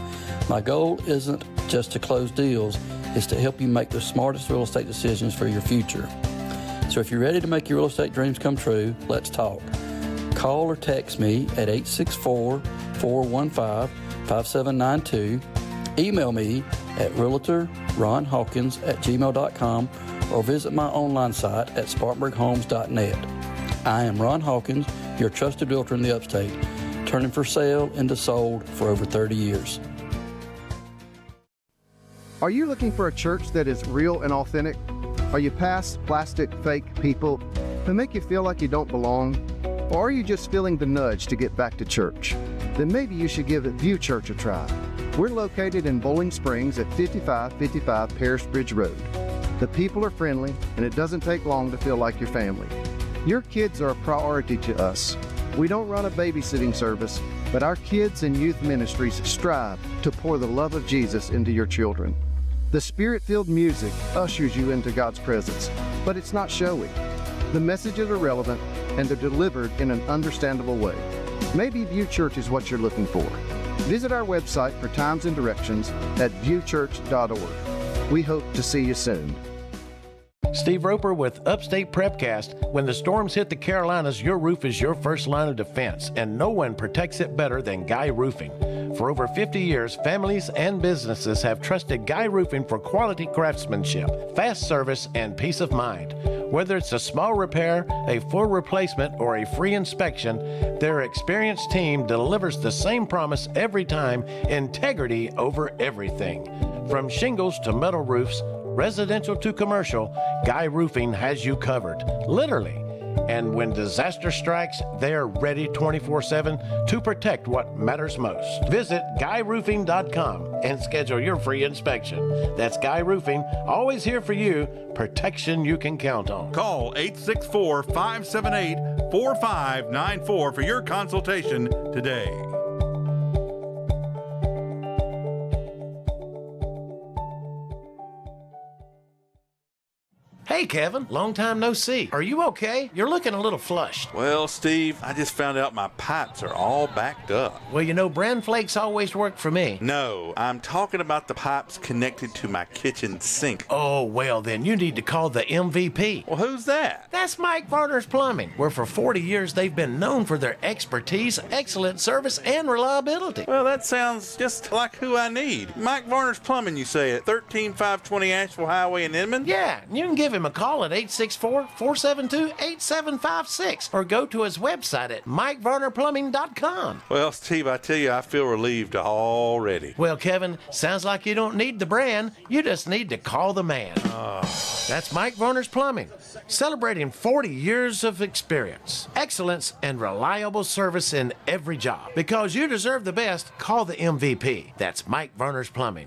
My goal isn't just to close deals, it's to help you make the smartest real estate decisions for your future. So if you're ready to make your real estate dreams come true, let's talk. Call or text me at 864-415-5792. Email me at realtorronhawkins@gmail.com or visit my online site at spartanburghomes.net. I am Ron Hawkins, your trusted realtor in the upstate, turning for sale into sold for over 30 years. Are you looking for a church that is real and authentic? Are you past plastic, fake people who make you feel like you don't belong? Or are you just feeling the nudge to get back to church? Then maybe you should give View Church a try. We're located in Bowling Springs at 5555 Paris Bridge Road. The people are friendly, and it doesn't take long to feel like your family. Your kids are a priority to us. We don't run a babysitting service, but our kids and youth ministries strive to pour the love of Jesus into your children. The Spirit-filled music ushers you into God's presence, but it's not showy. The messages are relevant and they're delivered in an understandable way. Maybe View Church is what you're looking for. Visit our website for times and directions at viewchurch.org. We hope to see you soon. Steve Roper with Upstate Prepcast. When the storms hit the Carolinas, your roof is your first line of defense, and no one protects it better than Guy Roofing. For over 50 years, families and businesses have trusted Guy Roofing for quality craftsmanship, fast service, and peace of mind. Whether it's a small repair, a full replacement, or a free inspection, their experienced team delivers the same promise every time: integrity over everything. From shingles to metal roofs, residential to commercial, Guy Roofing has you covered, literally. And when disaster strikes, they're ready 24/7 to protect what matters most. Visit GuyRoofing.com and schedule your free inspection. That's Guy Roofing, always here for you, protection you can count on. Call 864-578-4594 for your consultation today. Hey, Kevin, long time no see. Are you okay? You're looking a little flushed. Well, Steve, I just found out my pipes are all backed up. Well, you know, bran flakes always work for me. No, I'm talking about the pipes connected to my kitchen sink. Oh, well, then you need to call the MVP. Well, who's that? That's Mike Varner's Plumbing, where for 40 years they've been known for their expertise, excellent service, and reliability. Well, that sounds just like who I need. Mike Varner's Plumbing, you say, at 13520 Asheville Highway in Inman? Yeah, you can give him a call at 864-472-8756 or go to his website at MikeVarnerPlumbing.com. Well, Steve, I tell you, I feel relieved already. Well, Kevin, sounds like you don't need the brand. You just need to call the man. That's Mike Varner's Plumbing, celebrating 40 years of experience, excellence, and reliable service in every job. Because you deserve the best, call the MVP. That's Mike Varner's Plumbing.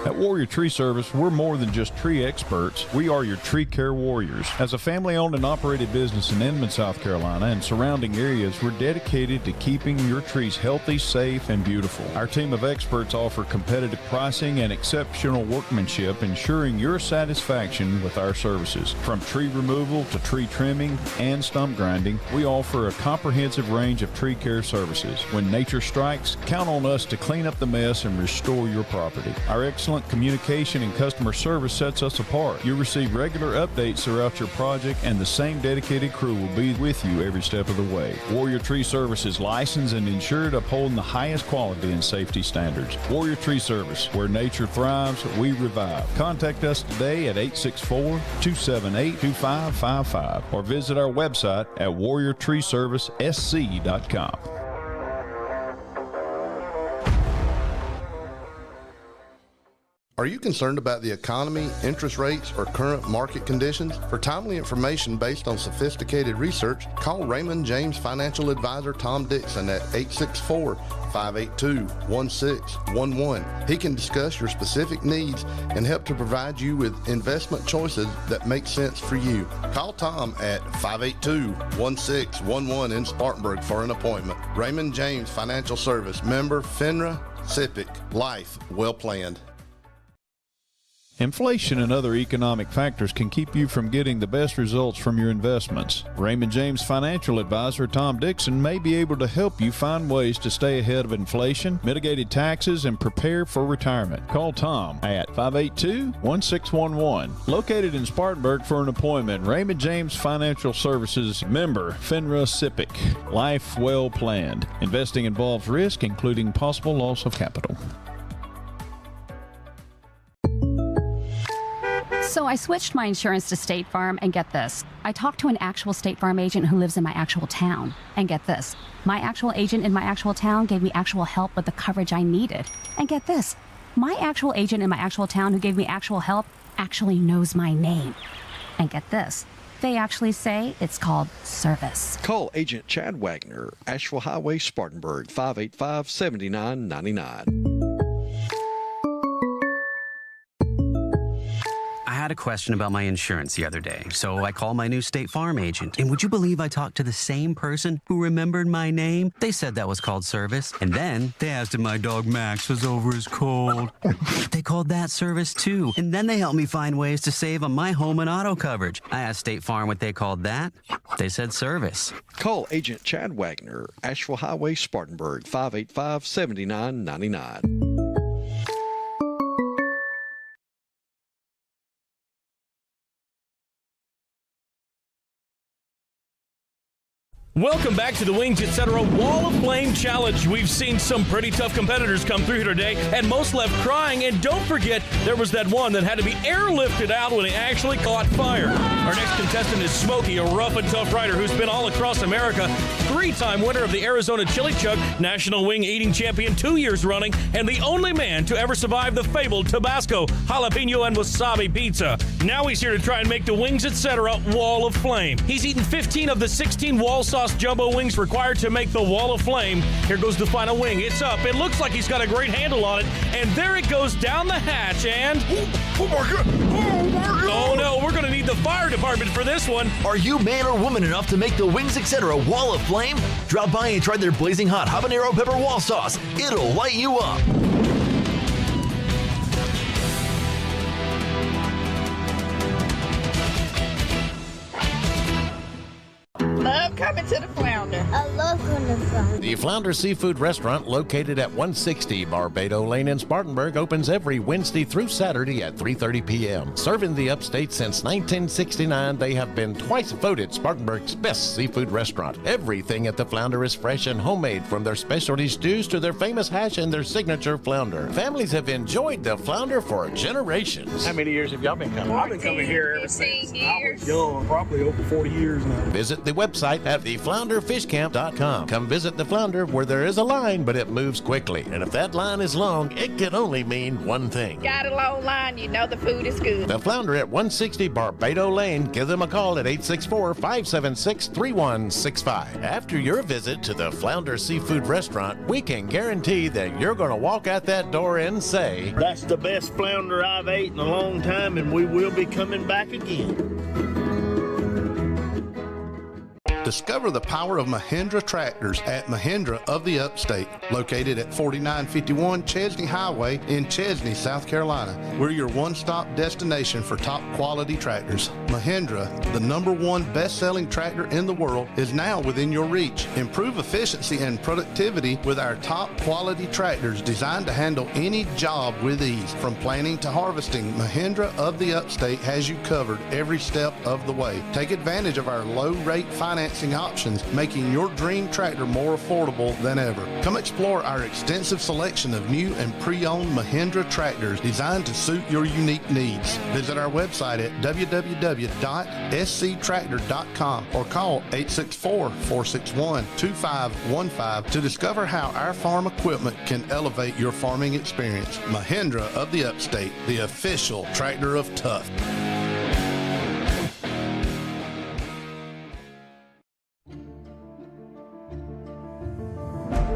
At Warrior Tree Service, we're more than just tree experts. We are your tree care warriors. As a family-owned and operated business in Inman, South Carolina, and surrounding areas, we're dedicated to keeping your trees healthy, safe, and beautiful. Our team of experts offer competitive pricing and exceptional workmanship, ensuring your satisfaction with our services. From tree removal to tree trimming and stump grinding, we offer a comprehensive range of tree care services. When nature strikes, count on us to clean up the mess and restore your property. Our excellent communication and customer service sets us apart. You'll receive regular updates throughout your project, and the same dedicated crew will be with you every step of the way. Warrior Tree Service is licensed and insured, upholding the highest quality and safety standards. Warrior Tree Service, where nature thrives, we revive. Contact us today at 864-278-2555 or visit our website at warriortreeservicesc.com. Are you concerned about the economy, interest rates, or current market conditions? For timely information based on sophisticated research, call Raymond James Financial Advisor Tom Dixon at 864-582-1611. He can discuss your specific needs and help to provide you with investment choices that make sense for you. Call Tom at 582-1611 in Spartanburg for an appointment. Raymond James Financial Service, member FINRA, SIPC, life well planned. Inflation and other economic factors can keep you from getting the best results from your investments. Raymond James Financial Advisor Tom Dixon may be able to help you find ways to stay ahead of inflation, mitigated taxes, and prepare for retirement. Call Tom at 582-1611. Located in Spartanburg for an appointment, Raymond James Financial Services, member FINRA SIPC. Life well planned. Investing involves risk, including possible loss of capital. So I switched my insurance to State Farm, and get this. I talked to an actual State Farm agent who lives in my actual town. And get this. My actual agent in my actual town gave me actual help with the coverage I needed. And get this. My actual agent in my actual town who gave me actual help actually knows my name. And get this. They actually say it's called service. Call Agent Chad Wagner, Asheville Highway, Spartanburg, 585-7999. I had a question about my insurance the other day, so I called my new State Farm agent. And would you believe I talked to the same person who remembered my name? They said that was called service. And then they asked if my dog Max was over his cold. They called that service too. And then they helped me find ways to save on my home and auto coverage. I asked State Farm what they called that. They said service. Call Agent Chad Wagner, Asheville Highway, Spartanburg, 585-7999. Welcome back to the Wings Etc. Wall of Flame Challenge. We've seen some pretty tough competitors come through here today, and most left crying. And don't forget, there was that one that had to be airlifted out when he actually caught fire. Our next contestant is Smokey, a rough and tough rider who's been all across America, 3-time winner of the Arizona Chili Chug, National Wing Eating Champion 2 years running, and the only man to ever survive the fabled Tabasco, jalapeno, and wasabi pizza. Now he's here to try and make the Wings Etc. Wall of Flame. He's eaten 15 of the 16 wall sauce jumbo wings required to make the Wall of Flame. Here goes the final wing. It's up. It looks like he's got a great handle on it. And there it goes down the hatch and... Oh my God! Oh my God! Oh no, we're going to need the fire department for this one. Are you man or woman enough to make the Wings Etc. Wall of Flame? Drop by and try their blazing hot habanero pepper wall sauce. It'll light you up. Love coming to the Flounder. I love coming to the Flounder. The Flounder Seafood Restaurant, located at 160 Barbado Lane in Spartanburg, opens every Wednesday through Saturday at 3:30 p.m. Serving the Upstate since 1969, they have been twice voted Spartanburg's best seafood restaurant. Everything at the Flounder is fresh and homemade, from their specialty stews to their famous hash and their signature flounder. Families have enjoyed the Flounder for generations. How many years have y'all been coming? 14, I've been coming here ever since I was years. young, probably over 40 years now. Visit the website at theflounderfishcamp.com. Come visit the Flounder, where there is a line, but it moves quickly. And if that line is long, it can only mean one thing. Got a long line, you know the food is good. The Flounder at 160 Barbado Lane. Give them a call at 864-576-3165. After your visit to the Flounder Seafood Restaurant, we can guarantee that you're going to walk out that door and say, That's the best flounder I've ate in a long time, and we will be coming back again. Discover the power of Mahindra tractors at Mahindra of the Upstate, located at 4951 Chesney Highway in Chesney, South Carolina. We're your one-stop destination for top quality tractors. Mahindra, the #1 best-selling tractor in the world, is now within your reach. Improve efficiency and productivity with our top quality tractors designed to handle any job with ease. From planting to harvesting, Mahindra of the Upstate has you covered every step of the way. Take advantage of our low-rate financing options, making your dream tractor more affordable than ever. Come explore our extensive selection of new and pre-owned Mahindra tractors designed to suit your unique needs. Visit our website at www.sctractor.com or call 864-461-2515 to discover how our farm equipment can elevate your farming experience. Mahindra of the Upstate, the official tractor of tough.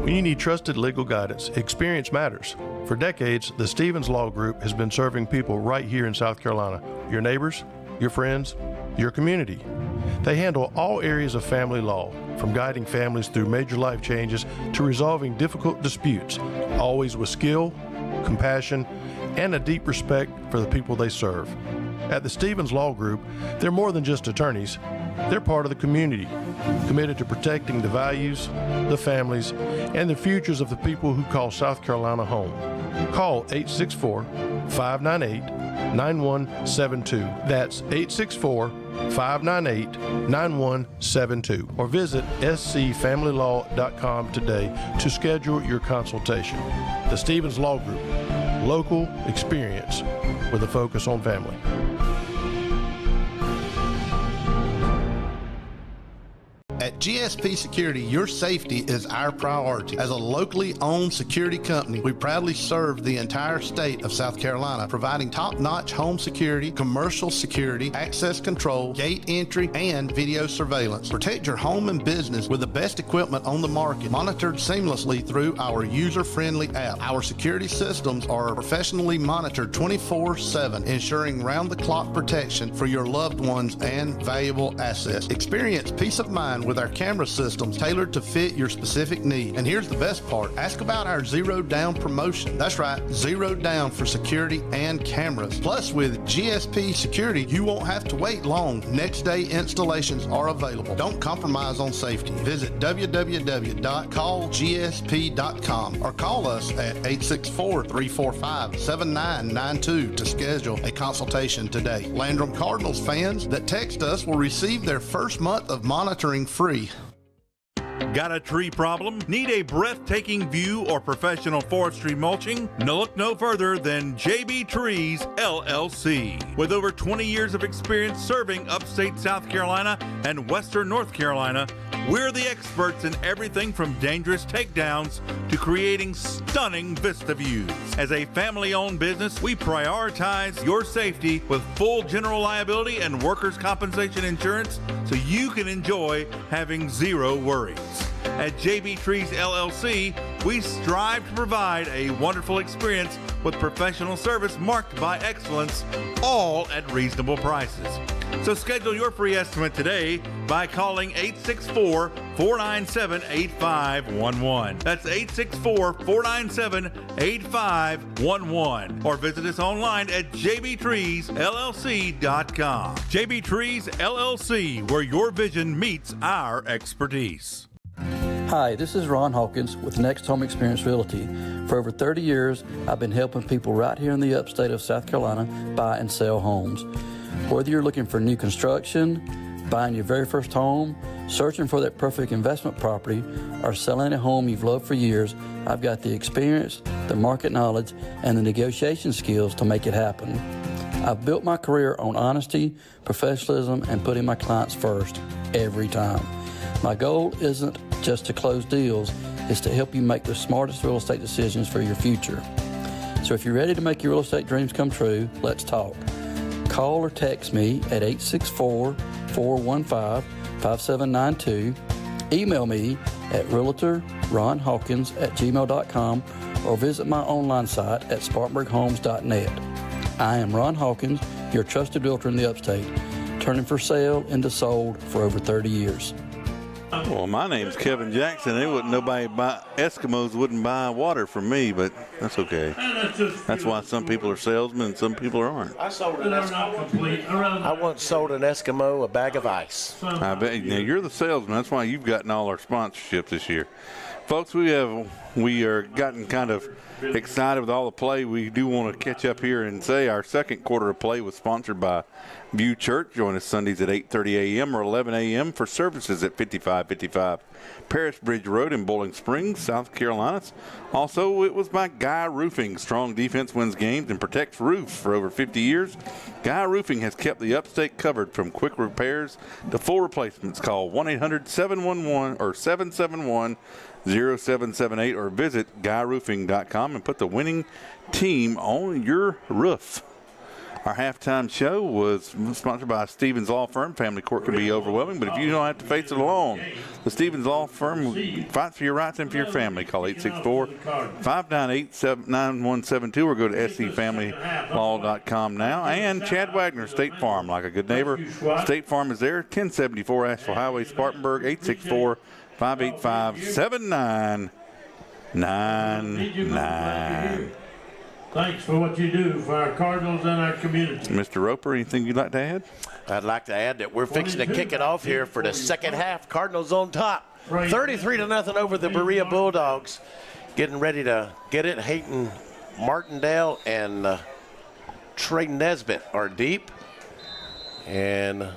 When you need trusted legal guidance, experience matters. For decades, the Stevens Law Group has been serving people right here in South Carolina, your neighbors, your friends, your community. They handle all areas of family law, from guiding families through major life changes to resolving difficult disputes, always with skill, compassion, and a deep respect for the people they serve. At the Stevens Law Group, they're more than just attorneys. They're part of the community, committed to protecting the values, the families, and the futures of the people who call South Carolina home. Call 864-598-9172. That's 864-598-9172. Or visit scfamilylaw.com today to schedule your consultation. The Stevens Law Group, local experience with a focus on family. At GSP Security, your safety is our priority. As a locally owned security company, we proudly serve the entire state of South Carolina, providing top-notch home security, commercial security, access control, gate entry, and video surveillance. Protect your home and business with the best equipment on the market, monitored seamlessly through our user-friendly app. Our security systems are professionally monitored 24/7, ensuring round-the-clock protection for your loved ones and valuable assets. Experience peace of mind with our camera systems tailored to fit your specific need. And here's the best part. Ask about our zero down promotion. That's right, zero down for security and cameras. Plus, with GSP Security, you won't have to wait long. Next day installations are available. Don't compromise on safety. Visit www.callgsp.com or call us at 864-345-7992 to schedule a consultation today. Landrum Cardinals fans that text us will receive their first month of monitoring free. Got a tree problem? Need a breathtaking view or professional forestry mulching? No, look no further than JB Trees, LLC. With over 20 years of experience serving upstate South Carolina and western North Carolina, we're the experts in everything from dangerous takedowns to creating stunning vista views. As a family-owned business, we prioritize your safety with full general liability and workers' compensation insurance so you can enjoy having zero worries. At JB Trees LLC, we strive to provide a wonderful experience with professional service marked by excellence, all at reasonable prices. So schedule your free estimate today by calling 864-497-8511. That's 864-497-8511. Or visit us online at jbtreesllc.com. JB Trees LLC, where your vision meets our expertise. Hi, this is Ron Hawkins with Next Home Experience Realty. For over 30 years, I've been helping people right here in the upstate of South Carolina buy and sell homes. Whether you're looking for new construction, buying your very first home, searching for that perfect investment property, or selling a home you've loved for years, I've got the experience, the market knowledge, and the negotiation skills to make it happen. I've built my career on honesty, professionalism, and putting my clients first every time. My goal isn't just to close deals, it's to help you make the smartest real estate decisions for your future. So if you're ready to make your real estate dreams come true, let's talk. Call or text me at 864-415-5792. Email me at realtorronhawkins@gmail.com or visit my online site at spartanburghomes.net. I am Ron Hawkins, your trusted realtor in the upstate, turning for sale into sold for over 30 years. Well, my name's Kevin Jackson. Eskimos wouldn't buy water from me, but that's okay. That's why some people are salesmen and some people aren't. I once sold an Eskimo a bag of ice. I bet. Now, you're the salesman. That's why you've gotten all our sponsorships this year. Folks, we are gotten kind of excited with all the play. We do want to catch up here and say our second quarter of play was sponsored by View Church. Join us Sundays at 8:30 a.m. or 11 a.m. for services at 5555 Paris Bridge Road in Bowling Springs, South Carolina. Also, it was by Guy Roofing. Strong defense wins games and protects roofs for over 50 years. Guy Roofing has kept the upstate covered from quick repairs to full replacements. Call 1-800-711 or 771-0778 or visit guyroofing.com and put the winning team on your roof. Our halftime show was sponsored by Stevens Law Firm. Family court can be overwhelming, but if you don't have to face it alone, the Stevens Law Firm fights for your rights and for your family. Call 864-598-9172 or go to scfamilylaw.com now. And Chad Wagner, State Farm, like a good neighbor. State Farm is there, 1074 Asheville Highway, Spartanburg, 864-585-7999. Thanks for what you do for our Cardinals and our community. Mr. Roper, anything you'd like to add? I'd like to add that we're fixing to kick it off here for the second half. Cardinals on top, 33-0 over the Berea Bulldogs. Getting ready to get it. Hayden Martindale and Trey Nesbitt are deep. And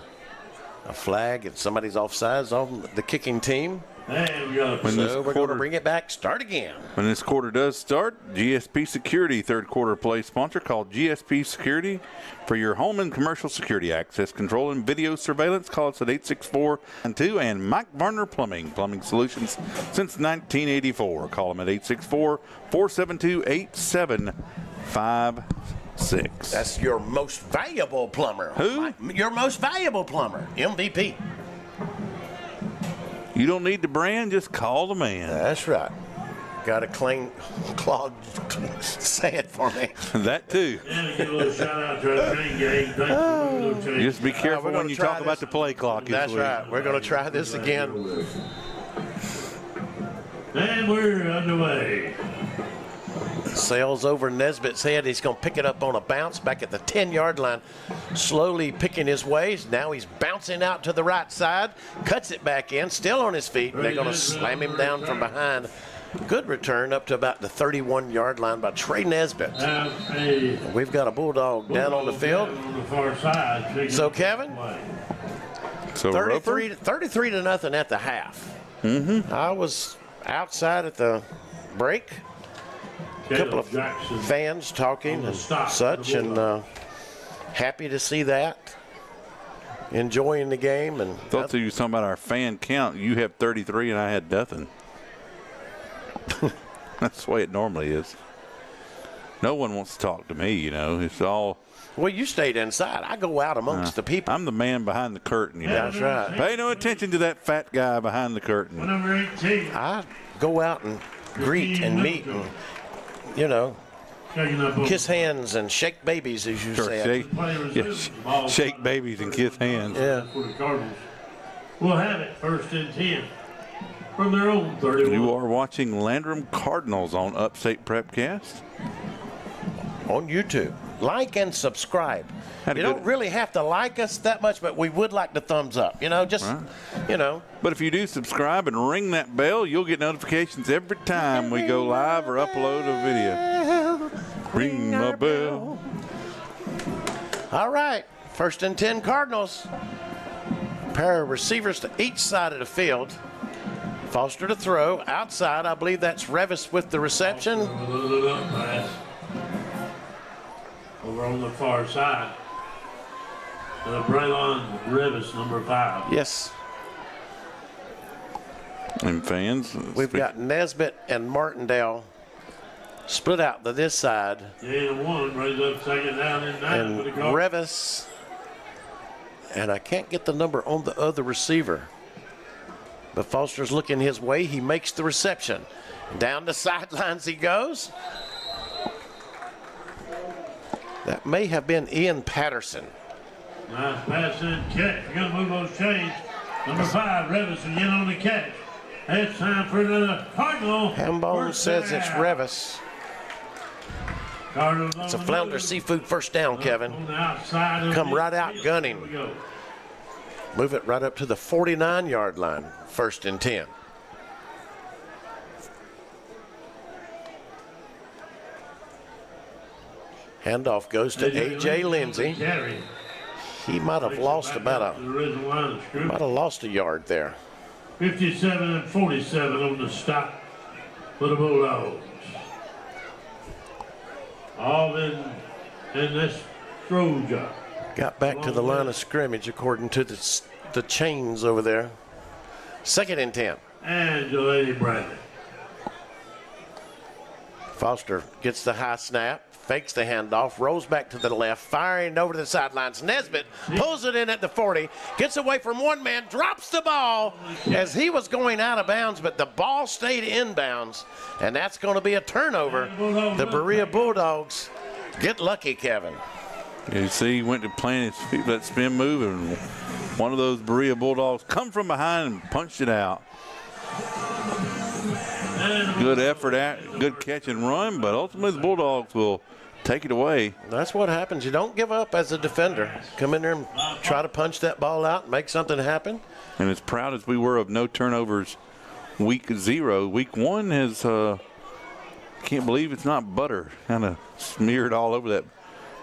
A flag, and somebody's offsides on the kicking team. And we got so we're going to bring it back, start again. When this quarter does start, GSP Security, third quarter play sponsor. Call GSP Security for your home and commercial security access control and video surveillance. Call us at 864-2. And Mike Varner Plumbing Solutions since 1984. Call them at 864-472-8756. That's your most valuable plumber. Who? Your most valuable plumber, MVP. You don't need the brand, just call the man. That's right. Got a clogged. Say it for me. That too. And give a little shout out to our train gang. Just be careful when you talk about the play clock. That's right. We're going to try this again. And we're underway. Sails over Nesbitt's head. He's going to pick it up on a bounce back at the 10-yard line. Slowly picking his ways. Now he's bouncing out to the right side. Cuts it back in. Still on his feet. They're going to slam him down from behind. Good return up to about the 31-yard line by Trey Nesbitt. We've got a Bulldog down on the field. On the far side. So, Kevin, so 33 to nothing at the half. I was outside at the break. A couple of fans talking and such, and happy to see that. Enjoying the game. And thought you were talking about our fan count. You have 33 and I had nothing. That's the way it normally is. No one wants to talk to me, you know. It's all. Well, you stayed inside. I go out amongst the people. I'm the man behind the curtain, you know. That's right. Pay no attention to that fat guy behind the curtain. Number 18. I go out and greet and meet and, you know, kiss hands and shake babies, as you said. Shake babies and kiss hands. Yeah. For the Cardinals. We'll have it first and 10 from their own 31. You are watching Landrum Cardinals on Upstate Prepcast. On YouTube. Like and subscribe. You don't really have to like us that much, but we would like the thumbs up. You know, just, you know. But if you do subscribe and ring that bell, you'll get notifications every time we go live or upload a video. Ring my bell. All right. First and 10 Cardinals. Pair of receivers to each side of the field. Foster to throw. Outside, I believe that's Revis with the reception. Over on the far side. Braylon Revis, number 5. Yes. And fans. We've got Nesbitt and Martindale split out to this side. And 1 raised up second down and 9 And for the Cardinals. Revis. And I can't get the number on the other receiver. But Foster's looking his way. He makes the reception. Down the sidelines he goes. That may have been Ian Patterson. Nice pass and catch. You're going to move those chains. Number 5, Revis again on the catch. It's time for another Cardinal. Hambone says it's Revis. It's a Flounder Seafood first down, Kevin. Come right out gunning. Move it right up to the 49-yard line. First and 10. Handoff goes to A.J. Lindsey. He might have lost about a yard there. 57 and 47 on the stop for the Bulldogs. All in this throw job. Got back to the line of scrimmage according to the chains over there. Second and 10. And Delaney Bradley. Foster gets the high snap, fakes the handoff, rolls back to the left, firing over the sidelines. Nesbitt pulls it in at the 40, gets away from one man, drops the ball as he was going out of bounds, but the ball stayed inbounds, and that's going to be a turnover. The Berea Bulldogs get lucky, Kevin. You see, he went to plant his feet, that spin move, and one of those Berea Bulldogs come from behind and punched it out. Good effort, good catch and run, but ultimately the Bulldogs will take it away. That's what happens. You don't give up as a defender. Come in there and try to punch that ball out and make something happen. And as proud as we were of no turnovers week 0, week 1 has, can't believe it's not butter, kind of smeared all over that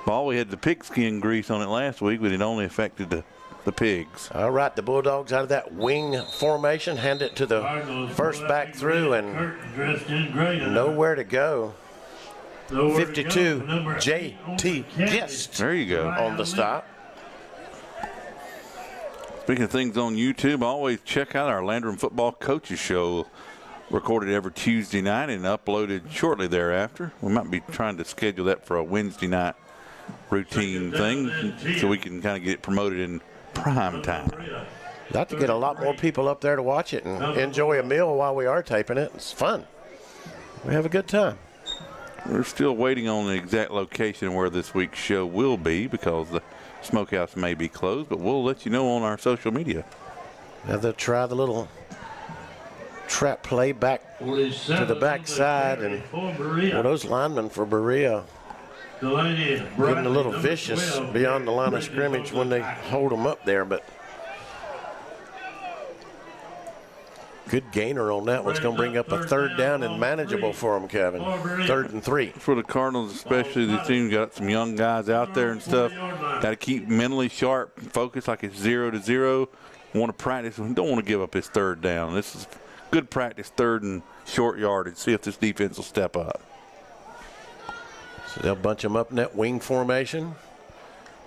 ball. We had the pigskin grease on it last week, but it only affected the the Pigs. All right, the Bulldogs out of that wing formation, hand it to the first back through, and nowhere to go. 52, J.T. Gist. There you go. On the stop. Speaking of things on YouTube, always check out our Landrum Football Coaches Show, recorded every Tuesday night and uploaded shortly thereafter. We might be trying to schedule that for a Wednesday night routine thing so we can kind of get it promoted in prime time. Got to get a lot more people up there to watch it and enjoy a meal while we are taping it. It's fun. We have a good time. We're still waiting on the exact location where this week's show will be because the smokehouse may be closed, but we'll let you know on our social media. Now they'll try the little trap play back to the backside, and those linemen for Berea getting a little vicious beyond the line of scrimmage when they hold them up there, but good gainer on that one's going to bring up a third down and manageable for them, Kevin. 3rd and 3. For the Cardinals especially, the team got some young guys out there and stuff. Got to keep mentally sharp and focused like it's 0-0. Want to practice. Don't want to give up his third down. This is good practice, 3rd and short yardage. See if this defense will step up. So they'll bunch them up in that wing formation.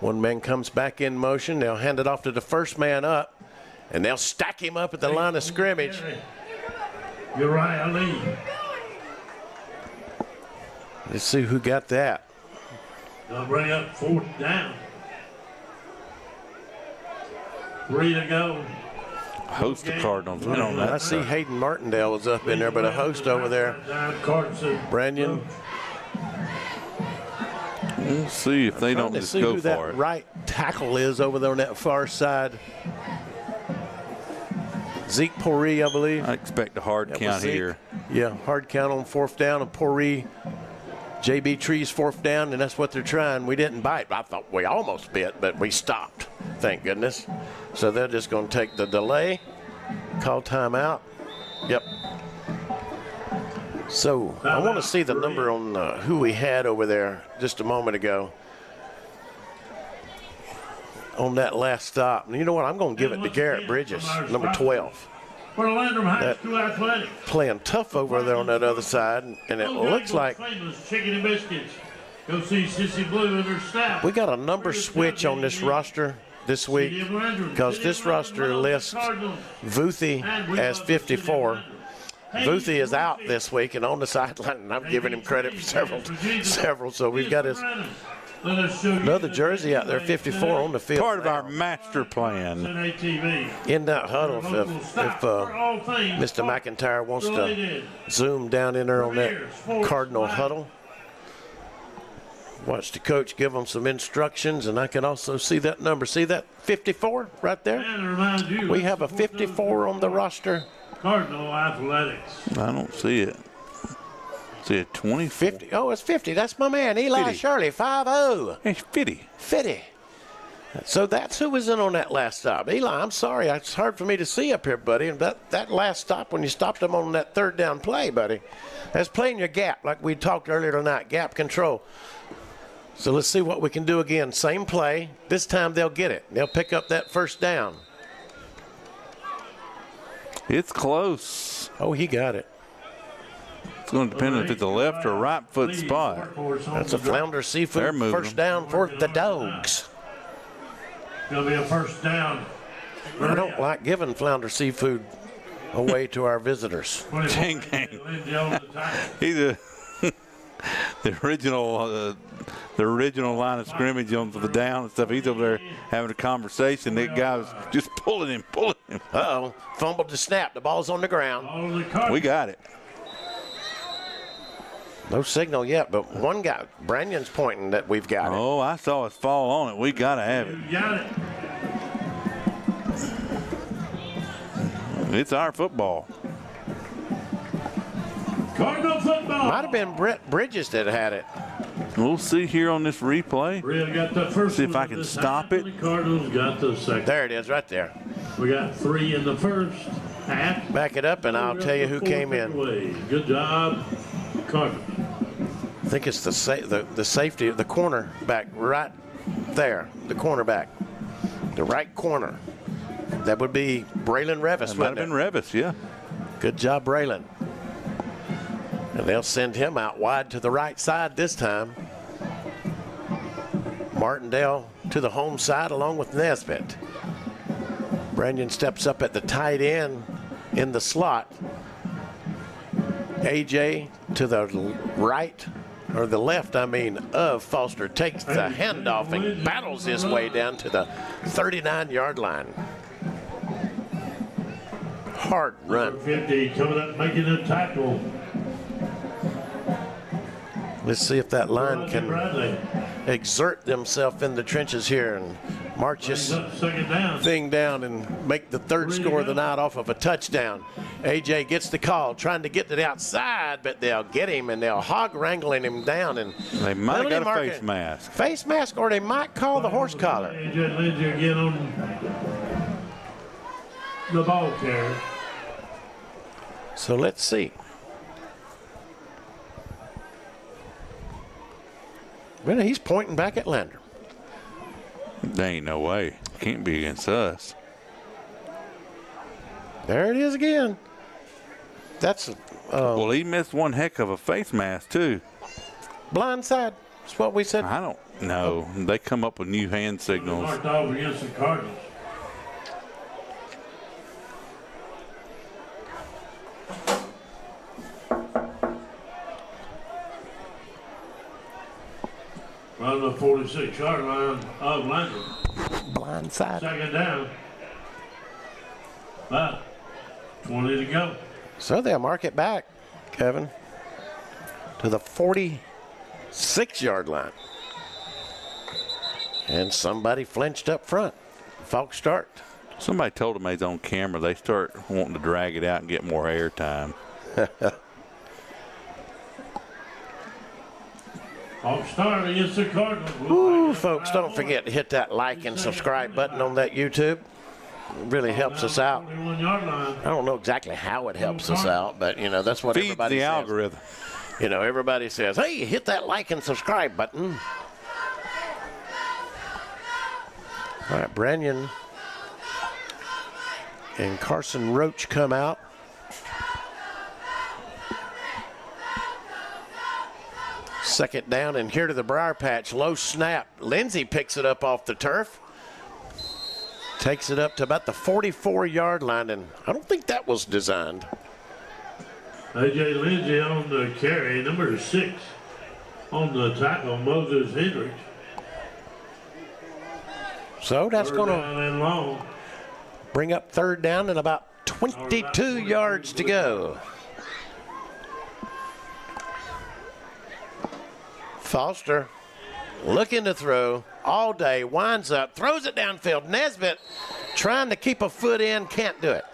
One man comes back in motion. They'll hand it off to the first man up. And they'll stack him up at the line of scrimmage. Uriah Lee. Let's see who got that. They'll bring up 4th down. 3 to go. Host the Cardinals win on that. I see Hayden Martindale was up in there, but a host over there, Brandon. We'll see if they don't just go who for that it. right tackle is over there on that far side. Zeke Pori, I believe. I expect a hard count here. Yeah, hard count on 4th down, and Pori, JB Tree's 4th down, and that's what they're trying. We didn't bite. I thought we almost bit, but we stopped, thank goodness. So they're just going to take the delay, call timeout. Yep. So I want to see the number on who we had over there just a moment ago on that last stop. And you know what? I'm going to give it to Garrett Bridges, number 12. For the Landrum High School Athletics. Playing tough over there on that other side, and it looks like Chicken and biscuits. Go see Sissy Blue and her staff. we got a number switch on this roster this week because this roster lists Vuthi as 54. Vuthi is out this week and on the sideline, and I'm giving him credit for several. So we've got his another jersey out there, 54 on the field. Part of our master plan. In that huddle, if Mr. McIntyre wants to zoom down in there on that Cardinal huddle. Watch the coach give them some instructions, and I can also see that number. See that 54 right there? We have a 54 on the roster. Cardinal Athletics. I don't see it. See it 20? 50. Oh, it's 50. That's my man, Eli 50. Shirley, 5-0. It's 50. 50. So that's who was in on that last stop. Eli, I'm sorry. It's hard for me to see up here, buddy. And that last stop, when you stopped him on that 3rd down play, buddy, that's playing your gap like we talked earlier tonight, gap control. So let's see what we can do again. Same play. This time they'll get it. They'll pick up that 1st down. It's close. Oh, he got it. It's going to depend if it's a left or right foot spot. That's a Flounder Seafood 1st down for the Dogs. Going to be a 1st down. I don't like giving Flounder Seafood away to our visitors. Dang. He's the original line of scrimmage on the down and stuff. He's over there having a conversation. That guy was just pulling him. Uh-oh. Fumbled the snap. The ball's on the ground. We got it. No signal yet, but one guy, Brandon's pointing that we've got it. Oh, I saw us fall on it. We got to have it. Got it. It's our football. Cardinal football. Might have been Brett Bridges that had it. We'll see here on this replay. Real got the first. See if I can stop it. The Cardinals got the 2nd. There it is, right there. We got 3 in the 1st half. Back it up, and I'll tell you who came in. Good job, Cardinals. I think it's the safety of the cornerback right there. The cornerback. the right corner. That would be Braylon Revis. That might have been Revis, yeah. Good job, Braylon. And they'll send him out wide to the right side this time. Martindale to the home side along with Nesbitt. Brandon steps up at the tight end in the slot. AJ to the right, or the left, of Foster, takes the handoff and battles his way down to the 39-yard line. Hard run. 50 coming up, making a tackle. Let's see if that line can exert themselves in the trenches here and march this thing down and make the third score of the night off of a touchdown. AJ gets the call, trying to get to the outside, but they'll get him and they'll hog wrangling him down. And they might have got a face mask. Face mask, or they might call the horse collar. AJ Lindsay again on the ball carrier. So let's see. Well, he's pointing back at Landrum. There ain't no way. Can't be against us. There it is again. That's well, he missed one heck of a face mask too. Blindside. That's what we said. I don't know. They come up with new hand signals. Marked off against the Cardinals. On the 46-yard line of Landrum. Blindside. Second down. About 20 to go. So they'll mark it back, Kevin, to the 46-yard line. And somebody flinched up front. False start. Somebody told him he's on camera. They start wanting to drag it out and get more air time. False start against the Cardinals. Ooh, folks, don't forget to hit that like and subscribe button on that YouTube. It really helps us out. I don't know exactly how it helps us out, but, that's what Feeds everybody the says. algorithm. Everybody says, hey, hit that like and subscribe button. All right, Branyan and Carson Roach come out. Second down, and here to the Briar Patch. Low snap. Lindsay picks it up off the turf. Takes it up to about the 44-yard line, and I don't think that was designed. AJ Lindsay on the carry, number 6 on the tackle, Moses Hendricks. So that's going to bring up third down and about 22 yards to go. Foster looking to throw all day, winds up, throws it downfield. Nesbitt trying to keep a foot in, can't do it.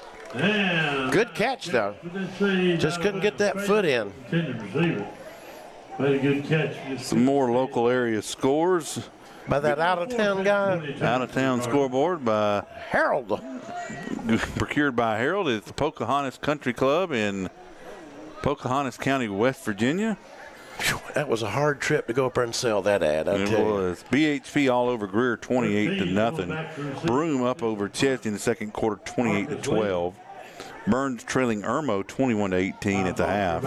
Good catch, though. Just couldn't get that foot in. Made a good catch. Some more local area scores. By that out-of-town guy? Out-of-town scoreboard by Harold. Procured by Harold. It's the Pocahontas Country Club in Pocahontas County, West Virginia. That was a hard trip to go up there and sell that ad, I tell you. It was. BHP all over Greer, 28-0. Broome up over Chesney in the second quarter, 28-12. Burns trailing Irmo, 21-18 at the half.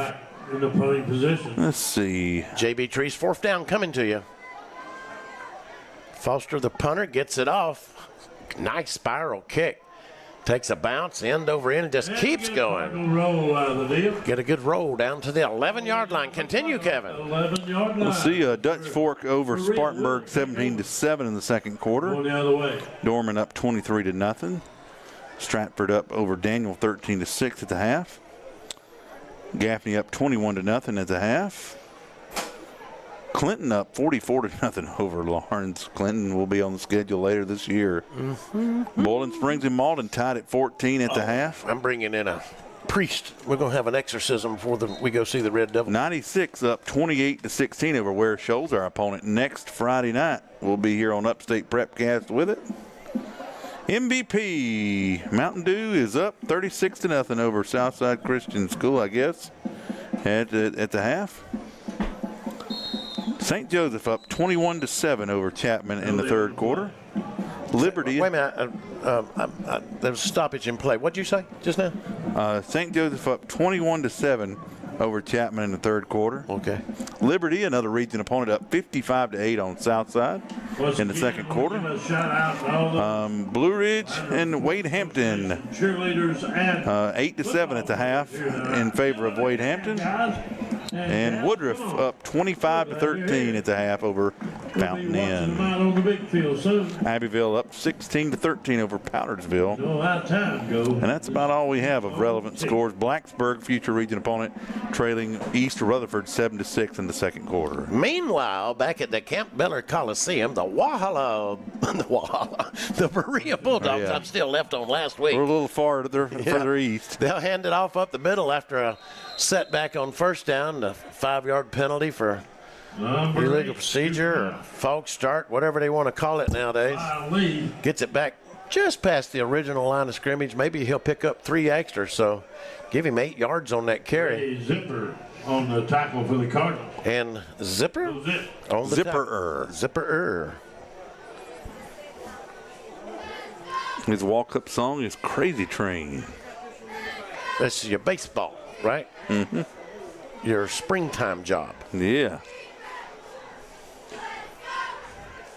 In the punting position. Let's see. JB Trees, fourth down coming to you. Foster, the punter, gets it off. Nice spiral kick. Takes a bounce, end over end, and just keeps going. Get a good roll down to the 11-yard line. Continue, Kevin. 11-yard line. We'll see a Dutch Fork over Spartanburg, 17-7 in the second quarter. Going the other way. Dorman up 23-0. Stratford up over Daniel, 13-6 at the half. Gaffney up 21-0 at the half. Clinton up 44-0 over Lawrence. Clinton will be on the schedule later this year. Bowling Springs and Malden tied at 14 at the half. I'm bringing in a priest. We're going to have an exorcism before we go see the Red Devil. 96 up 28-16 over Ware Shoals, our opponent. Next Friday night, we'll be here on Upstate Prepcast with it. MVP Mountain Dew is up 36-0 over Southside Christian School, I guess, at the half. St. Joseph up 21-7 over Chapman in the third quarter. Liberty. Wait a minute. There was a stoppage in play. What did you say just now? St. Joseph up 21-7 over Chapman in the third quarter. Okay. Liberty, another region opponent, up 55-8 on Southside in the second quarter. Blue Ridge and Wade Hampton, 8-7 at the half in favor of Wade Hampton. And Woodruff up 25-13 at the half over Fountain Inn. Abbeville up 16-13 over Powdersville. And that's about all we have of relevant scores. Blacksburg, future region opponent, trailing East Rutherford 7-6 in the second quarter. Meanwhile, back at the Camp Beller Coliseum, the Berea Bulldogs, I'm still left on last week. We're a little further east. They'll hand it off up the middle after a setback on first down, a 5-yard penalty for illegal procedure or false start, whatever they want to call it nowadays. Gets it back just past the original line of scrimmage. Maybe he'll pick up 3 extra, so give him 8 yards on that carry. Zipper on the tackle for the Cardinals. And Zipper? On the Zipper. His walk-up song is Crazy Train. That's your baseball, right? Mm-hmm. Your springtime job. Yeah.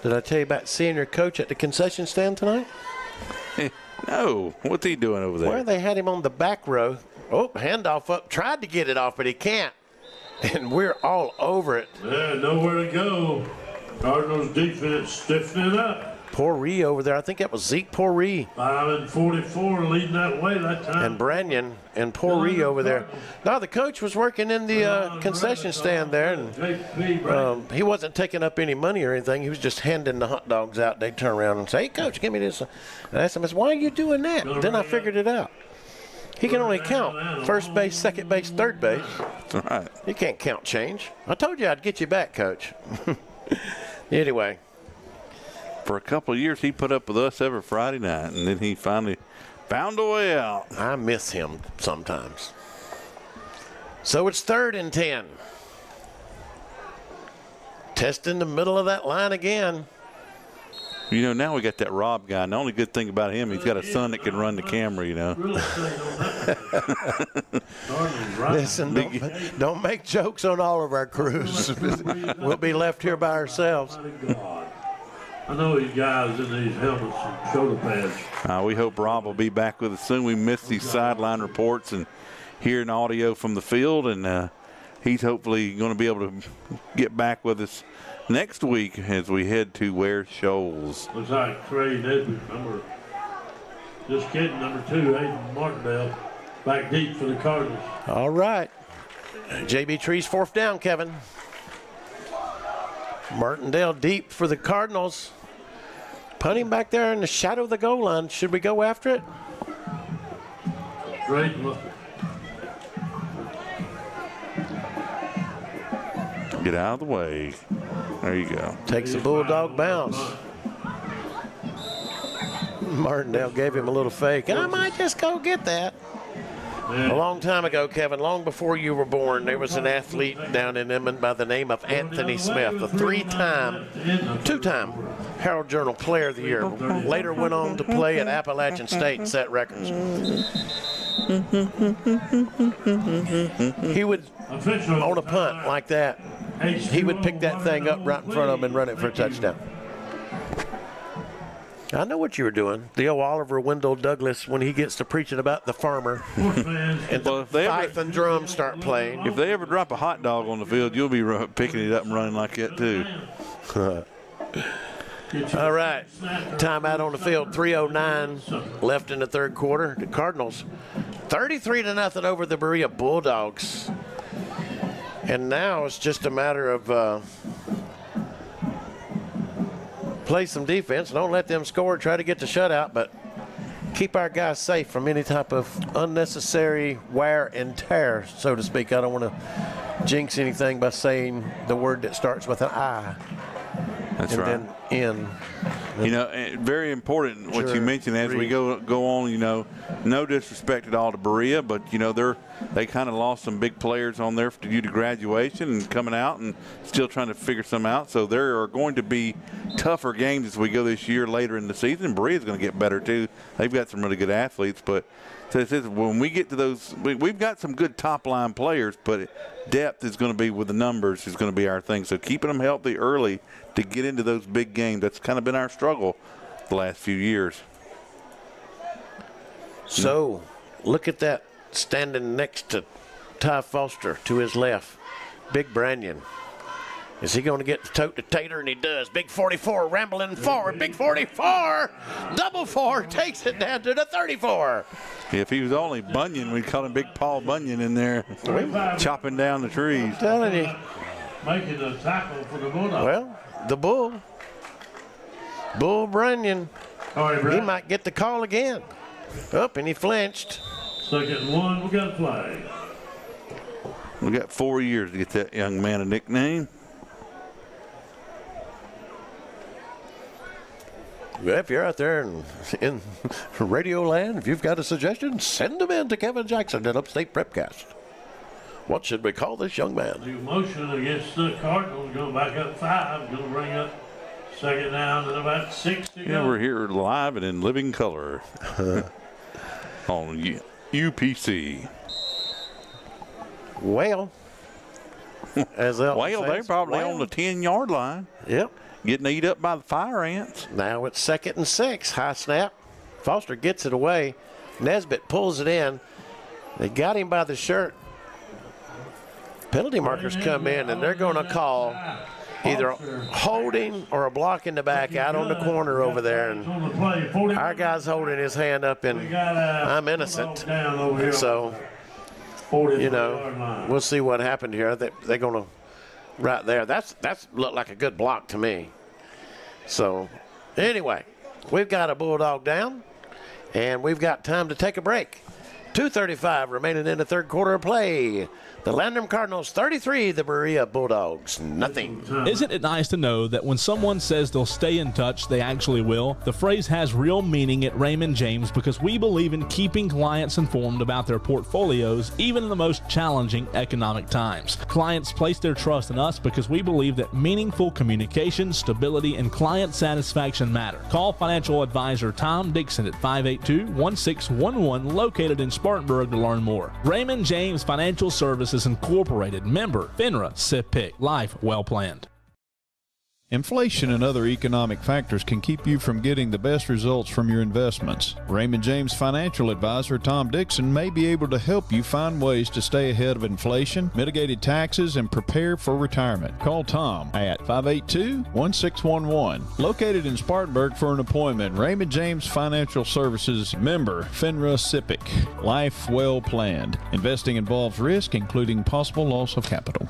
Did I tell you about seeing your coach at the concession stand tonight? No. What's he doing over there? Well, they had him on the back row. Oh, handoff up. Tried to get it off, but he can't. And we're all over it. Yeah, nowhere to go. Cardinals defense stiffening up. Pouree over there. I think that was Zeke Pouree. 5-44 leading that way that time. And Branyan and Pouree over there. Now, the coach was working in the concession stand there, and he wasn't taking up any money or anything. He was just handing the hot dogs out. They'd turn around and say, "Hey, coach, give me this." And I asked him, "Why are you doing that?" Then I figured it out. He can only count first base, second base, third base. That's right. He can't count change. I told you I'd get you back, coach. Anyway. For a couple of years, he put up with us every Friday night, and then he finally found a way out. I miss him sometimes. So it's 3rd and 10. Test in the middle of that line again. You know, now we got that Rob guy, and the only good thing about him, he's got a son that can run the camera, you know. Listen, don't make jokes on all of our crews. We'll be left here by ourselves. I know these guys in these helmets and shoulder pads. We hope Rob will be back with us soon. We missed these sideline reports and hearing audio from the field, and he's hopefully going to be able to get back with us next week as we head to Ware Shoals. Looks like Trey Nesbitt, just kidding, number 2, Hayden Martindale, back deep for the Cardinals. All right. JB Tree's 4th down, Kevin. Martindale deep for the Cardinals. Punting back there in the shadow of the goal line. Should we go after it? Great look. Get out of the way. There you go. Takes a Bulldog bounce. Martindale gave him a little fake. I might just go get that. A long time ago, Kevin, long before you were born, there was an athlete down in Inman by the name of Anthony Smith, a 2-time Herald Journal Player of the Year. Later went on to play at Appalachian State and set records. He would, on a punt like that, he would pick that thing up right in front of him and run it for a touchdown. I know what you were doing. The old Oliver Wendell Douglas when he gets to preaching about the farmer and the fife and drums start playing. If they ever drop a hot dog on the field, you'll be picking it up and running like that too. All right, timeout on the field. 3:09 left in the third quarter. The Cardinals 33-0 over the Berea Bulldogs. And now it's just a matter of play some defense. Don't let them score. Try to get the shutout, but keep our guys safe from any type of unnecessary wear and tear, so to speak. I don't want to jinx anything by saying the word that starts with an I. That's and right. then N. You know, very important what you mentioned as we go on. You know, no disrespect at all to Berea, but you know they kind of lost some big players on there due to graduation and coming out and still trying to figure some out. So there are going to be tougher games as we go this year later in the season. Berea's going to get better too. They've got some really good athletes, but when we get to those, we've got some good top line players, but depth is going to be with the numbers is going to be our thing. So keeping them healthy early to get into those big games, that's kind of been our struggle the last few years. So look at that standing next to Ty Foster to his left, Big Branyan. Is he going to get the tote to Tater? And he does. Big 44 rambling forward. Big 44, double 4, takes it down to the 34. If he was only Bunyan, we'd call him Big Paul Bunyan in there, chopping down the trees. I'm telling you. Making the tackle for the Bulldogs. Well, the Bull Branyan, he might get the call again. Up, and he flinched. Second one, we got a flag. We got 4 years to get that young man a nickname. Well, if you're out there in Radio Land, if you've got a suggestion, send them in to Kevin Jackson at Upstate Prepcast. What should we call this young man? The motion against the Cardinals going back up 5, going to bring up second down and about 6 to go. Yeah, we're here live and in living color on UPC. Well, as they're probably on the 10-yard line. Yep. Getting eat up by the fire ants. Now it's 2nd and 6. High snap. Foster gets it away. Nesbitt pulls it in. They got him by the shirt. Penalty markers come in, and they're going to call either holding or a block in the back out on the corner over there. And our guy's holding his hand up, and I'm innocent. So, you know, we'll see what happened here. They're going to right there. That's looked like a good block to me. So, anyway, we've got a Bulldog down, and we've got time to take a break. 2:35 remaining in the third quarter of play. The Landrum Cardinals 33, the Berea Bulldogs nothing. Isn't it nice to know that when someone says they'll stay in touch, they actually will? The phrase has real meaning at Raymond James because we believe in keeping clients informed about their portfolios, even in the most challenging economic times. Clients place their trust in us because we believe that meaningful communication, stability, and client satisfaction matter. Call financial advisor Tom Dixon at 582-1611, located in Spartanburg, to learn more. Raymond James Financial Services Incorporated, member FINRA SIPC. Life well planned. Inflation and other economic factors can keep you from getting the best results from your investments. Raymond James financial advisor Tom Dixon may be able to help you find ways to stay ahead of inflation, mitigated taxes, and prepare for retirement. Call Tom at 582-1611. Located in Spartanburg for an appointment. Raymond James Financial Services, member FINRA SIPC. Life well planned. Investing involves risk, including possible loss of capital.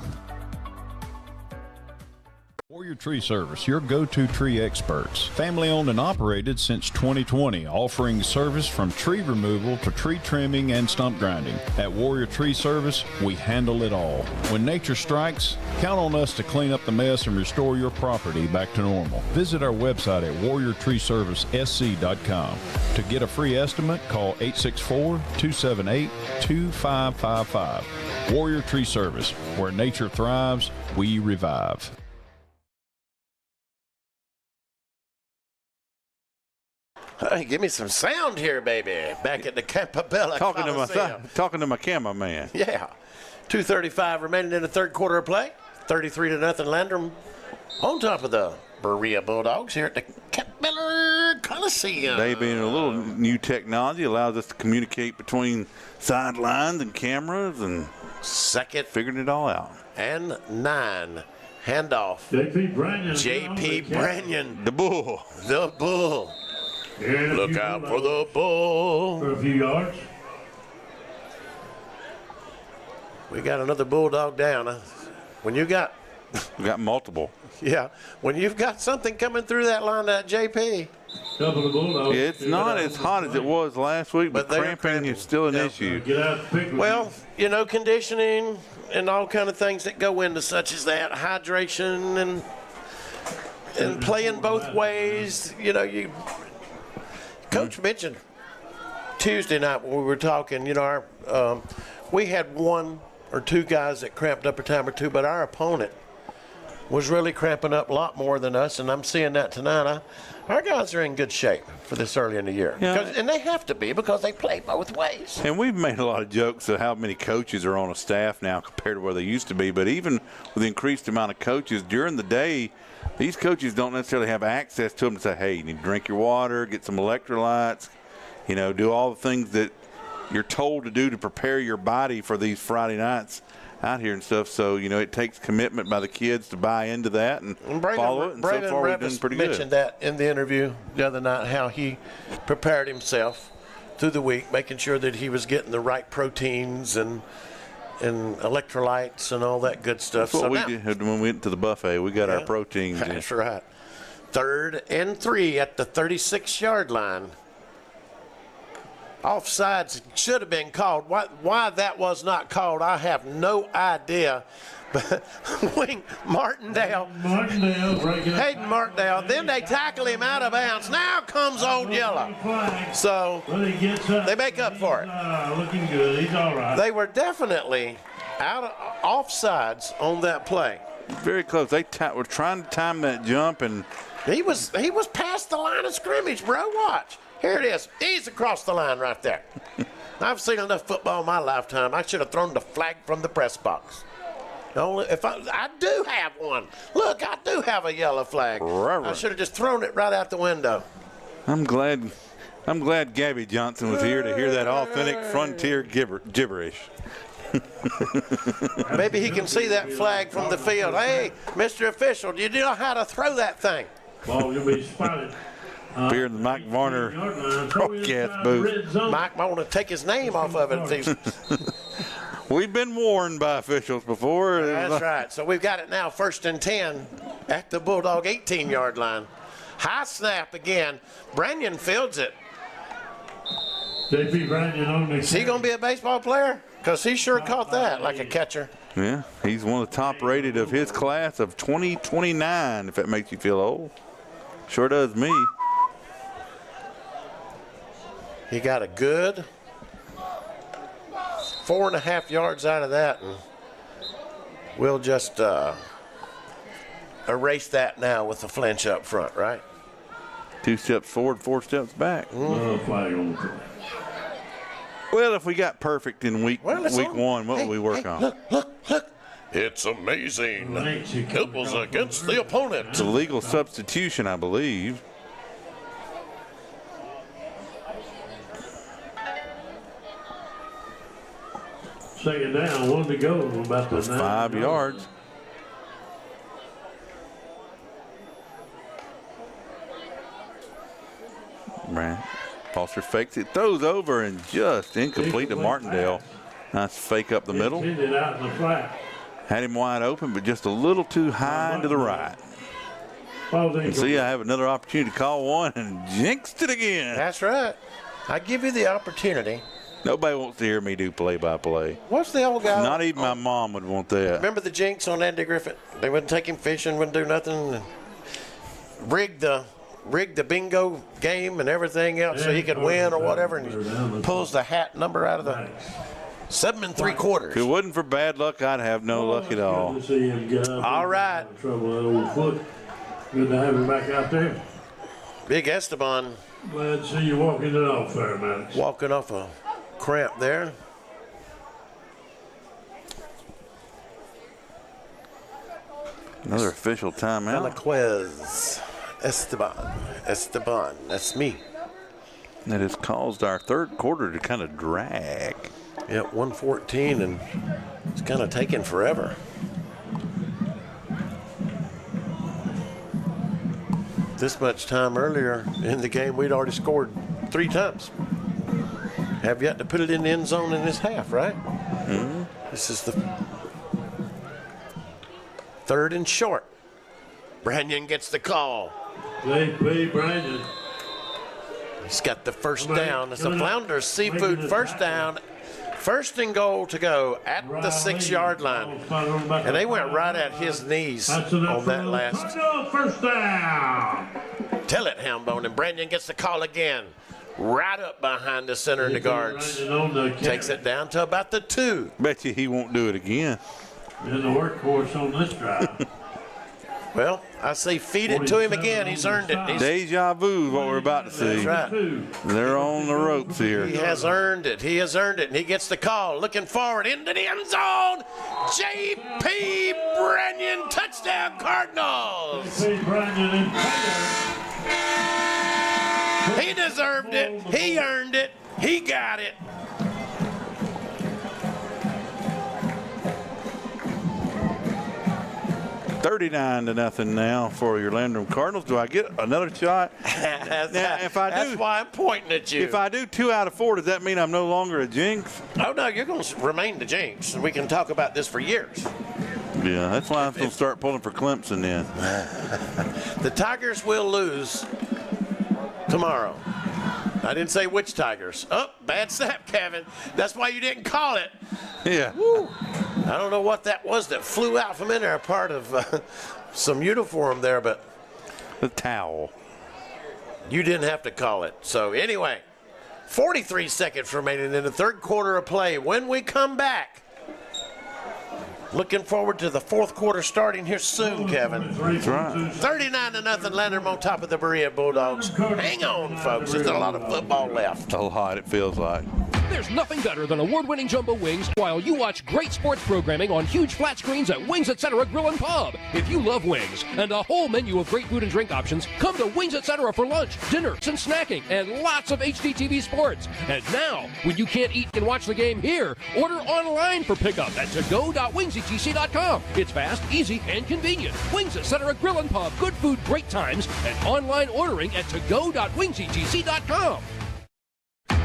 Warrior Tree Service, your go-to tree experts. Family owned and operated since 2020, offering service from tree removal to tree trimming and stump grinding. At Warrior Tree Service, we handle it all. When nature strikes, count on us to clean up the mess and restore your property back to normal. Visit our website at warriortreeservicesc.com. To get a free estimate, call 864-278-2555. Warrior Tree Service, where nature thrives, we revive. Hey, give me some sound here, baby. Back at the Campabella Coliseum. Talking to my cameraman. Yeah. 2:35 remaining in the third quarter of play. 33-0 Landrum on top of the Berea Bulldogs here at the Campabella Coliseum. They being a little new technology allows us to communicate between sidelines and cameras and figuring it all out. And 9. Handoff. J.P. Branyan. J.P. Branyan. The Bull. The Bull. Look out for the Bull. For a few yards. We got another Bulldog down. When you got... We got multiple. Yeah. When you've got something coming through that line, that JP. It's not as hot as it was last week, but cramping is still an issue. Well, you know, conditioning and all kind of things that go into such as that, hydration and and playing both ways. You know, Coach mentioned Tuesday night when we were talking, you know, we had one or two guys that cramped up a time or two, but our opponent was really cramping up a lot more than us, and I'm seeing that tonight. Our guys are in good shape for this early in the year. Yeah. And they have to be because they play both ways. And we've made a lot of jokes of how many coaches are on a staff now compared to where they used to be. But even with the increased amount of coaches, during the day, these coaches don't necessarily have access to them to say, hey, you need to drink your water, get some electrolytes, you know, do all the things that you're told to do to prepare your body for these Friday nights out here and stuff. So, you know, it takes commitment by the kids to buy into that and follow it. And so far, we've done pretty good. Mentioned that in the interview the other night, how he prepared himself through the week, making sure that he was getting the right proteins and electrolytes and all that good stuff. That's what we did when we went to the buffet. We got our proteins. That's right. 3rd and 3 at the 36-yard line. Offsides should have been called. Why that was not called, I have no idea. But Martindale, Hayden Martindale, then they tackle him out of bounds. Now comes Old Yellow. So they make up for it. Looking good. He's all right. They were definitely offsides on that play. Very close. They were trying to time that jump, and he was past the line of scrimmage, bro. Watch. Here it is. He's across the line right there. I've seen enough football in my lifetime. I should have thrown the flag from the press box. Only if I do have one. Look, I do have a yellow flag. I should have just thrown it right out the window. I'm glad Gabby Johnson was here to hear that authentic frontier gibberish. Maybe he can see that flag from the field. Hey, Mr. Official, do you know how to throw that thing? Ball will be spotted. Here in the Mike Varner broadcast booth. Mike might want to take his name off of it. We've been warned by officials before. That's right. So we've got it now, 1st and 10 at the Bulldog 18-yard line. High snap again. Branyan fields it. JP Branyan on the Is he going to be a baseball player? Because he sure caught that like a catcher. Yeah, he's one of the top rated of his class of 2029, if that makes you feel old. Sure does me. He got a good 4.5 yards out of that, and we'll just erase that now with the flinch up front, right? 2 steps forward, 4 steps back. Flag on the play. Well, if we got perfect in week one, what would we work on? Look. It's amazing. It was against the opponent. It's a legal substitution, I believe. Second down, 1 to go. About the 5 yards. Right. Foster fakes it, throws over, and just incomplete to Martindale. Nice fake up the middle. Hit it out in the flat. Had him wide open, but just a little too high and to the right. And see, I have another opportunity to call one and jinxed it again. That's right. I give you the opportunity. Nobody wants to hear me do play-by-play. What's the old guy? Not even my mom would want that. Remember the jinx on Andy Griffith? They wouldn't take him fishing, wouldn't do nothing. Rigged the bingo game and everything else so he could win or whatever, and he pulls the hat number out of the 7 3/4. If it wasn't for bad luck, I'd have no luck at all. Good to see him get up. All right. Trouble that old foot. Good to have him back out there. Big Esteban. Glad to see you walking it off there, Maddox. Walking off a cramp there. Another official timeout. Velasquez. Esteban. That's me. That has caused our third quarter to kind of drag. Yep, 1:14, and it's kind of taking forever. This much time earlier in the game, we'd already scored 3 times. Have yet to put it in the end zone in this half, right? Mm-hmm. This is the 3rd and short. Branyan gets the call. JP Branyan. He's got the first down. It's a Flounders Seafood first down First and goal to go at the 6-yard line. And they went right at his knees on that last. First down. Tell it, Hambone. And Brandon gets the call again. Right up behind the center and the guards. Takes it down to about the 2. Bet you he won't do it again. There's a workhorse on this drive. Well, I say feed it to him again. He's earned it. Deja vu is what we're about to see. That's right. They're on the ropes here. He has earned it. He has earned it. And he gets the call. Looking forward into the end zone. J.P. Branyon, touchdown Cardinals. He deserved it. He earned it. He got it. $39-0 now for your Landrum Cardinals. Do I get another shot? Now, if I do, that's why I'm pointing at you. If I do 2 out of 4, does that mean I'm no longer a jinx? Oh, no, you're going to remain the jinx. And we can talk about this for years. Yeah, that's why I'm going to start pulling for Clemson then. The Tigers will lose tomorrow. I didn't say which Tigers. Oh, bad snap, Kevin. That's why you didn't call it. Yeah. Woo. I don't know what that was that flew out from in there, part of some uniform there, but. The towel. You didn't have to call it. So, anyway, 43 seconds remaining in the third quarter of play. When we come back, looking forward to the fourth quarter starting here soon, Kevin. That's right. 39-0, Landrum on top of the Berea Bulldogs. Hang on, folks. There's a lot of football left. A lot, it feels like. There's nothing better than award-winning jumbo wings while you watch great sports programming on huge flat screens at Wings Etc. Grill and Pub. If you love wings and a whole menu of great food and drink options, come to Wings Etc. for lunch, dinner, and snacking, and lots of HDTV sports. And now, when you can't eat and watch the game here, order online for pickup at togo.wingsetc.com. It's fast, easy, and convenient. Wings Etc. Grill and Pub. Good food, great times, and online ordering at togo.wingsetc.com.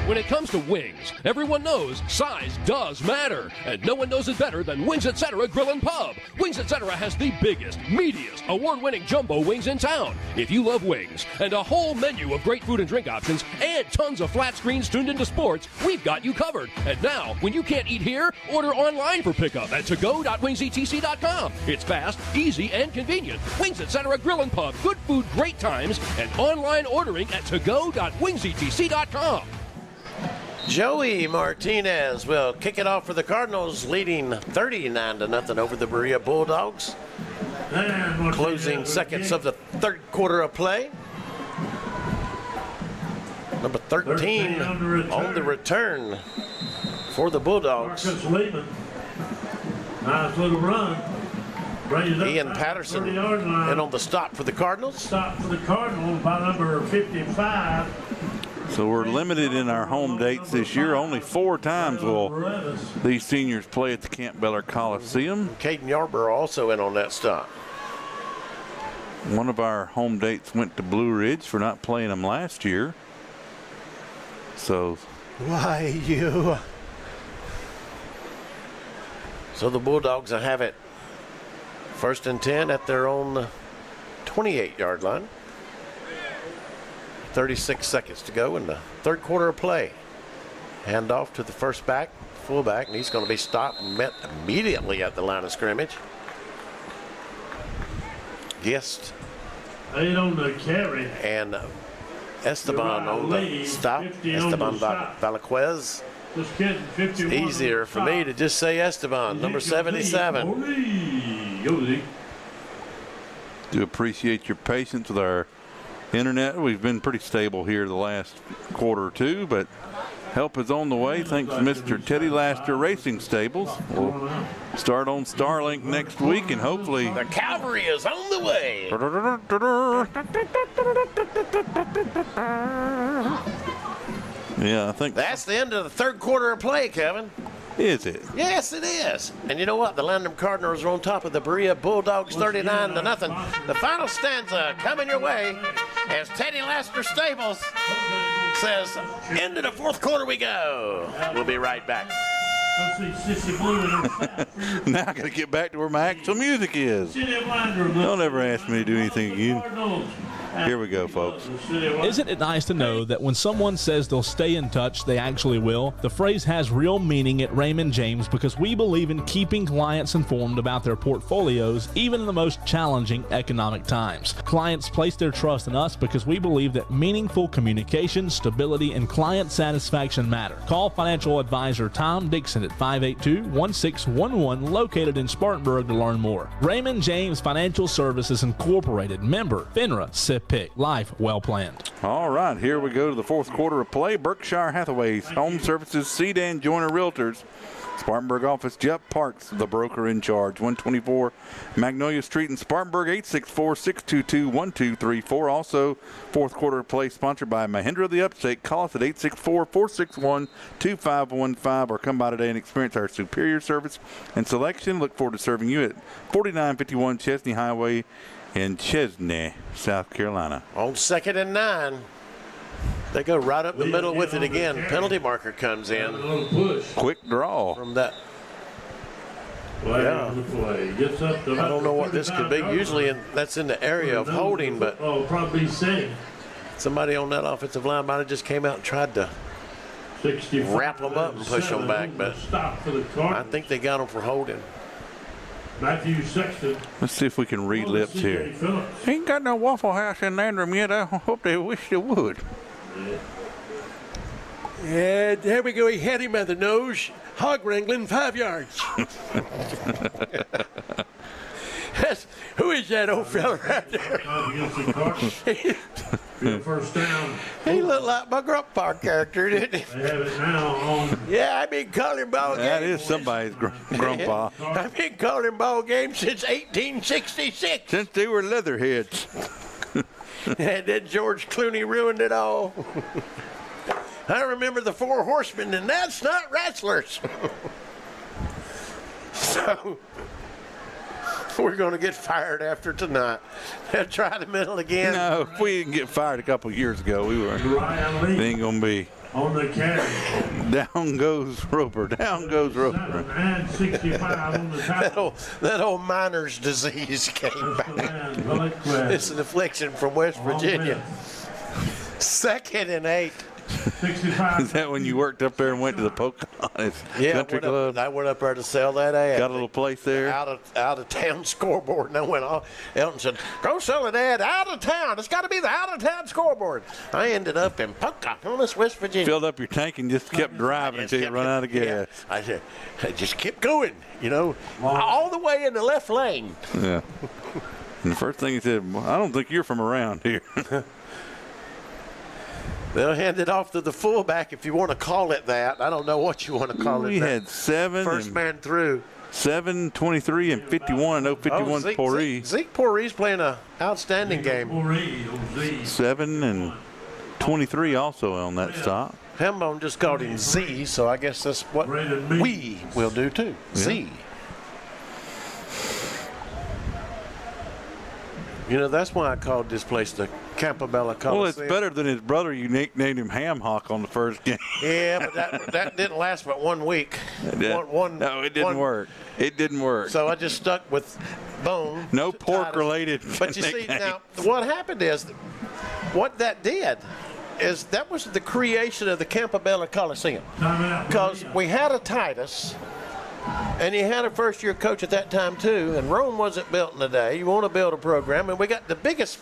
When it comes to wings, everyone knows size does matter, and no one knows it better than Wings Etc. Grill and Pub. Wings Etc. has the biggest, meatiest, award-winning jumbo wings in town. If you love wings and a whole menu of great food and drink options and tons of flat screens tuned into sports, we've got you covered. And now, when you can't eat here, order online for pickup at togo.wingsetc.com. It's fast, easy, and convenient. Wings Etc. Grill and Pub. Good food, great times, and online ordering at togo.wingsetc.com. Joey Martinez will kick it off for the Cardinals, leading 39-0 over the Berea Bulldogs. Closing seconds of the third quarter of play. Number 13 on the return for the Bulldogs. Nice little run. Ian Patterson and on the stop for the Cardinals. Stop for the Cardinals by number 55. So we're limited in our home dates this year. Only 4 times will these seniors play at the Campbell Coliseum. Caden Yarborough also in on that stop. One of our home dates went to Blue Ridge for not playing them last year. So. Why you? So the Bulldogs will have it 1st and 10 at their own 28-yard line. 36 seconds to go in the third quarter of play. Hand off to the fullback, and he's going to be stopped and met immediately at the line of scrimmage. Guest. 8 on the carry. And Esteban on the stop. Esteban Valaquez. It's easier for me to just say Esteban, number 77. Do appreciate your patience with our internet. We've been pretty stable here the last quarter or two, but help is on the way thanks to Mr. Teddy Laster Racing Stables. We'll start on Starlink next week, and hopefully the cavalry is on the way. Yeah, I think that's the end of the third quarter of play, Kevin. Is it? Yes, it is. And you know what? The Landrum Cardinals are on top of the Berea Bulldogs 39-0. The final stanza coming your way as Teddy Laster Stables says, into the fourth quarter we go. We'll be right back. Now I got to get back to where my actual music is. Don't ever ask me to do anything again. Here we go, folks. Isn't it nice to know that when someone says they'll stay in touch, they actually will? The phrase has real meaning at Raymond James because we believe in keeping clients informed about their portfolios, even in the most challenging economic times. Clients place their trust in us because we believe that meaningful communication, stability, and client satisfaction matter. Call financial advisor Tom Dixon at 582-1611, located in Spartanburg, to learn more. Raymond James Financial Services Incorporated, member FINRA SIPC. Life well planned. All right, here we go to the fourth quarter of play. Berkshire Hathaway's Home Services, Sedan Joiner Realtors. Spartanburg office, Jeff Parks, the broker in charge. 124 Magnolia Street in Spartanburg, 864-622-1234. Also, fourth quarter of play sponsored by Mahindra of the Upstate. Call us at 864-461-2515 or come by today and experience our superior service and selection. Look forward to serving you at 4951 Chesney Highway in Chesney, South Carolina. On 2nd and 9. They go right up the middle with it again. Penalty marker comes in. Quick draw. From that. Yeah. I don't know what this could be. Usually that's in the area of holding, but probably safe. Somebody on that offensive line might have just came out and tried to wrap them up and push them back, but I think they got them for holding. Matthew Sexton. Let's see if we can read lips here. Ain't got no Waffle House in Landrum yet. I hope they wish they would. Yeah, there we go. He had him at the nose. Hog wrangling 5 yards. Who is that old fella right there? First down. He looked like my grandpa character, didn't he? They have it now on. Yeah, I've been calling ball games. That is somebody's grandpa. I've been calling ball games since 1866. Since they were leatherheads. And then George Clooney ruined it all. I remember the Four Horsemen, and that's not wrestlers. So we're going to get fired after tonight. They'll try the middle again. No, if we didn't get fired a couple of years ago, we were. It ain't going to be. On the carry. Down goes Roper. Down goes Roper. And 65 on the tackle. That old miner's disease came back. It's an affliction from West Virginia. 2nd and 8. 65. Is that when you worked up there and went to the Pocahontas Country Club? I went up there to sell that ad. Got a little place there? Out of town scoreboard. And I went off. Elton said, go sell an ad out of town. It's got to be the out of town scoreboard. I ended up in Pocahontas, West Virginia. Filled up your tank and just kept driving until you run out of gas. Yeah. I said, I just kept going, all the way in the left lane. Yeah. And the first thing he said, I don't think you're from around here. They'll hand it off to the fullback if you want to call it that. I don't know what you want to call it. We had 7. First man through. 7, 23, and 51. No, 51's Poree. Zeke Poree's playing an outstanding game. 7 and 23 also on that stop. Hambone just called him Z, so I guess that's what we will do too. Yeah. Z. That's why I called this place the Campobello Coliseum. Well, it's better than his brother. You nicknamed him Ham Hock on the first game. Yeah, but that didn't last but 1 week. No, it didn't work. It didn't work. So I just stuck with Bone. No pork-related. But you see, now, what happened is, what that did is that was the creation of the Campobello Coliseum. Because we had a Titus, and you had a first-year coach at that time, too, and Rome wasn't built in a day. You want to build a program, and we got the biggest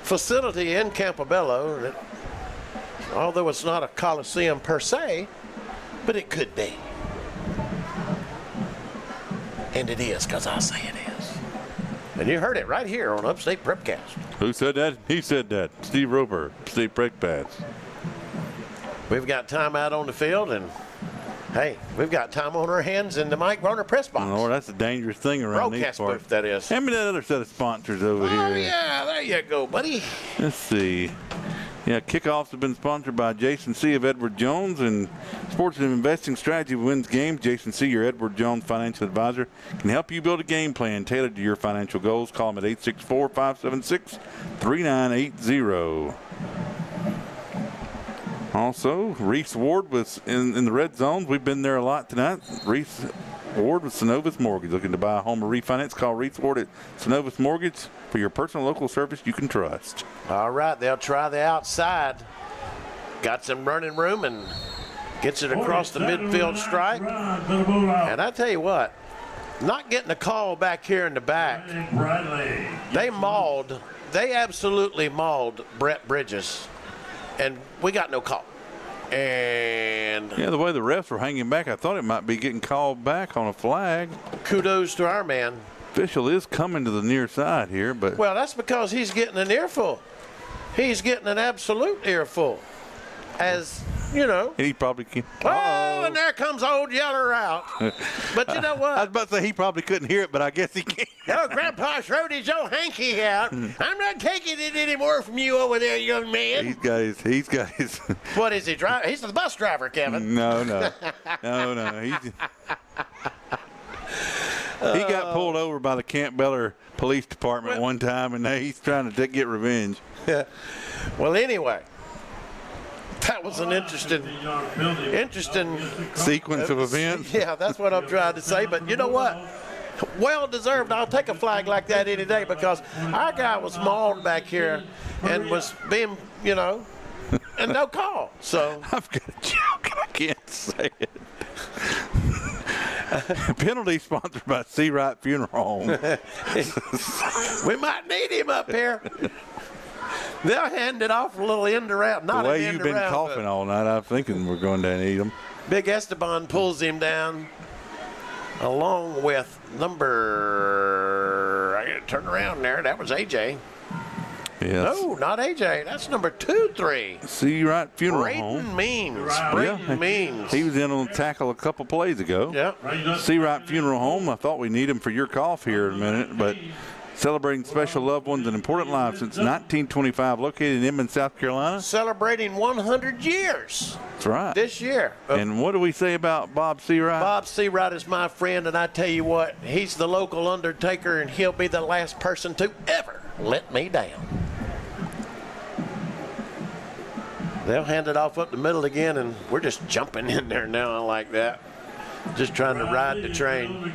facility in Campobello, although it's not a Coliseum per se, but it could be. And it is, because I say it is. And you heard it right here on Upstate Prepcast. Who said that? He said that. Steve Roper, Upstate Prepcast. We've got time out on the field, and hey, we've got time on our hands in the Mike Varner press box. Oh, that's a dangerous thing around broadcast these parts. Booth, that is. Hand me that other set of sponsors over here. Oh, yeah, there you go, buddy. Let's see. Yeah, kickoffs have been sponsored by Jason C. of Edward Jones, and Sports and Investing Strategy wins games. Jason C., your Edward Jones financial advisor, can help you build a game plan tailored to your financial goals. Call them at 864-576-3980. Also, Reese Ward was in the red zone. We've been there a lot tonight. Reese Ward with Synovus Mortgage. Looking to buy a home or refinance? Call Reese Ward at Synovus Mortgage for your personal local service you can trust. All right, they'll try the outside. Got some running room and gets it across the midfield stripe. And I tell you what, not getting a call back here in the back. They absolutely mauled Brett Bridges, and we got no call. And yeah, the way the refs were hanging back, I thought it might be getting called back on a flag. Kudos to our man. Official is coming to the near side here, but well, that's because he's getting an earful. He's getting an absolute earful. As you know, he probably can't. Oh, and there comes old Yeller out. But you know what? I was about to say he probably couldn't hear it, but I guess he can. Oh, Grandpa showed his old hanky out. I'm not taking it anymore from you over there, young man. He's got his. What is he driving? He's the bus driver, Kevin. No. He got pulled over by the Camp Beller Police Department one time, and now he's trying to get revenge. Well, anyway. That was an interesting sequence of events. Yeah, that's what I'm trying to say. But you know what? Well deserved. I'll take a flag like that any day because our guy was mauled back here and was being, and no call. So I've got a joke and I can't say it. Penalty sponsored by C. Wright Funeral Home. We might need him up here. They'll hand it off a little end around. The way you've been coughing all night, I'm thinking we're going to need him. Big Esteban pulls him down along with number, I got to turn around there. That was AJ. Yes. No, not AJ. That's number 2-3. C. Wright Funeral Braden Home. Means. He was in on the tackle a couple plays ago. Yeah. C. Wright Funeral Home. I thought we need him for your cough here in a minute, but celebrating special loved ones and important lives since 1925, located in Edmond, South Carolina. Celebrating 100 years. That's right. This year. And what do we say about Bob C. Wright? Bob C. Wright is my friend, and I tell you what, he's the local undertaker, and he'll be the last person to ever let me down. They'll hand it off up the middle again, and we're just jumping in there now. I like that. Just trying to ride the train.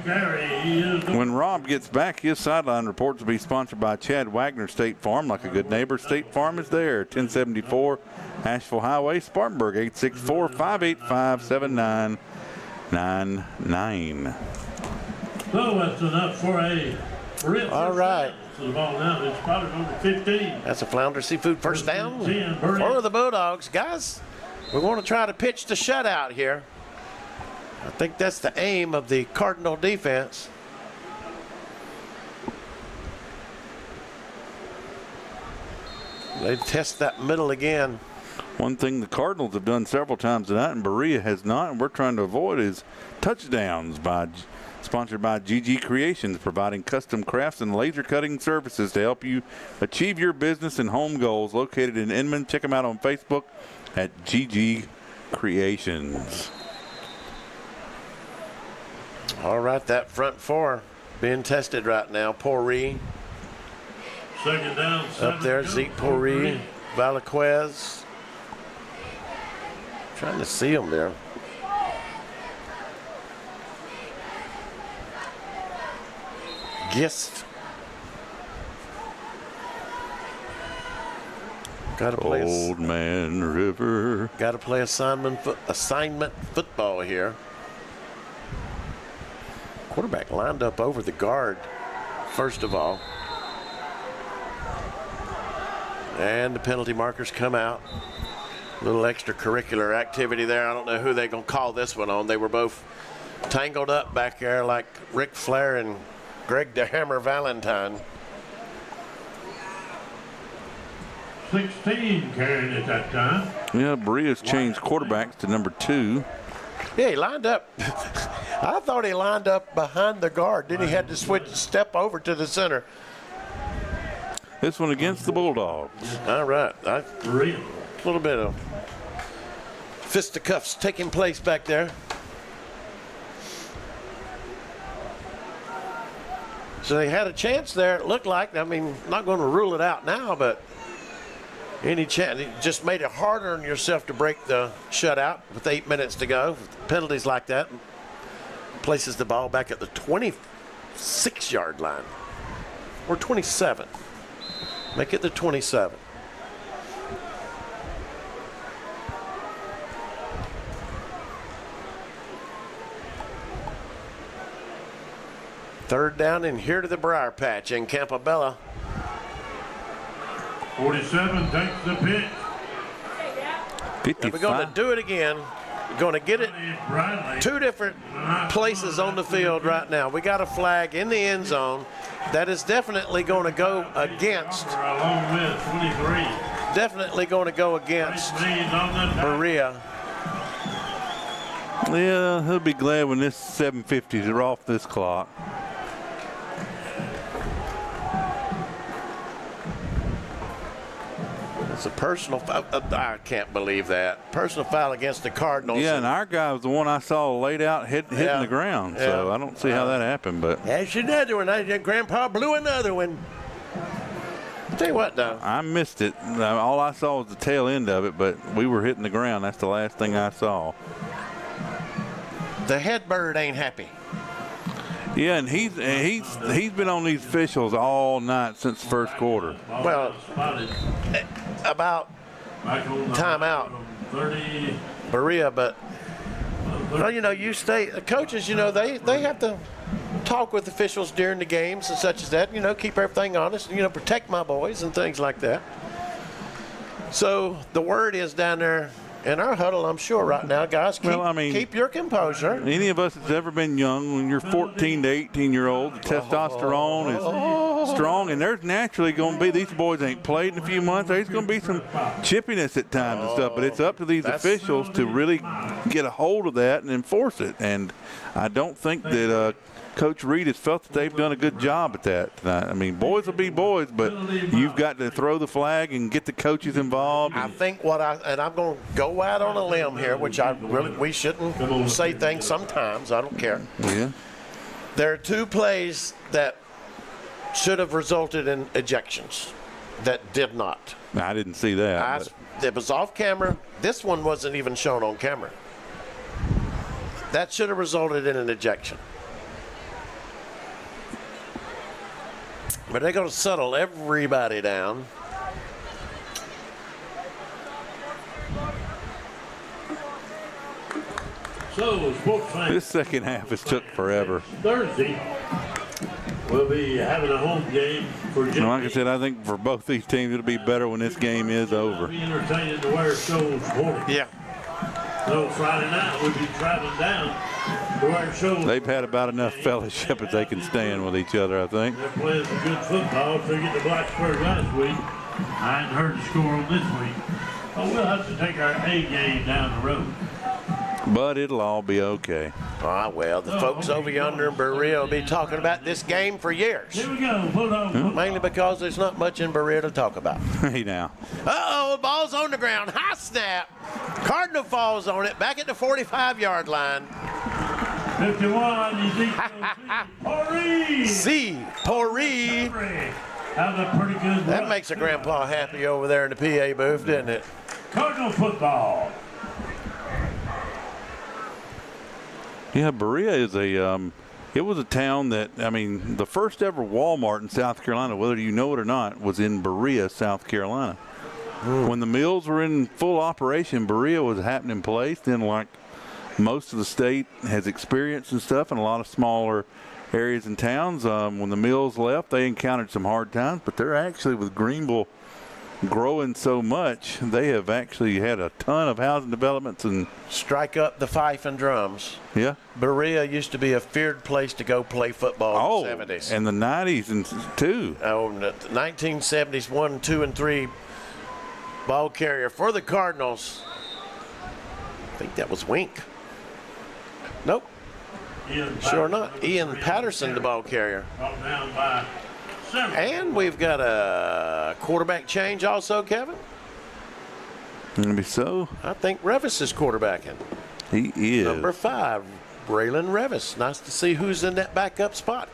When Rob gets back, his sideline reports will be sponsored by Chad Wagner State Farm. Like a good neighbor, State Farm is there. 1074 Asheville Highway, Spartanburg, 864-585-7999. So that's enough for a all right. To the ball now. It's spotted number 15. That's a Flounder Seafood first down for the Bulldogs. Guys, we want to try to pitch the shutout here. I think that's the aim of the Cardinal defense. They test that middle again. One thing the Cardinals have done several times tonight, and Berea has not, and we're trying to avoid, is touchdowns. Sponsored by GG Creations, providing custom crafts and laser cutting services to help you achieve your business and home goals. Located in Inman. Check them out on Facebook at GG Creations. All right, that front four being tested right now. Pourri. Second down. Up there, Zeke Pourri, Valaquez. Trying to see him there. Gist. Got to play Old Man River. Got to play assignment football here. Quarterback lined up over the guard, first of all. And the penalty markers come out. A little extracurricular activity there. I don't know who they're going to call this one on. They were both tangled up back there like Ric Flair and Greg the Hammer Valentine. 16 carrying at that time. Yeah, Berea's changed quarterbacks to number 2. Yeah, he lined up. I thought he lined up behind the guard. Then he had to step over to the center. This one against the Bulldogs. All right. A little bit of fisticuffs taking place back there. So they had a chance there, it looked like. I mean, not going to rule it out now, but any chance. It just made it harder on yourself to break the shutout with 8 minutes to go. Penalties like that. places the ball back at the 26-yard line. Or 27. Make it the 27. Third down and here to the Briar Patch in Campobella. 47 takes the pitch. 55. And we're going to do it again. We're going to get it two different places on the field right now. We got a flag in the end zone that is definitely going to go against. Definitely going to go against Berea. Yeah, he'll be glad when this 750s are off this clock. It's a personal foul. I can't believe that. Personal foul against the Cardinals. Yeah, and our guy was the one I saw laid out hitting the ground. So I don't see how that happened. But there's another one. Grandpa blew another one. I'll tell you what, though. I missed it. All I saw was the tail end of it, but we were hitting the ground. That's the last thing I saw. The head bird ain't happy. Yeah, and he's been on these officials all night since the first quarter. Well, about timeout, Berea, but well, you know, coaches, you know, they have to talk with officials during the games and such as that. You know, keep everything honest. You know, protect my boys and things like that. So the word is down there. In our huddle, I'm sure right now, guys, keep your composure. Any of us that's ever been young, when you're 14 to 18-year-old, the testosterone is strong, and there's naturally going to be, these boys ain't played in a few months, there's going to be some chippiness at times and stuff, but it's up to these officials to really get a hold of that and enforce it. And I don't think that Coach Reed has felt that they've done a good job at that tonight. I mean, boys will be boys, but you've got to throw the flag and get the coaches involved. I think and I'm going to go out on a limb here, which we shouldn't say things sometimes. I don't care. Yeah. There are two plays that should have resulted in ejections that did not. I didn't see that. It was off camera. This one wasn't even shown on camera. That should have resulted in an ejection. But they're going to settle everybody down. So, sports fans, this second half has took forever. Thursday, we'll be having a home game for Jim. Like I said, I think for both these teams, it'll be better when this game is over. Be entertaining to wear Shoals morning. Yeah. So Friday night we'll be traveling down to wear Shoals. They've had about enough fellowship as they can stand with each other, I think. They're playing some good football. They get to Blacksburg last week. I hadn't heard the score on this week. But we'll have to take our A game down the road. But it'll all be okay. Well, the folks over yonder in Berea will be talking about this game for years. Here we go. Mainly because there's not much in Berea to talk about. Hey, now. Uh-oh, the ball's on the ground. High snap. Cardinal falls on it. Back at the 45-yard line. 51, Poree. That makes a grandpa happy over there in the PA booth, doesn't it? Cardinal football. Yeah, Berea is it was a town that, I mean, the first ever Walmart in South Carolina, whether you know it or not, was in Berea, South Carolina. When the mills were in full operation, Berea was a happening place. Then, like most of the state has experienced and stuff, and a lot of smaller areas and towns, when the mills left, they encountered some hard times. But they're actually, with Greenville growing so much, they have actually had a ton of housing developments. And strike up the fife and drums. Yeah. Berea used to be a feared place to go play football in the 70s. And the 90s and too. Oh, the 1970s, 1, 2, and 3 ball carrier for the Cardinals. I think that was Wink. Nope. Sure not. Ian Patterson, the ball carrier. And we've got a quarterback change also, Kevin. Maybe so. I think Revis is quarterbacking. He is. Number 5, Braylon Revis. Nice to see who's in that backup spot.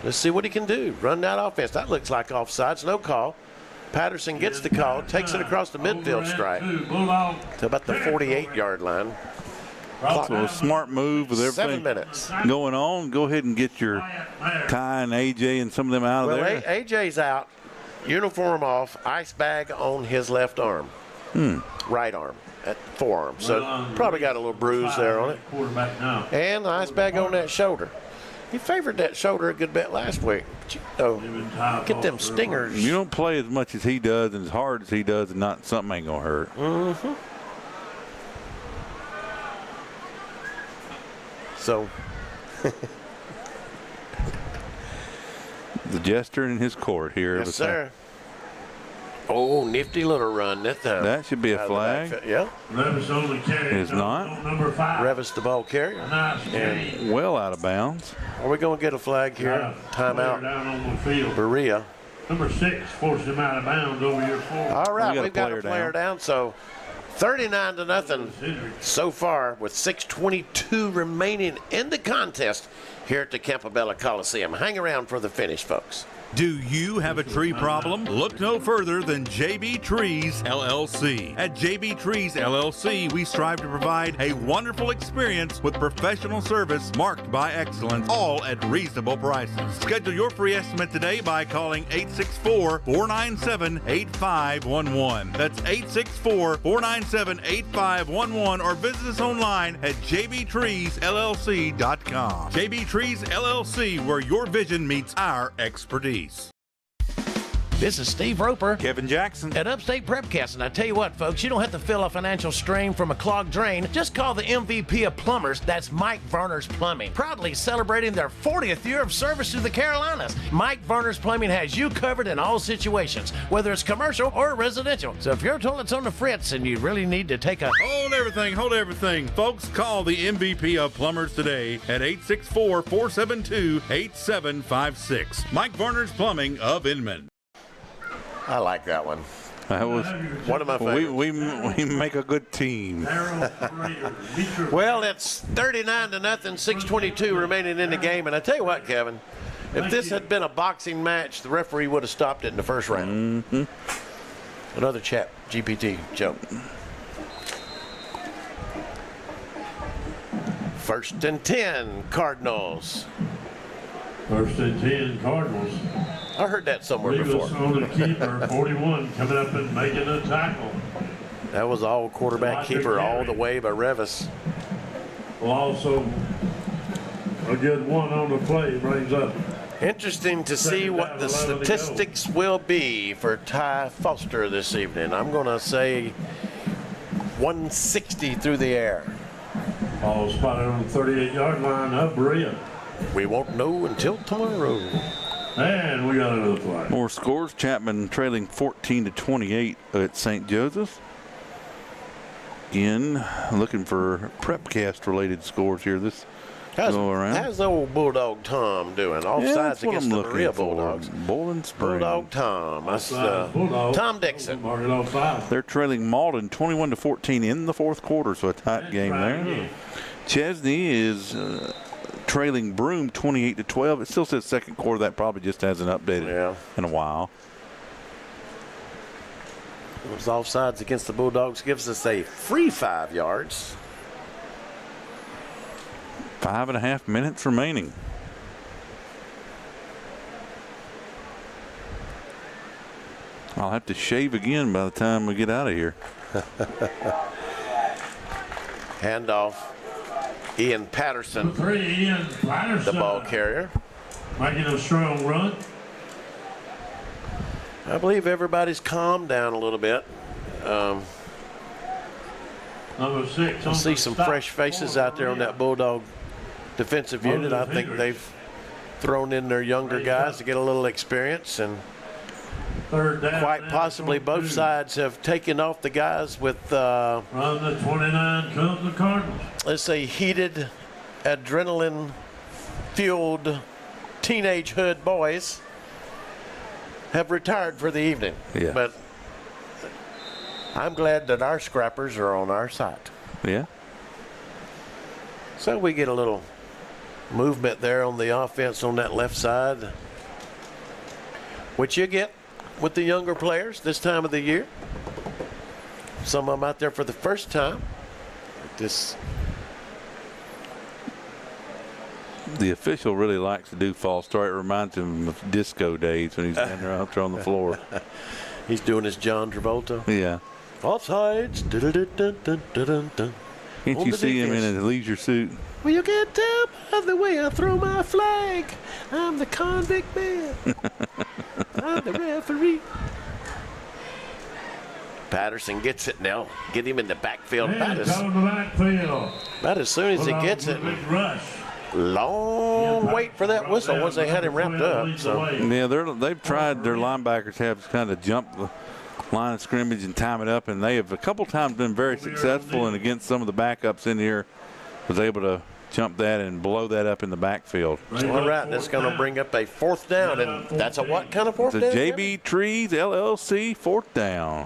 Let's see what he can do. Run that offense. That looks like offsides. No call. Patterson gets the call, takes it across the midfield stripe to about the 48-yard line. So a smart move with everything 7 minutes. going on. Go ahead and get your Ty and AJ and some of them out of there. AJ's out, uniform off, ice bag on his left arm, right arm, at forearm. So probably got a little bruise there on it. Quarterback now. And the ice bag on that shoulder. He favored that shoulder a good bit last week. But you know, get them stingers. You don't play as much as he does and as hard as he does, and not something ain't gonna hurt. Mm-hmm. So, the jester in his court here. yes, sir. Oh, nifty little run. That should be a flag. Yeah. Revis on the carry. It's not. Number 5. Revis the ball carrier. And well out of bounds. Are we going to get a flag here? Timeout. Down on the field. Berea. Number 6 forced him out of bounds over your floor. All right, we've got a player down. So 39-0 so far with 6:22 remaining in the contest here at the Campobello Coliseum. Hang around for the finish, folks. Do you have a tree problem? Look no further than JB Trees LLC. At JB Trees LLC, we strive to provide a wonderful experience with professional service marked by excellence, all at reasonable prices. Schedule your free estimate today by calling 864-497-8511. That's 864-497-8511, or visit us online at jbtreesllc.com. JB Trees LLC, where your vision meets our expertise. This is Steve Roper, Kevin Jackson at Upstate Prepcast, and I tell you what, folks, you don't have to feel a financial strain from a clogged drain. Just call the MVP of plumbers. That's Mike Verner's Plumbing, proudly celebrating their 40th year of service to the Carolinas. Mike Verner's Plumbing has you covered in all situations, whether it's commercial or residential. So if your toilet's on the fritz and you really need to take a Hold everything. Folks, call the MVP of plumbers today at 864-472-8756. Mike Verner's Plumbing of Inman. I like that one. That was one of my favorites. We make a good team. Well, it's 39-0, 6:22 remaining in the game. And I tell you what, Kevin, if this had been a boxing match, the referee would have stopped it in the first round. Mm-hmm. Another chat GPT joke. 1st and 10, Cardinals. 1st and 10, Cardinals. I heard that somewhere before. On the keeper, 41, coming up and making a tackle. That was all quarterback keeper all the way by Revis. Well, also a good one on the play brings up. Interesting to see what the statistics will be for Ty Foster this evening. I'm going to say 160 through the air. All spotted on the 38-yard line of Berea. We won't know until tomorrow. And we got another flag. More scores. Chapman trailing 14-28 at St. Joseph's. Again, looking for Prepcast-related scores here this go around. How's the old Bulldog Tom doing? Offsides against the Berea Bulldogs. Bowling Springs. Bulldog Tom. That's Tom Dixon. They're trailing Malden 21-14 in the fourth quarter, so a tight game there. Chesney is trailing Broome 28-12. It still says second quarter. That probably just hasn't updated in a while. Those offsides against the Bulldogs gives us a free 5 yards. 5.5 minutes remaining. I'll have to shave again by the time we get out of here. Handoff. Ian Patterson, Ian Patterson, the ball carrier. Making a strong run. I believe everybody's calmed down a little bit. Number 6. I see some fresh faces out there on that Bulldog defensive unit. I think they've thrown in their younger guys to get a little experience, and quite possibly both sides have taken off the guys with Run the 29 comes the Cardinals. Let's say heated, adrenaline-fueled teenage hood boys have retired for the evening. Yeah. But I'm glad that our scrappers are on our side. Yeah. So we get a little movement there on the offense on that left side, which you get with the younger players this time of the year. Some of them out there for the first time. This The official really likes to do false start. It reminds him of disco days when he's down there out there on the floor. He's doing his John Travolta. Yeah. Offsides. Can't you see him in a leisure suit? Well, you can't tell by the way I throw my flag. I'm the convict man. I'm the referee. Patterson gets it now. Get him in the backfield. About as soon as he gets it. Long wait for that whistle once they had him wrapped up. So. Yeah, they've tried. Their linebackers have kind of jumped the line of scrimmage and time it up, and they have a couple times been very successful. And against some of the backups in here, was able to jump that and blow that up in the backfield. All right, that's going to bring up a 4th down, and that's a what kind of 4th down? The JB Trees LLC 4th down,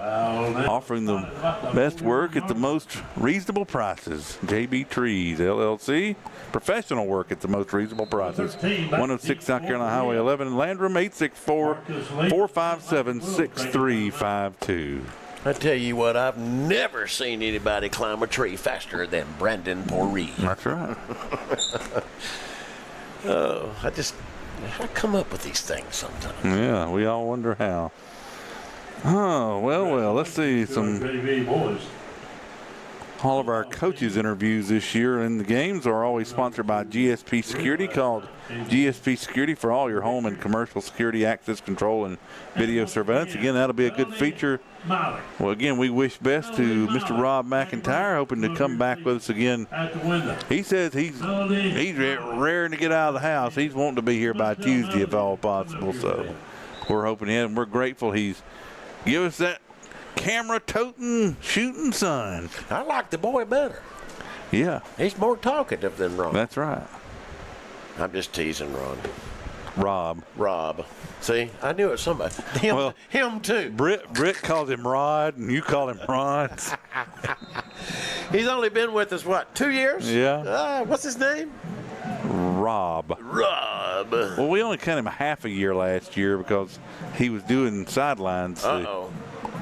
offering the best work at the most reasonable prices. JB Trees LLC, professional work at the most reasonable prices. 106 South Carolina Highway 11, Landrum 864-457-6352. I tell you what, I've never seen anybody climb a tree faster than Brandon Poree. That's right. I come up with these things sometimes. Yeah, we all wonder how. Oh, well, let's see all of our coaches' interviews this year, and the games are always sponsored by GSP Security, called GSP Security for all your home and commercial security access control and video surveillance. Again, that'll be a good feature. Well, again, we wish best to Mr. Rob McIntyre, hoping to come back with us again. He says he's raring to get out of the house. He's wanting to be here by Tuesday if all possible. So we're hoping and we're grateful he's give us that camera-toting, shooting son. I like the boy better. Yeah. He's more talkative than Ron. That's right. I'm just teasing Ron. Rob. See, I knew it was somebody. Him too. Britt calls him Rod, and you call him Ron. He's only been with us, 2 years? Yeah. What's his name? Rob. Well, we only counted him half a year last year because he was doing sidelines. Uh-oh.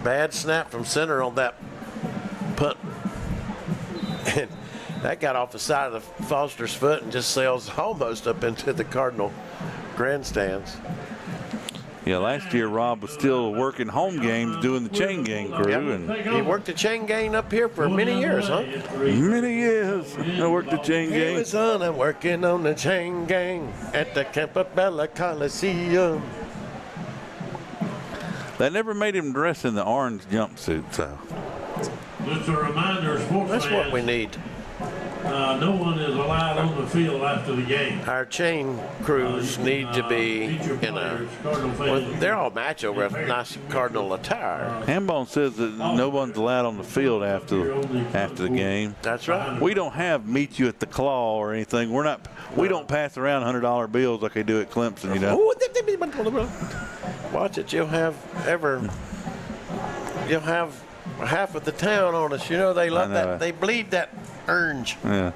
Bad snap from center on that punt. And that got off the side of the Foster's foot and just sails almost up into the Cardinal grandstands. Yeah, last year Rob was still working home games doing the chain gang crew. Yep. And he worked the chain gang up here for many years, huh? Many years. I worked the chain gang. He was I'm working on the chain gang at the Campobella Coliseum. They never made him dress in the orange jumpsuit, so. Just a reminder, sports That's fans, what we need. No one is allowed on the field after the game. Our chain crews need to be in a. Well, they're all match over a nice Cardinal attire. Hambone says that no one's allowed on the field after the game. That's right. We don't have meet you at the claw or anything. We don't pass around $100 bills like they do at Clemson, you know. Watch it. You'll have half of the town on us. You know they love that. They bleed that orange. Yeah.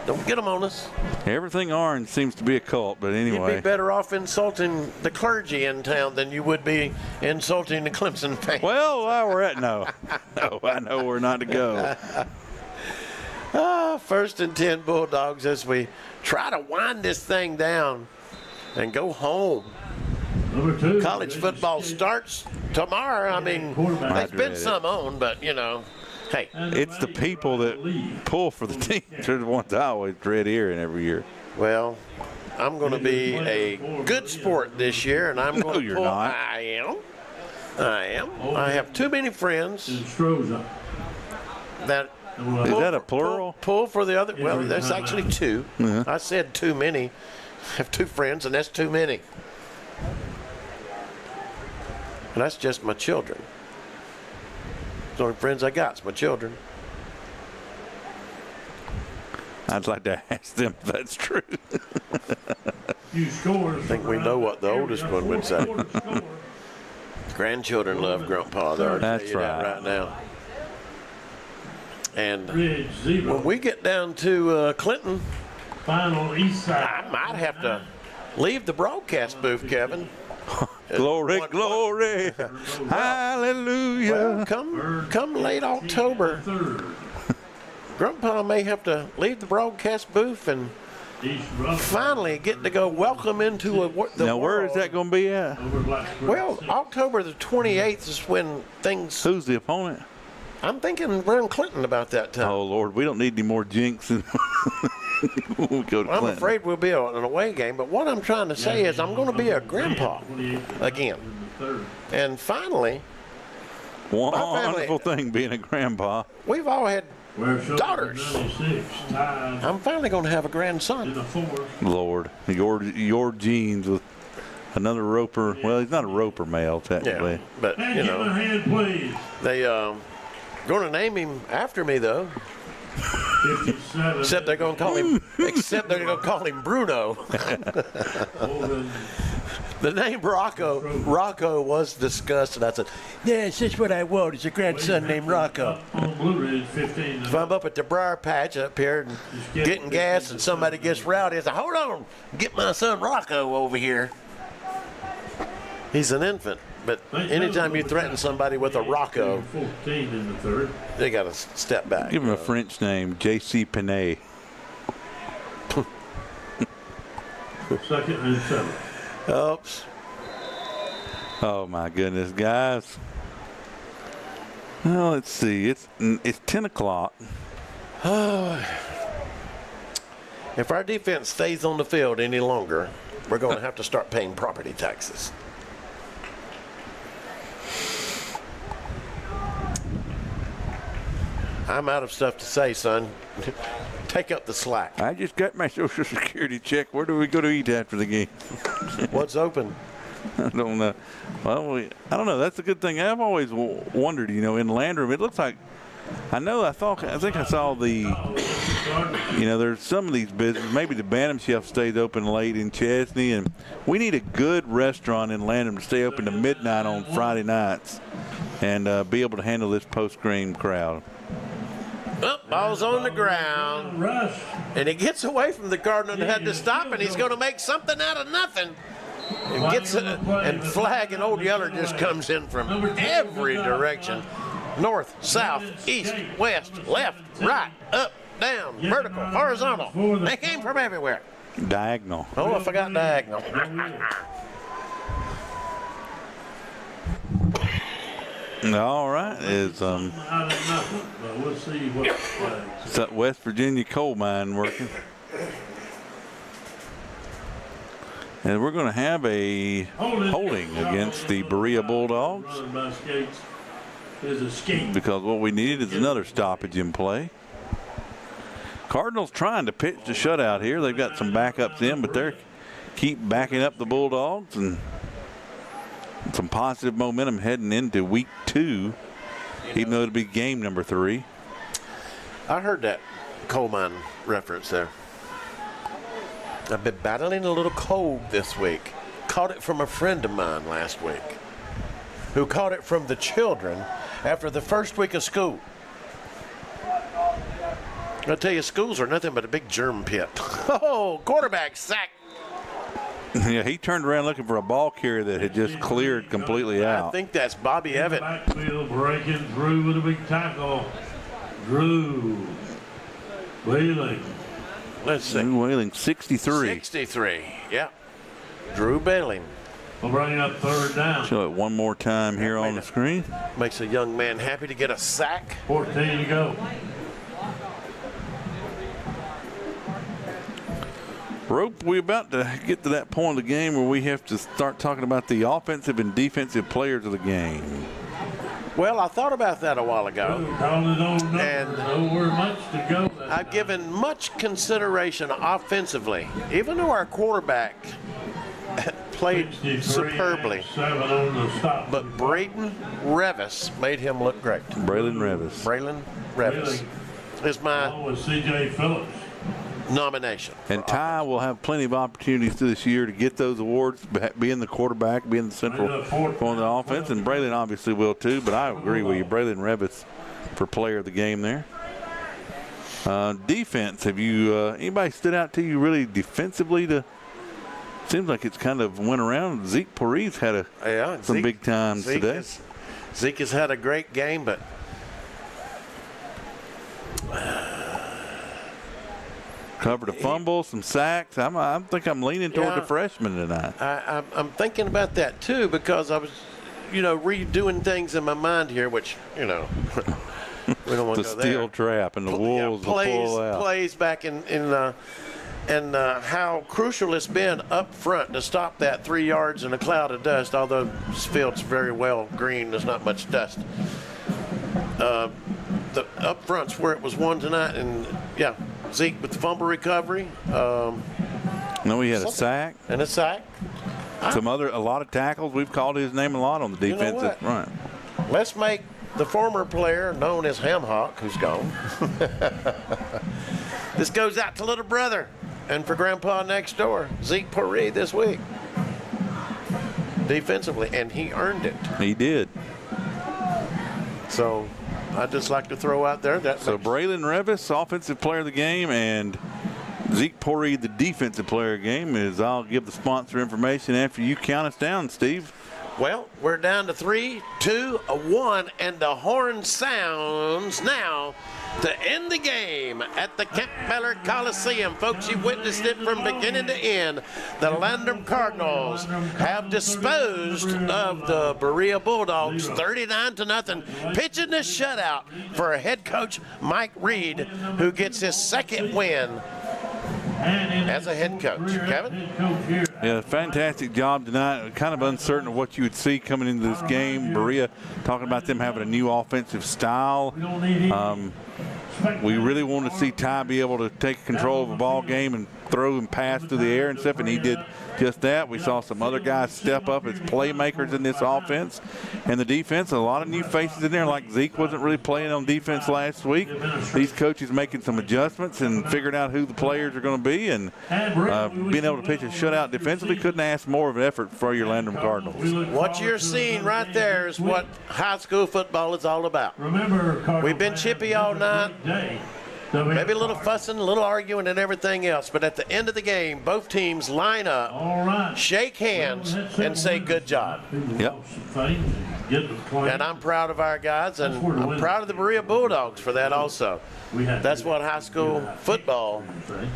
Don't get them on us. Everything orange seems to be a cult, but anyway. You'd be better off insulting the clergy in town than you would be insulting the Clemson fans. Well, while we're at no, I know where not to go. 1st and 10 Bulldogs as we try to wind this thing down and go home. College football starts tomorrow. I mean, there's been some on, but, you know, hey. It's the people that pull for the team. They're the ones I always dread hearing every year. Well, I'm going to be a good sport this year, and I'm going to pull. Not. I am. I have too many friends that. Is that a plural? Pull for the other. Well, there's actually 2. I said too many. I have 2 friends, and that's too many. And that's just my children. The only friends I got is my children. I'd like to ask them if that's true. I think we know what the oldest one would say. Grandchildren love Grandpa, though. That's right now. And when we get down to Clinton, I might have to leave the broadcast booth, Kevin. Glory, glory, hallelujah. Well, come late October, Grandpa may have to leave the broadcast booth and finally getting to go welcome into the now, world. where is that going to be at? Well, October the 28th is when things. Who's the opponent? I'm thinking Ron Clinton about that time. Oh, Lord, we don't need any more jinx. We'll go to I'm Clinton. afraid we'll be an away game, but what I'm trying to say is I'm going to be a grandpa again. And finally, wonderful thing being a grandpa. We've all had daughters. I'm finally going to have a grandson. Lord, your genes with another Roper. Well, he's not a Roper male technically. Yeah, but you know, they going to name him after me though. Except they're going to call him. Except they're going to call him Bruno. The name Rocco was discussed, and I said, "Yes, that's what I want. Is a grandson named Rocco." If I'm up at the Briar Patch up here and getting gas, and somebody gets rowdy, I say, "Hold on, get my son Rocco over here." He's an infant, but anytime you threaten somebody with a Rocco, they got to step back. Give him a French name, J.C. Panay. Second and 7. Oops. Oh my goodness, guys. Well, let's see. It's 10 o'clock. If our defense stays on the field any longer, we're going to have to start paying property taxes. I'm out of stuff to say, son. Take up the slack. I just got my Social Security check. Where do we go to eat after the game? What's open? I don't know. Well, I don't know. That's a good thing. I've always wondered, you know, in Landrum, it looks like, I think I saw there's some of these businesses, maybe the Bantam Chef stays open late in Chesney, and we need a good restaurant in Landrum to stay open to midnight on Friday nights and be able to handle this post-game crowd. Oh, ball's on the ground. And he gets away from the Cardinal and had to stop, and he's going to make something out of nothing. And gets and Flag and Old Yeller just comes in from every direction. North, south, east, west, left, right, up, down, vertical, horizontal. They came from everywhere. Diagonal. Oh, I forgot diagonal. All right, is that West Virginia coal mine working? And we're going to have a holding against the Berea Bulldogs because what we needed is another stoppage in play. Cardinals trying to pitch the shutout here. They've got some backups in, but they're keep backing up the Bulldogs, and some positive momentum heading into week 2, even though it'll be game number 3. I heard that coal mine reference there. I've been battling a little cold this week. Caught it from a friend of mine last week who caught it from the children after the first week of school. I'll tell you, schools are nothing but a big germ pit. Oh, quarterback sack. Yeah, he turned around looking for a ball carrier that had just cleared completely out. I think that's Bobby Evans. Backfield breaking through with a big tackle. Drew Whaling. Let's see. Drew Whaling, 63. 63, yeah. Drew Whaling. We'll bring it up third down. Show it one more time here on the screen. Makes a young man happy to get a sack. 14 to go. Rope, we're about to get to that point of the game where we have to start talking about the offensive and defensive players of the game. Well, I thought about that a while ago. And much to go. I've given much consideration offensively, even though our quarterback played superbly. But Braden Revis made him look great. Braylon Revis is my C.J. Phillips nomination. And Ty will have plenty of opportunities this year to get those awards, being the quarterback, being the central on the offense, and Braylon obviously will too, but I agree with you. Braylon Revis for player of the game there. Defense, have you anybody stood out to you really defensively? Seems like it's kind of went around. Zeke Parise had some big times today. Zeke has had a great game, but Covered a fumble, some sacks. I think I'm leaning toward the freshman tonight. I'm thinking about that too, because I was, redoing things in my mind here, which, we don't want to go there. The steel trap and the wolves will pull out. Plays back in how crucial it's been up front to stop that 3 yards in a cloud of dust, although this field's very well green. There's not much dust. The up front's where it was won tonight, and, Zeke with the fumble recovery. No, he had a sack. And a sack. A lot of tackles. We've called his name a lot on the defensive front. Let's make the former player known as Ham Hock, who's gone. This goes out to little brother and for grandpa next door, Zeke Poree, this week. Defensively, and he earned it. He did. So I'd just like to throw out there that. So Braylon Revis, offensive player of the game, and Zeke Poree, the defensive player of the game. I'll give the sponsor information after you count us down, Steve. Well, we're down to 3, 2, 1, and the horn sounds now to end the game at the Campbell Coliseum. Folks, you've witnessed it from beginning to end. The Landrum Cardinals have disposed of the Berea Bulldogs 39-0, pitching the shutout for head coach Mike Reed, who gets his second win as a head coach. Kevin? Yeah, fantastic job tonight. Kind of uncertain of what you would see coming into this game. Berea talking about them having a new offensive style. We really want to see Ty be able to take control of a ball game and throw and pass through the air and stuff, and he did just that. We saw some other guys step up as playmakers in this offense. And the defense, a lot of new faces in there, like Zeke wasn't really playing on defense last week. These coaches making some adjustments and figuring out who the players are going to be, and being able to pitch a shutout defensively. Couldn't ask more of an effort for your Landrum Cardinals. What you're seeing right there is what high school football is all about. We've been chippy all night. Maybe a little fussing, a little arguing, and everything else. But at the end of the game, both teams line up, shake hands, and say good job. Yep. And I'm proud of our guys, and I'm proud of the Berea Bulldogs for that also. That's what high school football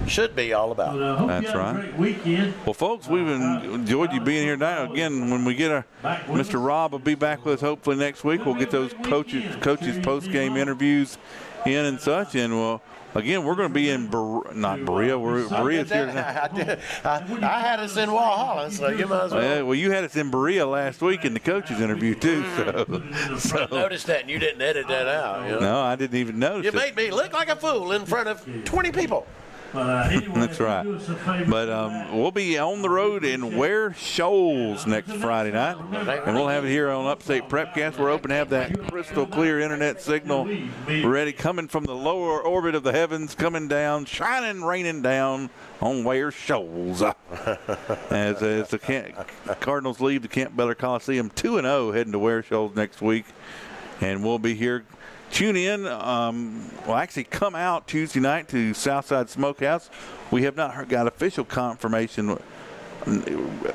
should be all about. That's right. Well, folks, we've enjoyed you being here tonight. Again, when we get Mr. Rob will be back with us hopefully next week. We'll get those coaches post-game interviews in and such, and again, we're going to be in Berea. Berea's here tonight. I had us in Walhalla, so you might as well. Well, you had us in Berea last week in the coaches interview too. So I noticed that, and you didn't edit that out. You know? No, I didn't even notice. You made me look like a fool in front of 20 people. That's right. But we'll be on the road in Ware Shoals next Friday night, and we'll have it here on Upstate Prepcast. We're hoping to have that crystal clear internet signal ready, coming from the lower orbit of the heavens, coming down, shining, raining down on Ware Shoals. As the Cardinals leave the Campbell Coliseum 2-0, heading to Ware Shoals next week, and we'll be here. Tune in. We'll actually come out Tuesday night to Southside Smokehouse. We have not got official confirmation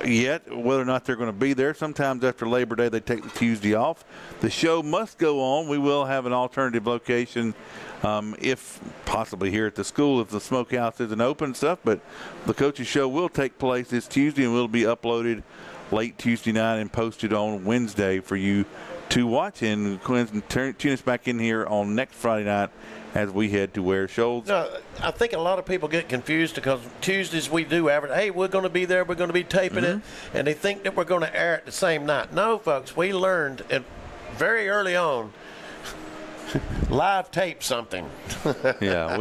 yet whether or not they're going to be there. Sometimes after Labor Day they take the Tuesday off. The show must go on. We will have an alternative location if possibly here at the school if the Smokehouse isn't open and stuff. But the coaches show will take place this Tuesday and will be uploaded late Tuesday night and posted on Wednesday for you to watch, and tune us back in here on next Friday night as we head to Ware Shoals. No, I think a lot of people get confused because Tuesdays we do average, hey, we're going to be there, we're going to be taping it, and they think that we're going to air it the same night. No, folks, we learned it very early on. Live tape something. Yeah,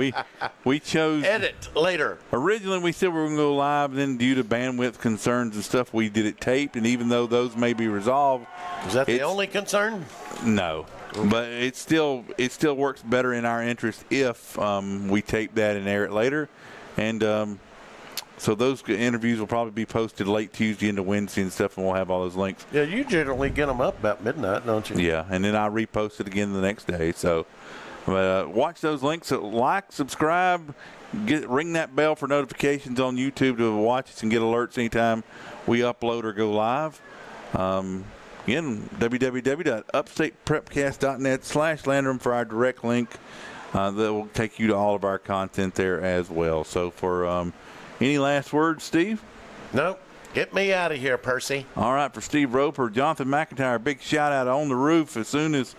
we chose edit later. Originally, we said we were going to go live, and then due to bandwidth concerns and stuff, we did it taped. And even though those may be resolved, is that the only concern? No, but it still works better in our interest if we tape that and air it later. And so those interviews will probably be posted late Tuesday into Wednesday and stuff, and we'll have all those links. Yeah, you generally get them up about midnight, don't you? Yeah, and then I repost it again the next day. So watch those links. Like, subscribe, ring that bell for notifications on YouTube to watch us and get alerts anytime we upload or go live. Again, www.upstateprepcast.net/Landrum for our direct link that will take you to all of our content there as well. So for any last words, Steve? Nope. Get me out of here, Percy. All right, for Steve Roper, Jonathan McIntyre, big shout out on the roof. As soon as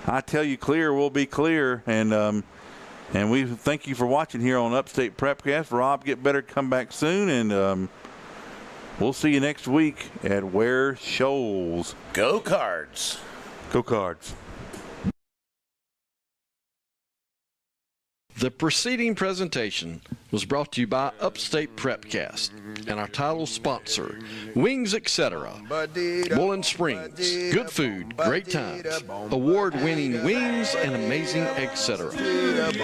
I tell you clear, we'll be clear. And we thank you for watching here on Upstate Prepcast. Rob, get better, come back soon, and we'll see you next week at Ware Shoals. Go Cards. Go Cards. The preceding presentation was brought to you by Upstate Prepcast and our title sponsor, Wings Etc., Bowling Springs, good food, great times, award-winning wings, and amazing etc.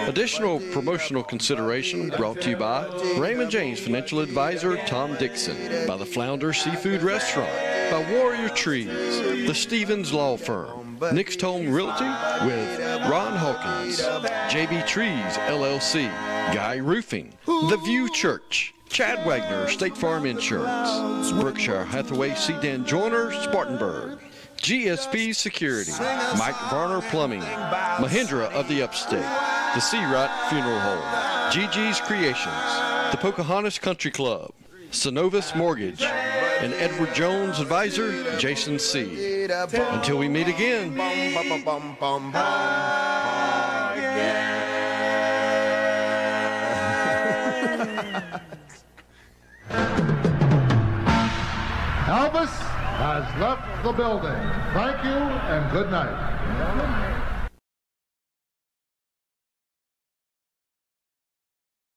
Additional promotional consideration brought to you by Raymond James Financial Advisor Tom Dixon, by the Flounder Seafood Restaurant, by Warrior Trees, the Stevens Law Firm, Nick's Home Realty with Ron Hawkins, JB Trees LLC, Guy Roofing, The View Church, Chad Wagner State Farm Insurance, Berkshire Hathaway Sedan Joiner Spartanburg, GSP Security, Mike Varner Plumbing, Mahindra of the Upstate, the Seawright Funeral Home, Gigi's Creations, the Pocahontas Country Club, Synovus Mortgage, and Edward Jones Advisor Jason C. Until we meet again. Elvis has left the building. Thank you and good night.